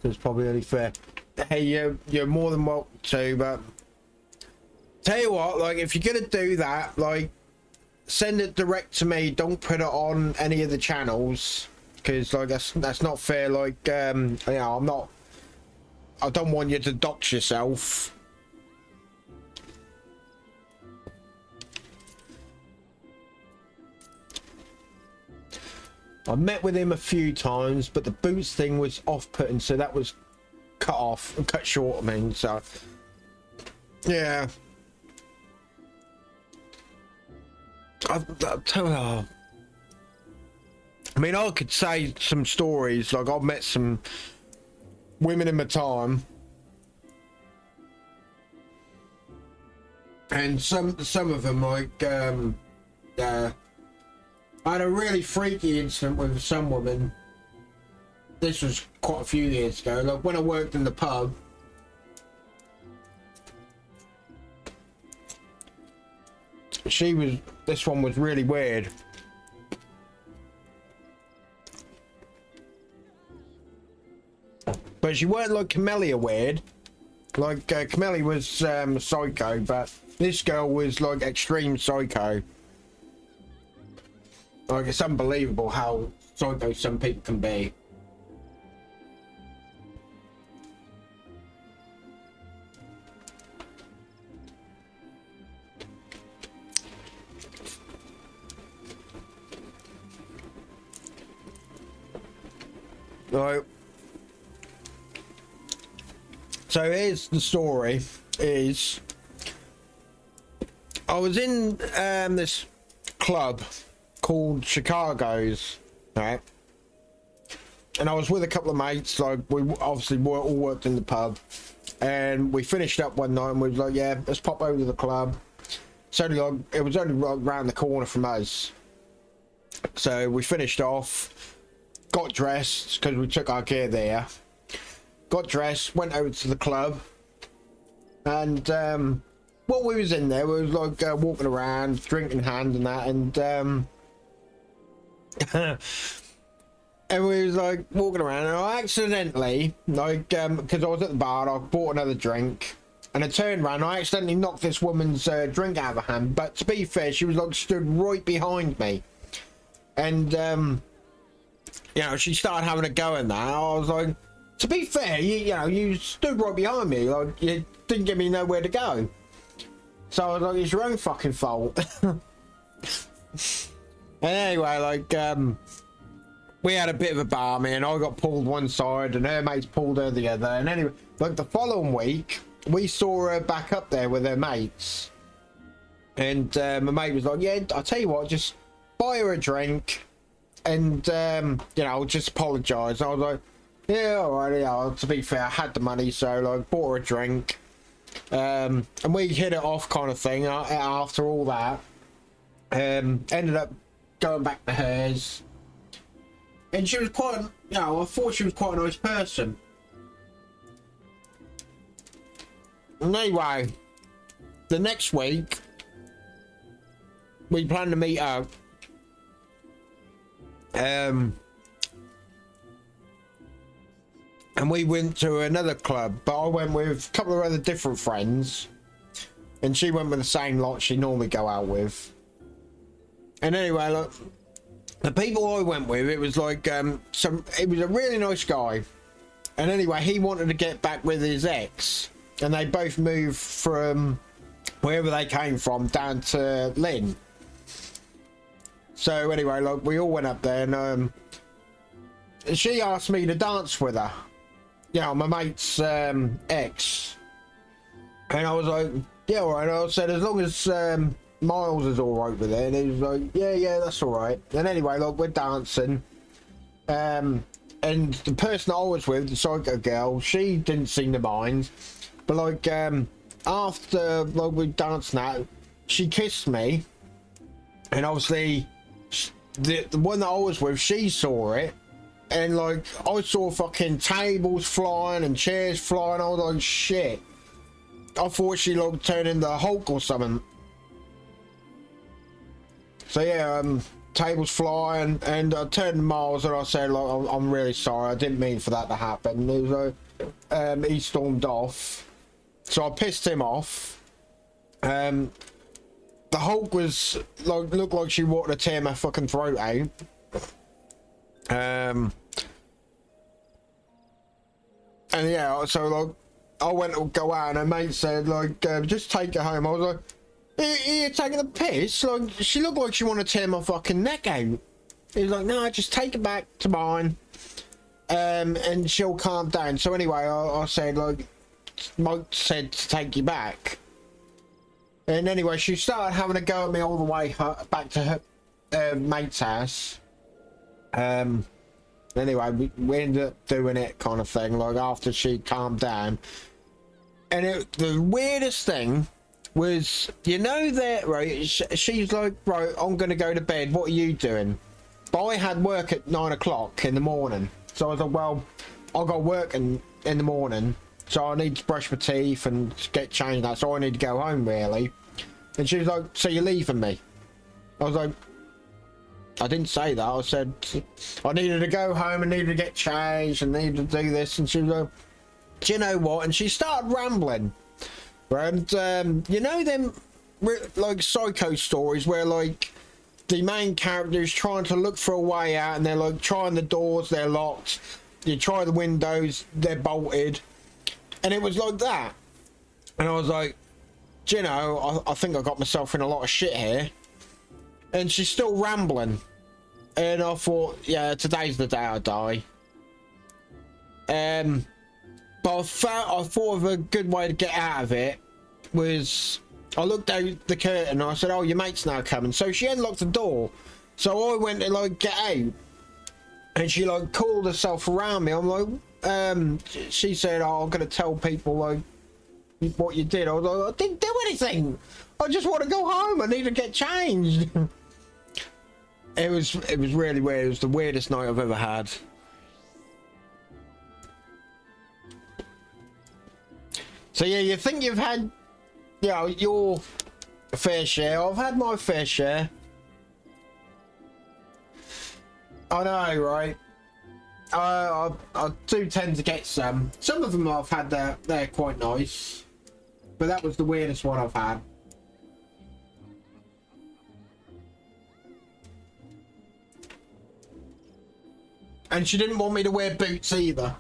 B: so it's probably only fair. Hey, you're more than welcome to, but tell you what, like, if you're gonna do that, like, send it direct to me. Don't put it on any of the channels, because like that's not fair. Like, you know, I don't want you to dox yourself. I met with him a few times, but the boots thing was off-putting, so that was cut short. I mean, so yeah. I mean, I could say some stories. Like, I've met some women in my time, and some of them, like, I had a really freaky incident with some woman. This was quite a few years ago. Like, when I worked in the pub, this one was really weird. But she weren't like Camellia weird. Like Camellia was psycho, but this girl was like extreme psycho. Like, it's unbelievable how psycho some people can be. Right. So here's the story. Is I was in this club called Chicago's, right? And I was with a couple of mates. Like, we obviously all worked in the pub, and we finished up one night and we was like, yeah, let's pop over to the club. It's only like, it was only like round the corner from us. So we finished off, got dressed because we took our gear there, got dressed, went over to the club, and while we was in there, we was like walking around, drinking hand and that, and and we was like walking around, and I accidentally, like, because I was at the bar, I bought another drink, and I turned around, I accidentally knocked this woman's drink out of her hand. But to be fair, she was like stood right behind me, and you know, she started having a go in that. I was like, to be fair, you know, you stood right behind me, like, you didn't give me nowhere to go. So I was like, it's your own fucking fault. And anyway, like, we had a bit of a bar, man. I got pulled one side and her mates pulled her the other. And anyway, like, the following week, we saw her back up there with her mates. And my mate was like, yeah, I'll tell you what, just buy her a drink and, you know, just apologise. I was like, yeah, alright, yeah. To be fair, I had the money, so, like, bought her a drink. And we hit it off kind of thing after all that. Ended up going back to hers. And she was quite, you know, I thought she was quite a nice person. And anyway, the next week, we planned to meet up. And we went to another club, but I went with a couple of other different friends, and she went with the same lot she normally go out with. And anyway, look, the people I went with, it was like it was a really nice guy. And anyway, he wanted to get back with his ex, and they both moved from wherever they came from down to Lynn. So anyway, like, we all went up there, and she asked me to dance with her. You know, my mate's ex. And I was like, yeah, alright. I said, as long as Miles is alright with it. And he was like, yeah, that's alright. And anyway, like, we're dancing. And the person I was with, the psycho girl, she didn't seem to mind. But, like, after, like, we danced now, she kissed me. And obviously, the one that I was with, she saw it. And, like, I saw fucking tables flying and chairs flying. I was like, shit. I thought she, like, turned into Hulk or something. So, yeah, tables flying. And I turned to Miles and I said, like, I'm really sorry. I didn't mean for that to happen. He was like, he stormed off. So I pissed him off. The Hulk was, like, looked like she wanted to tear my fucking throat out. And yeah, so, like, I went to go out and her mate said, like, just take her home. I was like, you're taking the piss? Like, she looked like she wanted to tear my fucking neck out. He was like, no, just take her back to mine, and she'll calm down. So anyway, I said, like, Mike said to take you back. And anyway, she started having a go at me all the way back to her mate's house. Anyway, we ended up doing it kind of thing, like, after she calmed down. And the weirdest thing was, you know, that, right, she's like, right, I'm gonna go to bed, what are you doing? But I had work at 9 o'clock in the morning, so I was like, well, I got work in the morning, so I need to brush my teeth and get changed now, so I need to go home, really. And she was like, so you're leaving me? I was like, I didn't say that. I said I needed to go home and needed to get changed and needed to do this. And she was like, do you know what? And she started rambling. And you know them like psycho stories where like the main character is trying to look for a way out and they're like trying the doors, they're locked. You try the windows, they're bolted. And it was like that. And I was like, do you know, I think I got myself in a lot of shit here. And she's still rambling. And I thought, yeah, today's the day I die. But I thought of a good way to get out of it was I looked out the curtain and I said, oh, your mate's now coming. So she unlocked the door. So I went to like get out. And she like called herself around me. I'm like, she said, oh, I'm going to tell people like what you did. I was like, I didn't do anything. I just want to go home. I need to get changed. It was really weird. It was the weirdest night I've ever had. So yeah, you think you've had, you know, your fair share. I've had my fair share. I know, right? I do tend to get some. Some of them I've had they're quite nice, but that was the weirdest one I've had. And she didn't want me to wear boots either.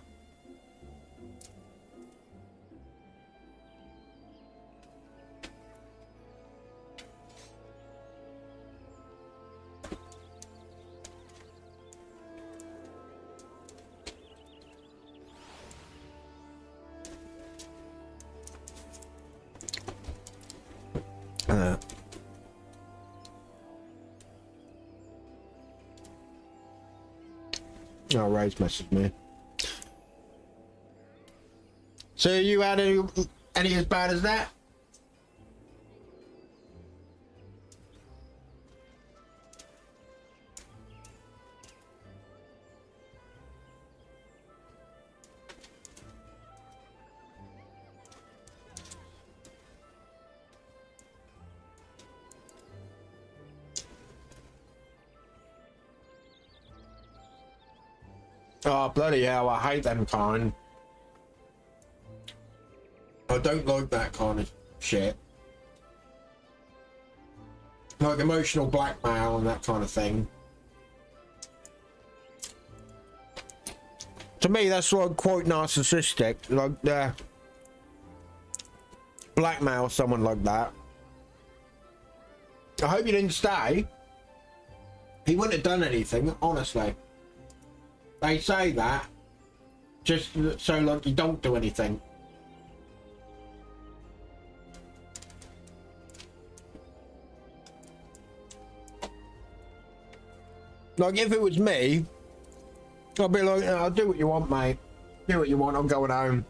B: Oh, Ray's messaged me. So you had any as bad as that? Oh, bloody hell, I hate them kind. I don't like that kind of shit. Like emotional blackmail and that kind of thing. To me, that's like quite narcissistic. Like, blackmail someone like that. I hope you didn't stay. He wouldn't have done anything, honestly. They say that just so like you don't do anything. Like if it was me, I'd be like, I'll do what you want, mate. Do what you want, I'm going home.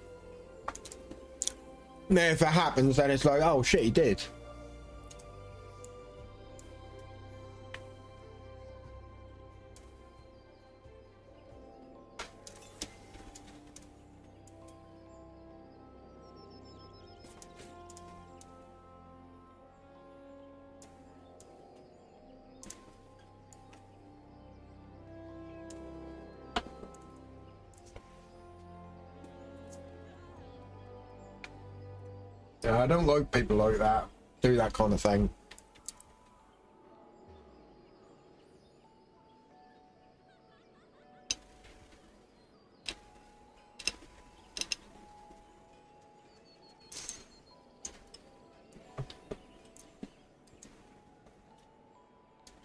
B: Now if it happens, then it's like, oh shit, he did. I don't like people like that, do that kind of thing.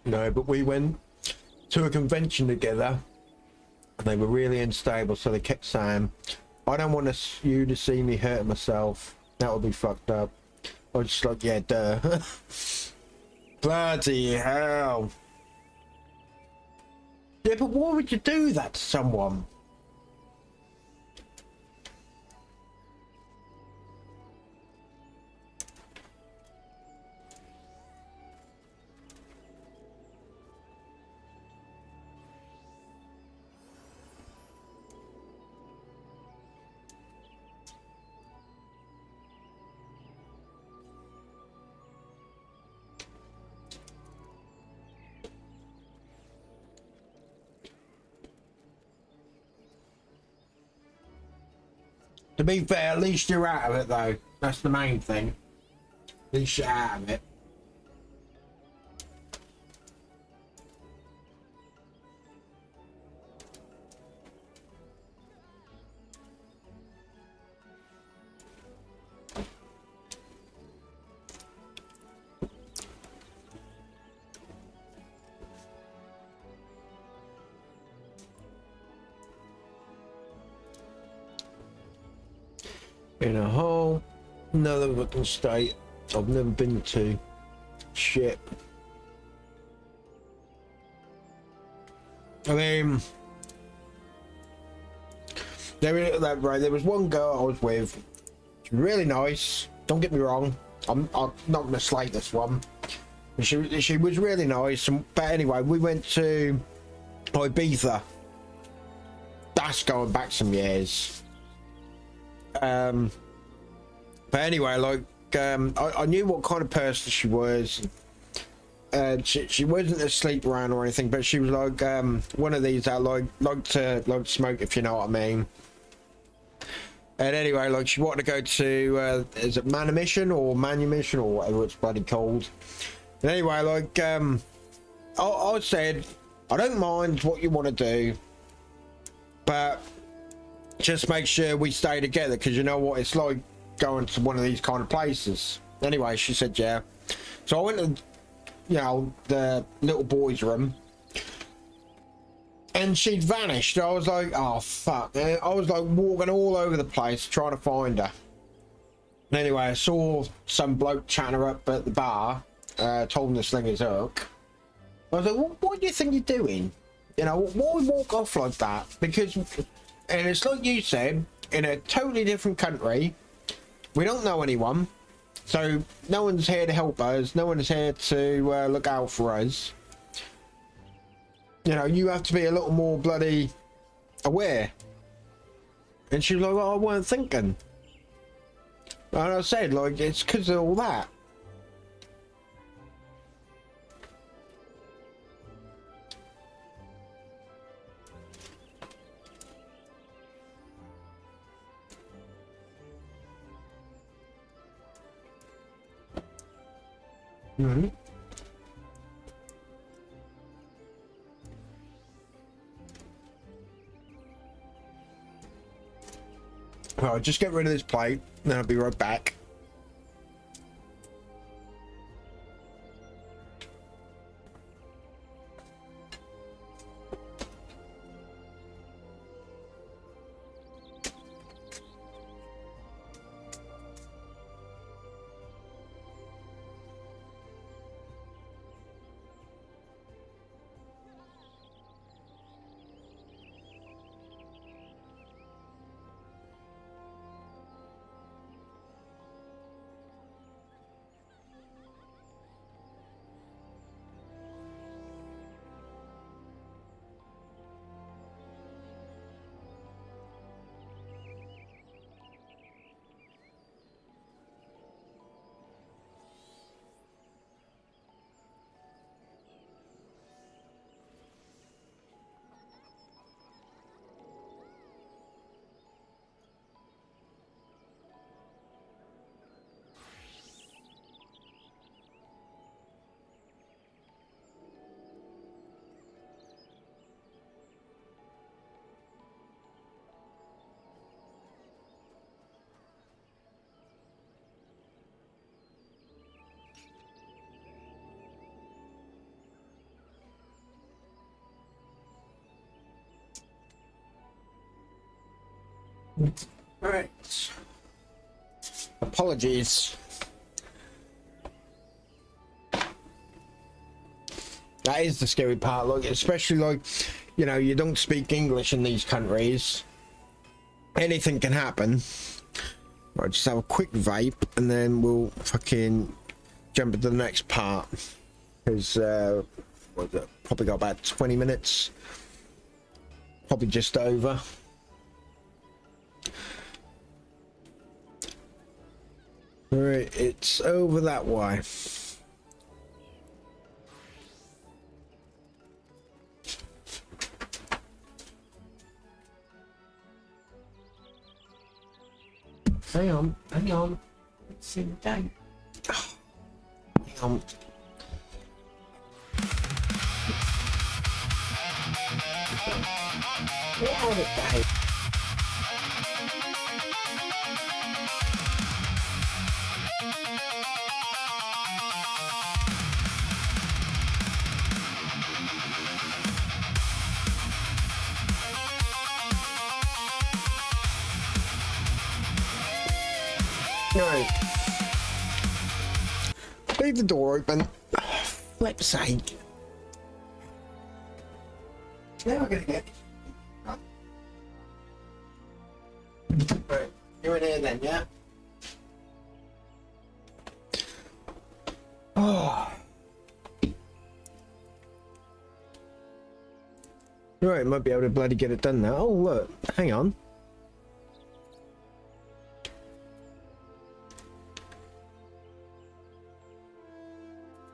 B: No, but we went to a convention together and they were really unstable, so they kept saying, I don't want you to see me hurting myself. That would be fucked up. I was just like, yeah, duh. Bloody hell. Yeah, but why would you do that to someone?
J: To be fair, at least you're out of it though. That's the main thing. At least you're out of it. In a whole another fucking state I've never been to. Shit. I mean, there was one girl I was with. She was really nice. Don't get me wrong. I'm not gonna slate this one. She was really nice. But anyway, we went to Ibiza. That's going back some years. But anyway, like, I knew what kind of person she was. She wasn't a sleep around or anything, but she was like one of these that like to smoke, if you know what I mean. And anyway, like, she wanted to go to is it Manumission or whatever it's bloody called. And anyway, like, I said I don't mind what you want to do, but just make sure we stay together, because you know what it's like going to one of these kind of places. Anyway, she said yeah. So I went to, you know, the little boy's room, and she'd vanished. I was like, oh fuck. And I was like walking all over the place trying to find her. And anyway, I saw some bloke chatting her up at the bar, told him to sling his hook. I was like, what do you think you're doing? You know, why walk off like that? Because, and it's like you said, in a totally different country, we don't know anyone, so no one's here to help us, no one's here to look out for us. You know, you have to be a little more bloody aware. And she was like, well, I weren't thinking. And I said, like, it's because of all that. Mm-hmm. Well, I'll just get rid of this plate, then I'll be right back. Right. Apologies. That is the scary part, like, especially like, you know, you don't speak English in these countries. Anything can happen. Right, just have a quick vape and then we'll fucking jump into the next part. Because probably got about 20 minutes. Probably just over. Alright, it's over that way. Hang on, hang on. Let's see the date. Hang on. What are the dates? Right. Leave the door open. Flip's sake. Now we're gonna get. Right, you're in here then, yeah? Oh. Right, might be able to bloody get it done now. Oh, look, hang on.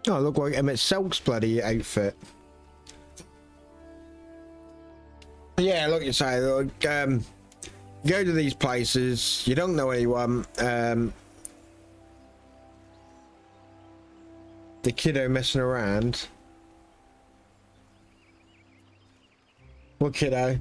J: Oh, look like Emmett Selk's bloody outfit. Yeah, look, you say, look, go to these places, you don't know anyone, the kiddo messing around. What kiddo?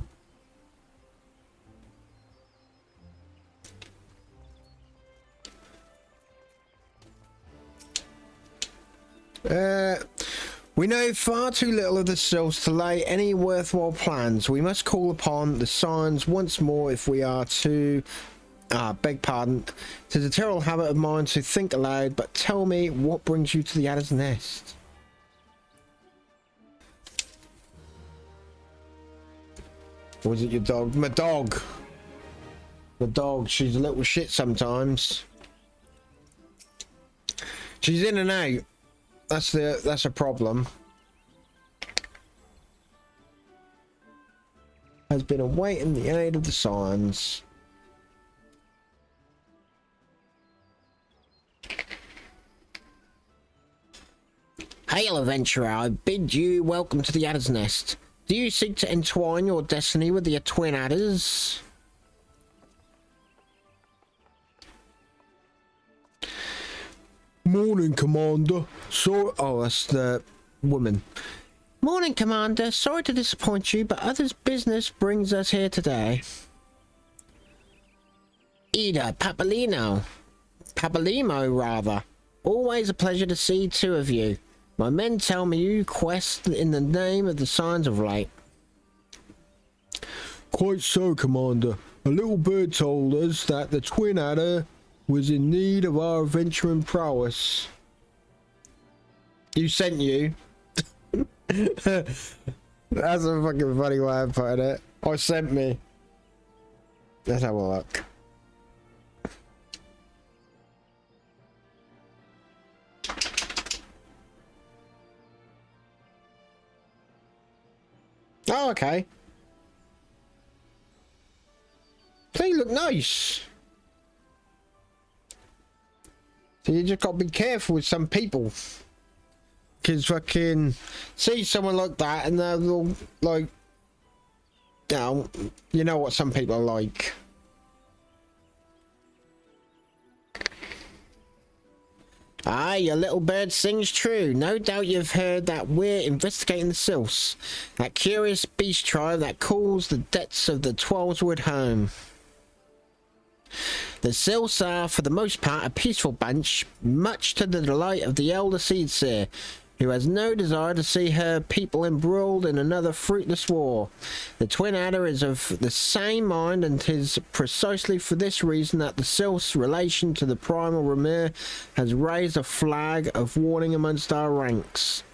J: We know far too little of the Sylphs to lay any worthwhile plans. We must call upon the signs once more if we are to... beg pardon. It is a terrible habit of mine to think aloud, but tell me, what brings you to the Adder's Nest? Or was it your dog? My dog! The dog, she's a little shit sometimes. She's in and out. That's a problem. Has been awaiting the aid of the signs. Hail, adventurer! I bid you welcome to the Adder's Nest. Do you seek to entwine your destiny with the twin adders? Morning, Commander. Sorry. Oh, that's the woman. Morning, Commander. Sorry to disappoint you, but others' business brings us here today. Ida, Papalino. Papalimo, rather. Always a pleasure to see two of you. My men tell me you quest in the name of the signs of light. Quite so, Commander. A little bird told us that the twin adder was in need of our adventuring prowess. You sent you. That's a fucking funny way of putting it. I sent me. Let's have a look. Oh, okay. They look nice. So you just gotta be careful with some people. Because fucking see someone like that and they'll like, you know what some people are like. Ah, your little bird sings true. No doubt you've heard that we're investigating the Sylphs, that curious beast tribe that calls the depths of the Twelveswood home. The Sylphs are, for the most part, a peaceful bunch, much to the delight of the elder Seedseer, who has no desire to see her people embroiled in another fruitless war. The Twin Adder is of the same mind, and 'tis precisely for this reason that the Sylph's relation to the primal Ramir has raised a flag of warning amongst our ranks.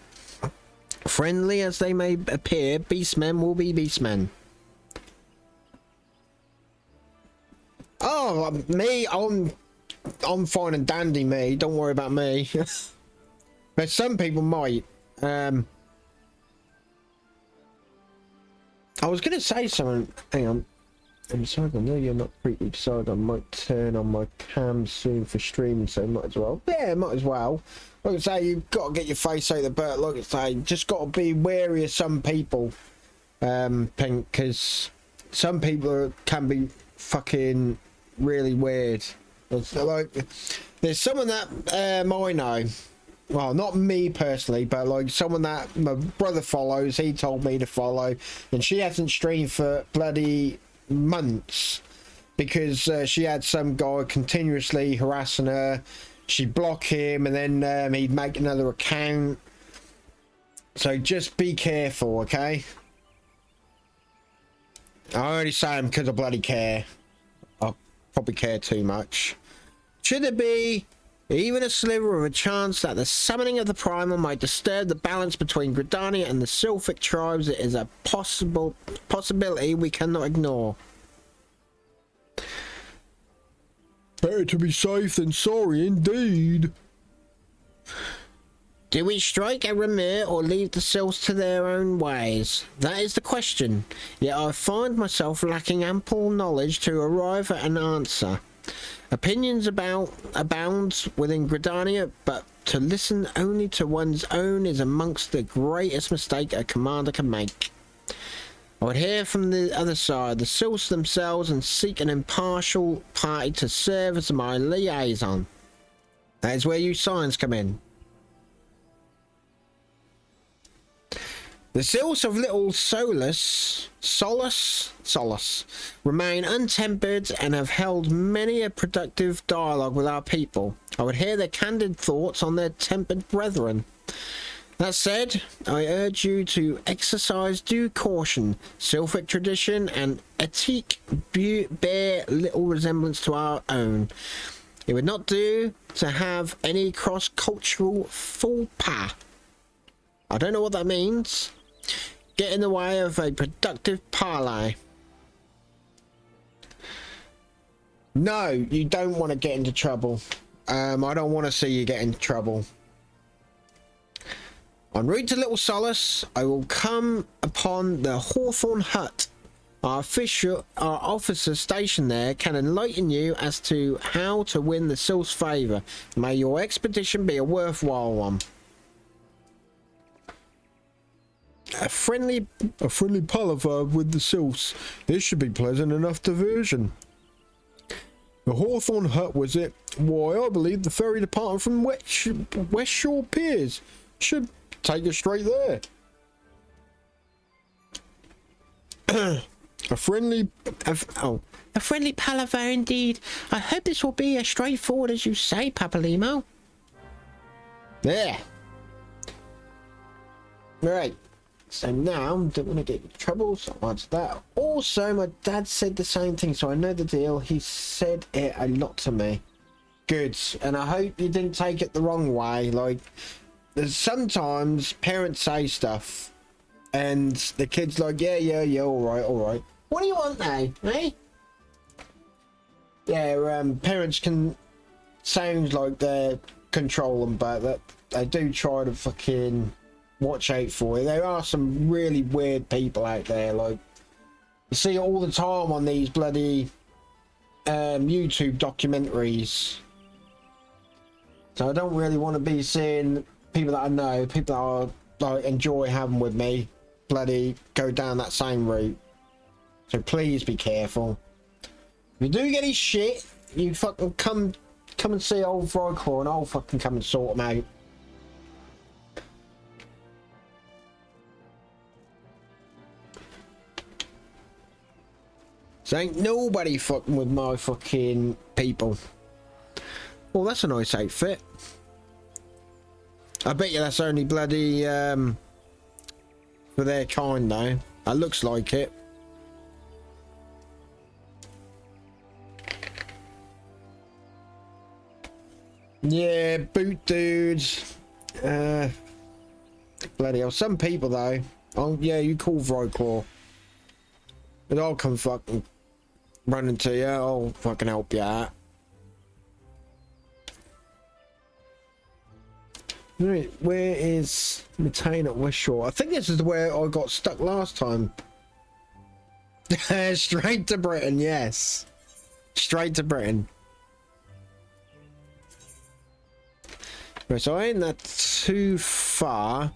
J: Friendly as they may appear, beastmen will be beastmen. Oh, me, I'm fine and dandy, me. Don't worry about me. But some people might. I was going to say something. Hang on. I'm sorry, I know you're not pretty excited. I might turn on my cam soon for streaming, so might as well. Yeah, might as well. Like I say, you've got to get your face out of the dirt. Like I say, just got to be wary of some people. Pink, because some people can be fucking really weird.
B: It's like, there's someone that I know. Well, not me personally, but like someone that my brother follows. He told me to follow, and she hasn't streamed for bloody months because she had some guy continuously harassing her. She'd block him, and then he'd make another account. So just be careful, okay? I only say him because I bloody care. I probably care too much. Should there be even a sliver of a chance that the summoning of the primal might disturb the balance between Gridania and the Sylphic tribes, it is a possibility we cannot ignore. Better to be safe than sorry, indeed. Do we strike a Remir or leave the Sylphs to their own ways? That is the question. Yet I find myself lacking ample knowledge to arrive at an answer. Opinions abound within Gridania, but to listen only to one's own is amongst the greatest mistake a commander can make. I would hear from the other side, the Sylphs themselves, and seek an impartial party to serve as my liaison. That is where you science come in. The Sylphs of Little Solace remain untempered and have held many a productive dialogue with our people. I would hear their candid thoughts on their tempered brethren. That said, I urge you to exercise due caution. Sylphic tradition and ethique bear little resemblance to our own. It would not do to have any cross-cultural faux pas. I don't know what that means. Get in the way of a productive parley. No, you don't want to get into trouble. I don't want to see you get into trouble. En route to Little Solace, I will come upon the Hawthorn Hut. Our officer stationed there can enlighten you as to how to win the Sylph's favour. May your expedition be a worthwhile one. A friendly palaver with the Sylphs. This should be pleasant enough diversion. The Hawthorn Hut, was it? Why, I believe the ferry departing from West Shore Piers should take us straight there. A friendly palaver indeed. I hope this will be as straightforward as you say, Papalimo. There. Right. So now, don't want to get into trouble, so I'll answer that. Also, my dad said the same thing, so I know the deal. He said it a lot to me. Good. And I hope you didn't take it the wrong way. Like, there's sometimes parents say stuff, and the kid's like, yeah, alright. What do you want now, eh? Yeah, parents can sound like they're controlling, but they do try to fucking watch out for you. There are some really weird people out there. Like, you see it all the time on these bloody YouTube documentaries. So I don't really want to be seeing people that I know, people that I like enjoy having with me, bloody go down that same route. So please be careful. If you do get his shit, you fucking come and see old Vriclaw, and I'll fucking come and sort him out. So ain't nobody fucking with my fucking people. Well, that's a nice outfit. I bet you that's only bloody for their kind though. That looks like it. Yeah, boot dudes. Bloody hell. Some people though. Oh yeah, you call Vriclaw. But I'll come fucking running to you. I'll fucking help you out. Right, where is Matane at West Shore? I think this is where I got stuck last time. Straight to Britain, yes. Straight to Britain. Right, so I ain't that too far.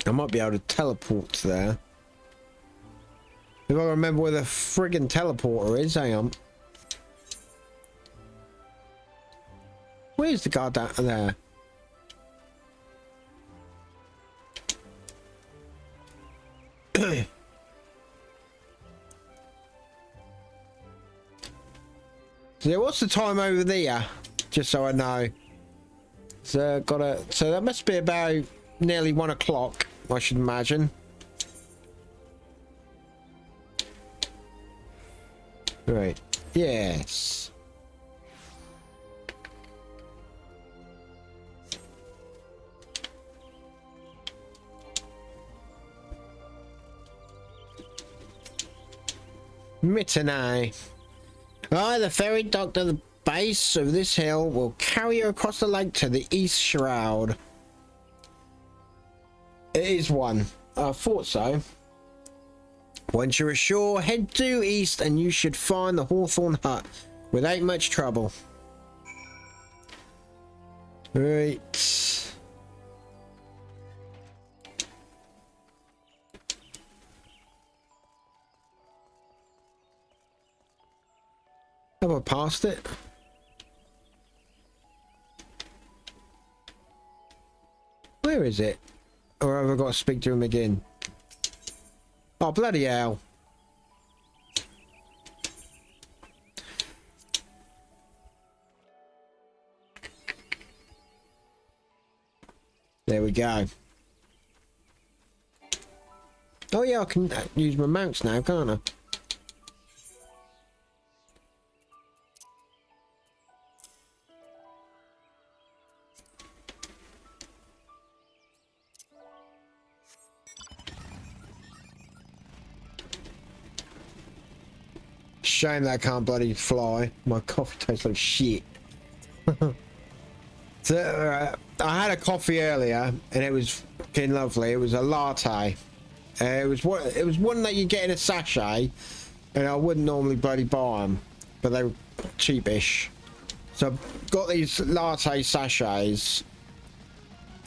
B: I might be able to teleport there.
J: If I remember where the friggin' teleporter is, hang on. Where's the guard down there? So what's the time over there? Just so I know. So so that must be about nearly 1 o'clock, I should imagine. Right. Yes. Mittenai. The ferry docked at the base of this hill will carry you across the lake to the East Shroud. It is one. I thought so. Once you're ashore, head due east and you should find the Hawthorne Hut without much trouble. Right. Have I passed it? Where is it? Or have I got to speak to him again? Oh, bloody hell. There we go. Oh yeah, I can use my mounts now, can't I? Shame that I can't bloody fly. My coffee tastes like shit. So, I had a coffee earlier and it was fucking lovely. It was a latte. It was one that you get in a sachet, and I wouldn't normally bloody buy them, but they were cheapish. So I got these latte sachets,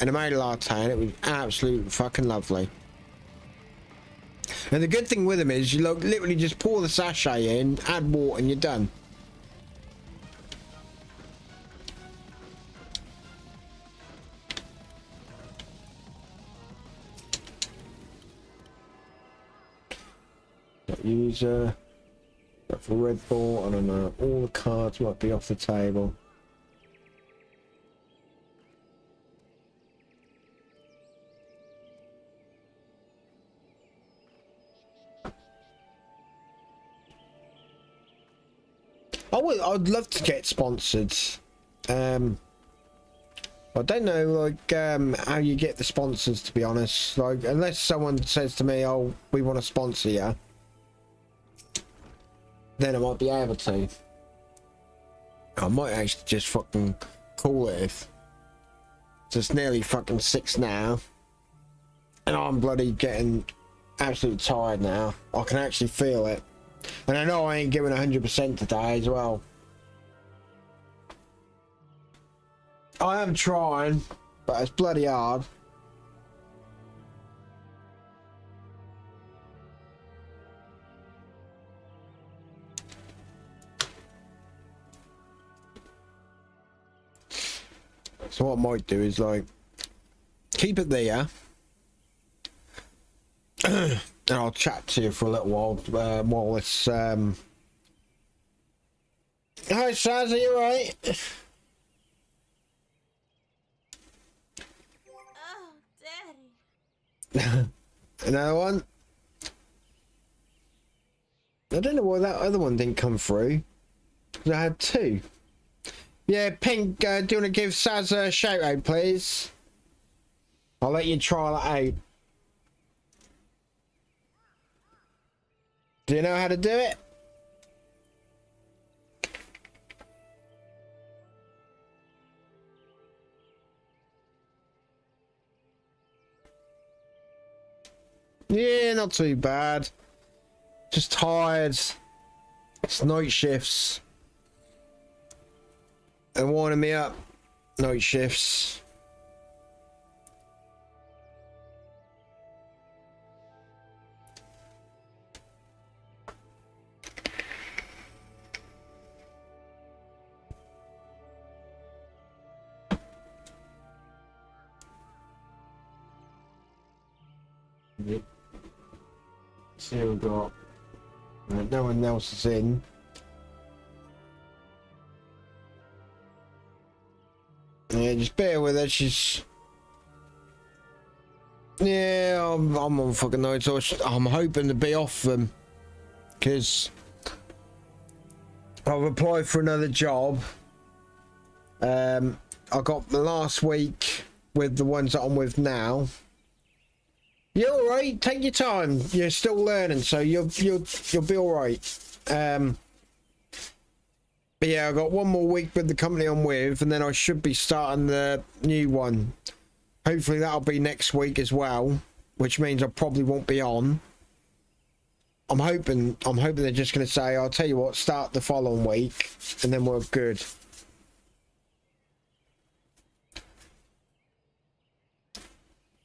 J: and I made a latte, and it was absolutely fucking lovely. And the good thing with them is you literally just pour the sachet in, add water, and you're done. User for Red Bull. I don't know. All the cards might be off the table. I'd love to get sponsored. I don't know, like, how you get the sponsors, to be honest. Like, unless someone says to me, "Oh, we want to sponsor you," then I might be able to. I might actually just fucking call it. If it's nearly fucking 6 now, and I'm bloody getting absolutely tired now. I can actually feel it. And I know I ain't giving 100% today as well. I am trying, but it's bloody hard. So what I might do is, like, keep it there. And I'll chat to you for a little while it's Hi Saz, are you right?
H: Oh, Daddy.
J: Another one? I don't know why that other one didn't come through. I had 2. Yeah, Pink, do you want to give Saz a shout out, please? I'll let you try that out. Do you know how to do it? Yeah, not too bad. Just tired. It's night shifts. And winding me up. Night shifts.
B: See what we've got. Right, no one else is in. Yeah, just bear with her. She's. Yeah, I'm on fucking night. I'm hoping to be off them because I've applied for another job. I got the last week with the ones that I'm with now. You're all right. Take your time. You're still learning, so you'll be all right. But yeah, I got one more week with the company I'm with, and then I should be starting the new one. Hopefully that'll be next week as well, which means I probably won't be on. I'm hoping they're just going to say, I'll tell you what, start the following week, and then we're good.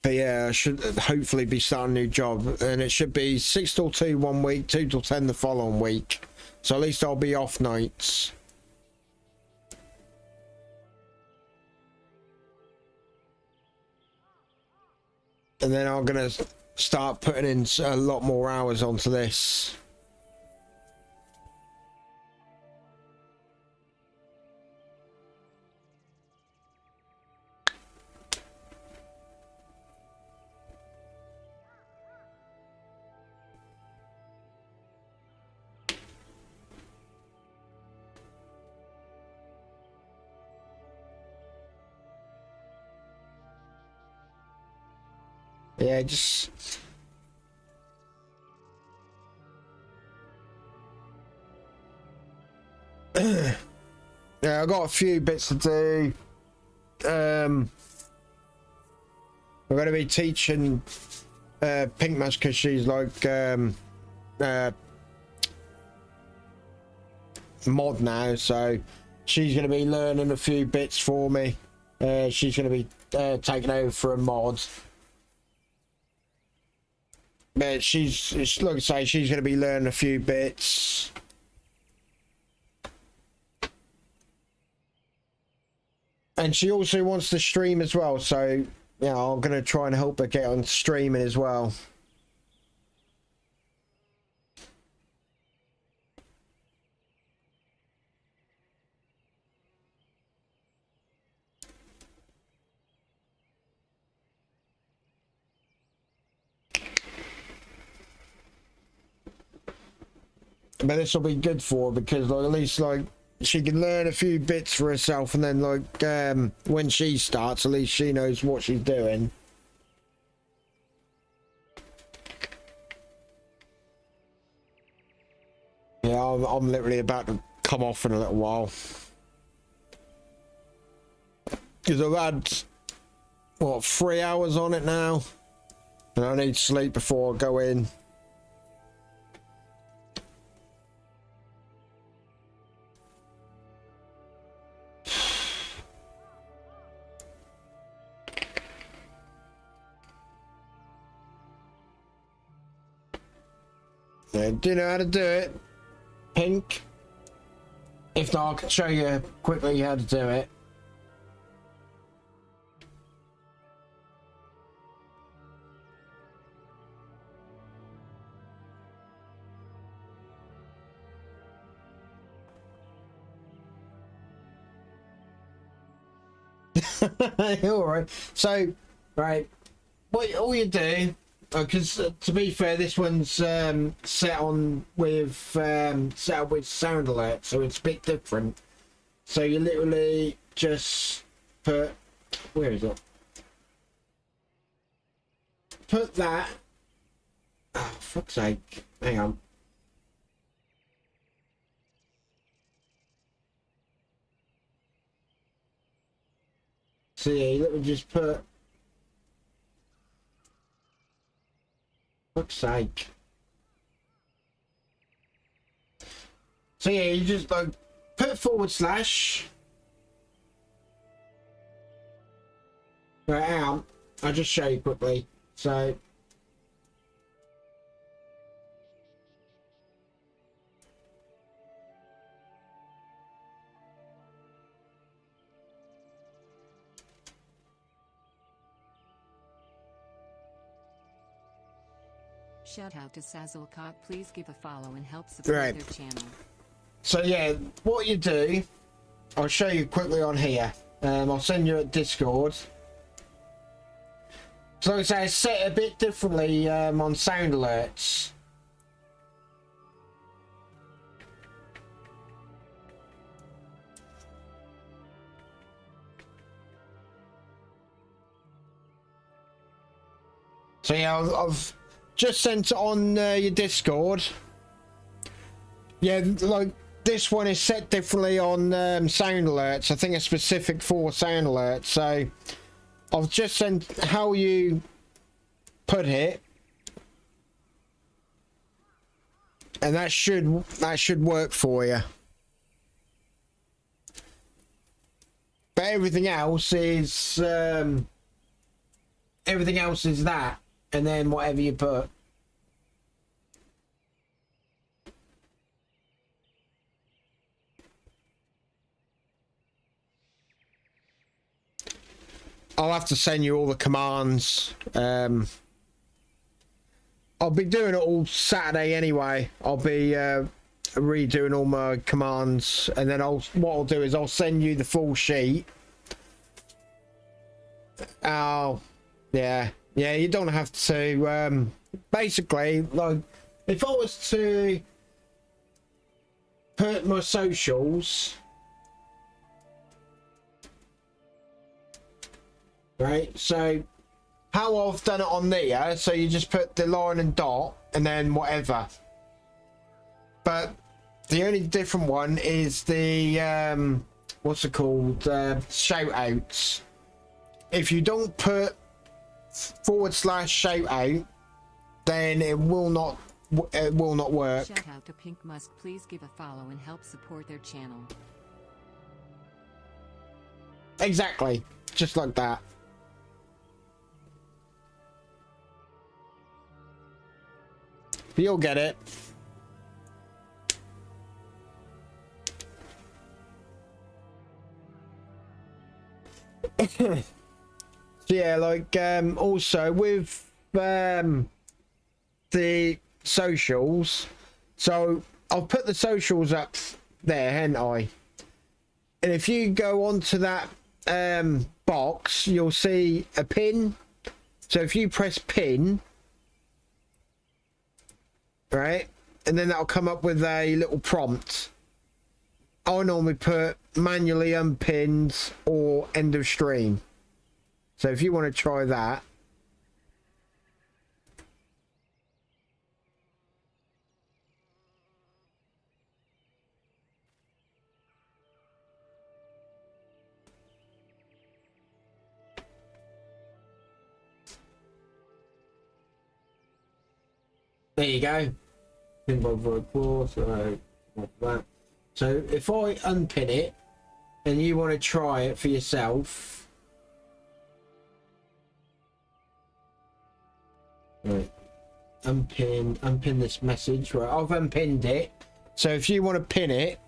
B: But yeah, I should hopefully be starting a new job, and it should be 6 till 2 one week, 2 till 10 the following week. So at least I'll be off nights. And then I'm gonna start putting in a lot more hours onto this. Yeah, just yeah, I got a few bits to do. We're going to be teaching Pink Mask because she's like mod now, so she's going to be learning a few bits for me. She's going to be taking over for a mod. But she's like I say, she's going to be learning a few bits. And she also wants to stream as well, so yeah, I'm going to try and help her get on streaming as well. But this will be good for her because like, at least like she can learn a few bits for herself, and then like when she starts, at least she knows what she's doing. Yeah, I'm literally about to come off in a little while because I've had what 3 hours on it now, and I need sleep before I go in. Yeah, do you know how to do it, Pink? If not, I can show you quickly how to do it. All right. So, right, what all you do, because to be fair, this one's set with sound alert, so it's a bit different. So you literally just put, where is it? Put that. Oh, fuck's sake! Hang on. So yeah, you literally just put. Fuck's sake. So yeah, you just like put // right out. I'll just show you quickly. So
C: Shout out to Sazzlecott, please give a follow and help support
B: Right.
C: their channel.
B: So yeah, what you do, I'll show you quickly on here. I'll send you a Discord. So like I say, it's set a bit differently on sound alerts. So yeah, I've just sent it on your Discord. Yeah, like this one is set differently on sound alerts. I think it's specific for sound alerts. So I've just sent how you put it, and that should work for you. But everything else is that, and then whatever you put. I'll have to send you all the commands. I'll be doing it all Saturday anyway. I'll be redoing all my commands, and then what I'll do is I'll send you the full sheet. Oh, yeah, you don't have to. Basically, like, if I was to put my socials, right, so how I've done it on there, so you just put the line and dot and then whatever, but the only different one is the what's it called, shout outs. If you don't put / shout out, then it will not work.
C: Shout out to Pink Musk, please give a follow and help support their channel.
B: Exactly, just like that. You'll get it. So yeah, like also with the socials, so I'll put the socials up there, haven't I? And if you go onto that box, you'll see a pin. So if you press pin, right, and then that'll come up with a little prompt. I normally put manually unpinned or end of stream. So if you want to try that. There you go. So if I unpin it and you want to try it for yourself, right, unpin this message. Right, I've unpinned it. So if you want to pin it,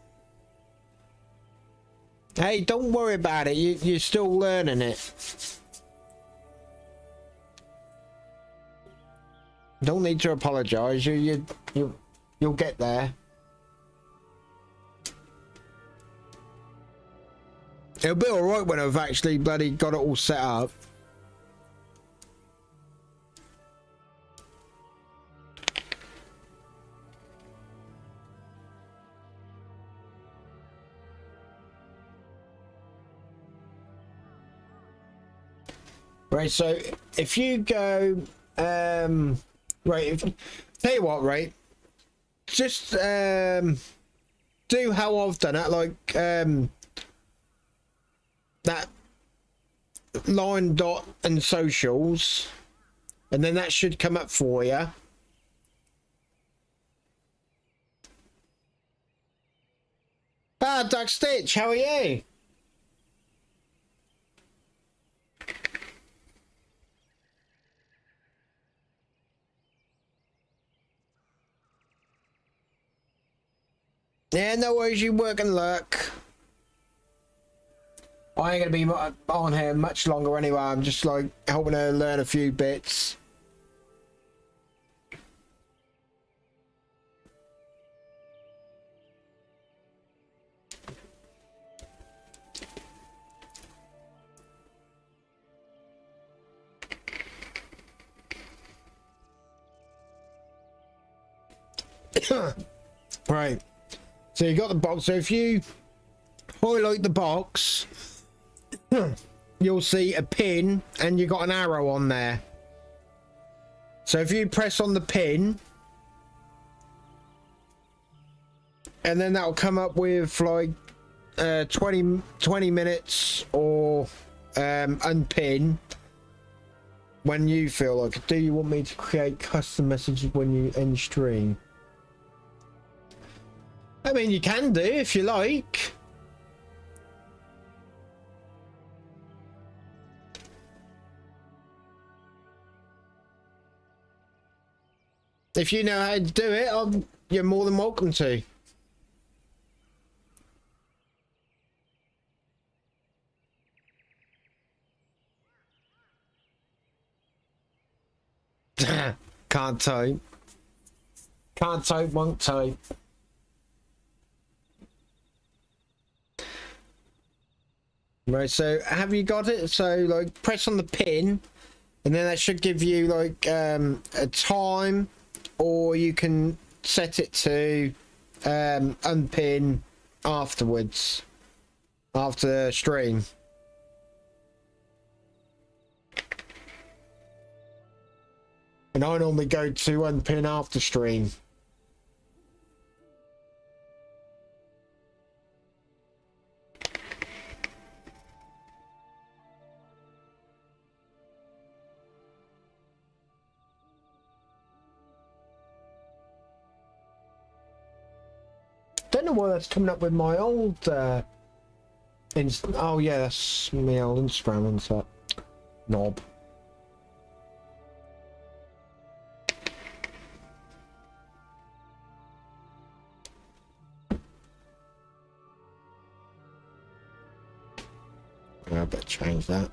B: hey, don't worry about it. You're still learning it. Don't need to apologize. You'll get there. It'll be alright when I've actually bloody got it all set up. Right, so if you go right, tell you what, right, just do how I've done it, like that line, dot and socials, and then that should come up for you. Ah, Duck Stitch, how are you? Yeah, no worries, you work and lurk. I ain't gonna be on here much longer anyway. I'm just like helping her learn a few bits. Right. So you got the box. So if you highlight the box, you'll see a pin and you got an arrow on there. So if you press on the pin, and then that'll come up with like 20 minutes or unpin when you feel like it. Do you want me to create custom messages when you end stream? I mean, you can do if you like. If you know how to do it, you're more than welcome to. Can't type. Can't type, won't type. Right, so have you got it? So like press on the pin and then that should give you like a time, or you can set it to unpin afterwards, after the stream. And I normally go to unpin after stream. Don't know why that's coming up with my old oh yeah, that's my old Instagram and that knob. I better change that.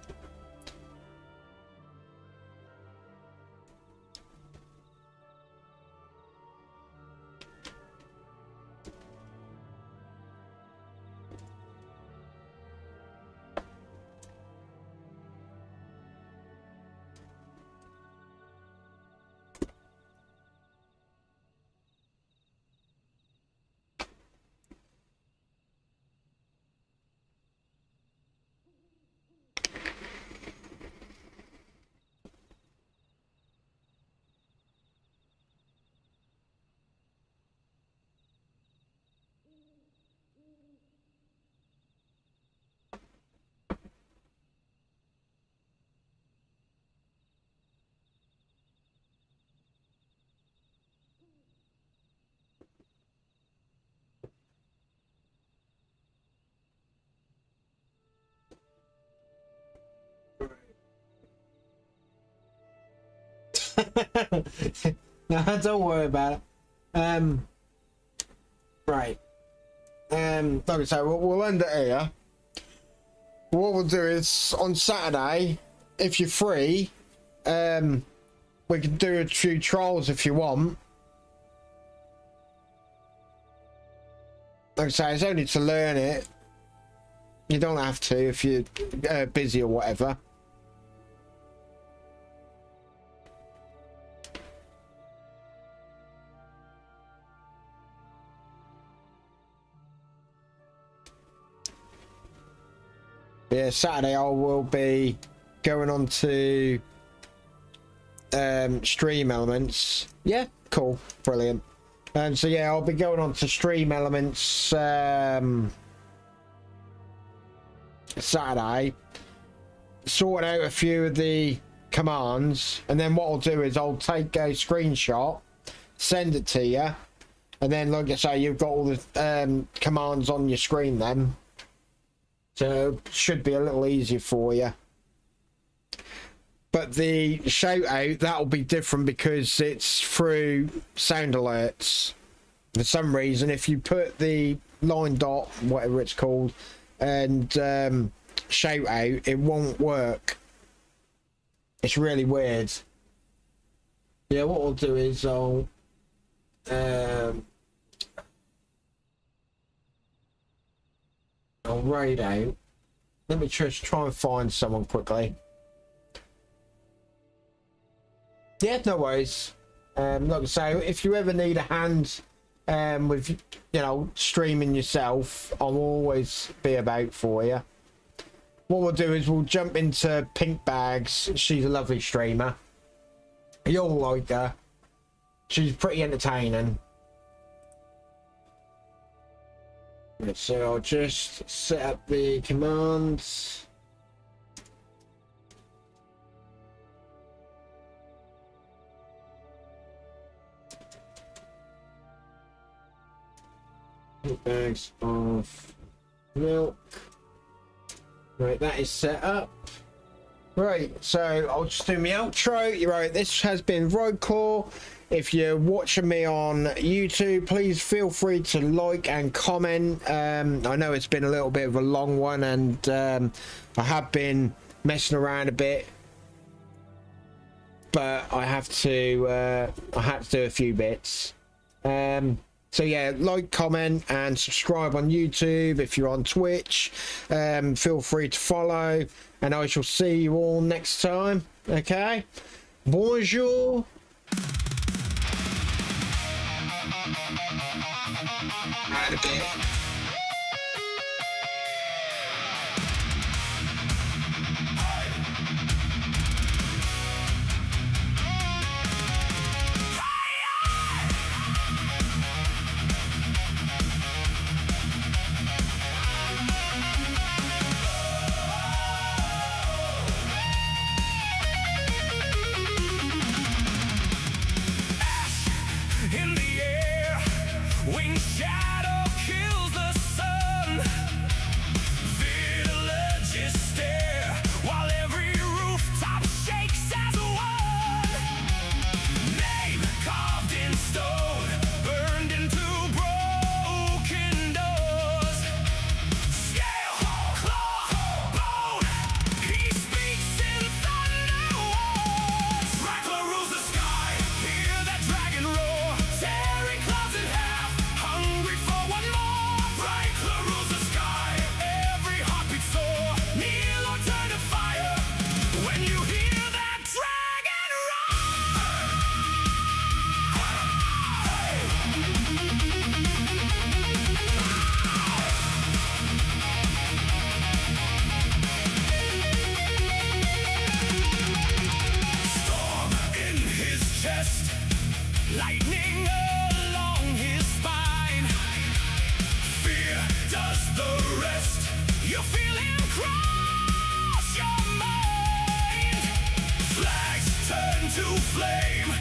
B: No, don't worry about it. Right. Like I say, we'll end it here. What we'll do is on Saturday, if you're free, we can do a few trials if you want. Like I say, it's only to learn it. You don't have to if you're busy or whatever. Yeah, Saturday I will be going on to Stream Elements. Yeah, cool, brilliant. And so yeah, I'll be going on to Stream Elements Saturday, sorting out a few of the commands, and then what I'll do is I'll take a screenshot, send it to you, and then like I say, you've got all the commands on your screen then. So it should be a little easier for you. But the shout out, that'll be different because it's through sound alerts. For some reason, if you put the line dot, whatever it's called, and shout out, it won't work. It's really weird. Yeah, what I'll do is I'll raid out. Let me just try and find someone quickly. Yeah, no worries. Like I say, if you ever need a hand with, you know, streaming yourself, I'll always be about for you. What we'll do is we'll jump into Pink Bags. She's a lovely streamer. You'll like her. She's pretty entertaining. So I'll just set up the commands. Pink bags of milk. Right, that is set up. Right, so I'll just do my outro. You're right, this has been Roadclaw. If you're watching me on YouTube, please feel free to like and comment. I know it's been a little bit of a long one, and I have been messing around a bit, but I have to do a few bits. So yeah, like, comment and subscribe on YouTube. If you're on Twitch, feel free to follow, and I shall see you all next time. Okay, bonjour. Right a bit.
A: In the air, winged shadow kills the sun. Villagers stare while every rooftop shakes as one. Name carved in stone, burned into broken doors. Scale, claw, bone, he speaks in thunder words. Rackler rules the sky, hear that dragon roar. Tearing clouds in half, hungry for one more. Rackler rules the sky, every heartbeat soar. Kneel or turn to fire when you hear that dragon Storm in his chest, lightning along his spine. Fear does the rest. You feel him cross your mind. Flags turn to flame.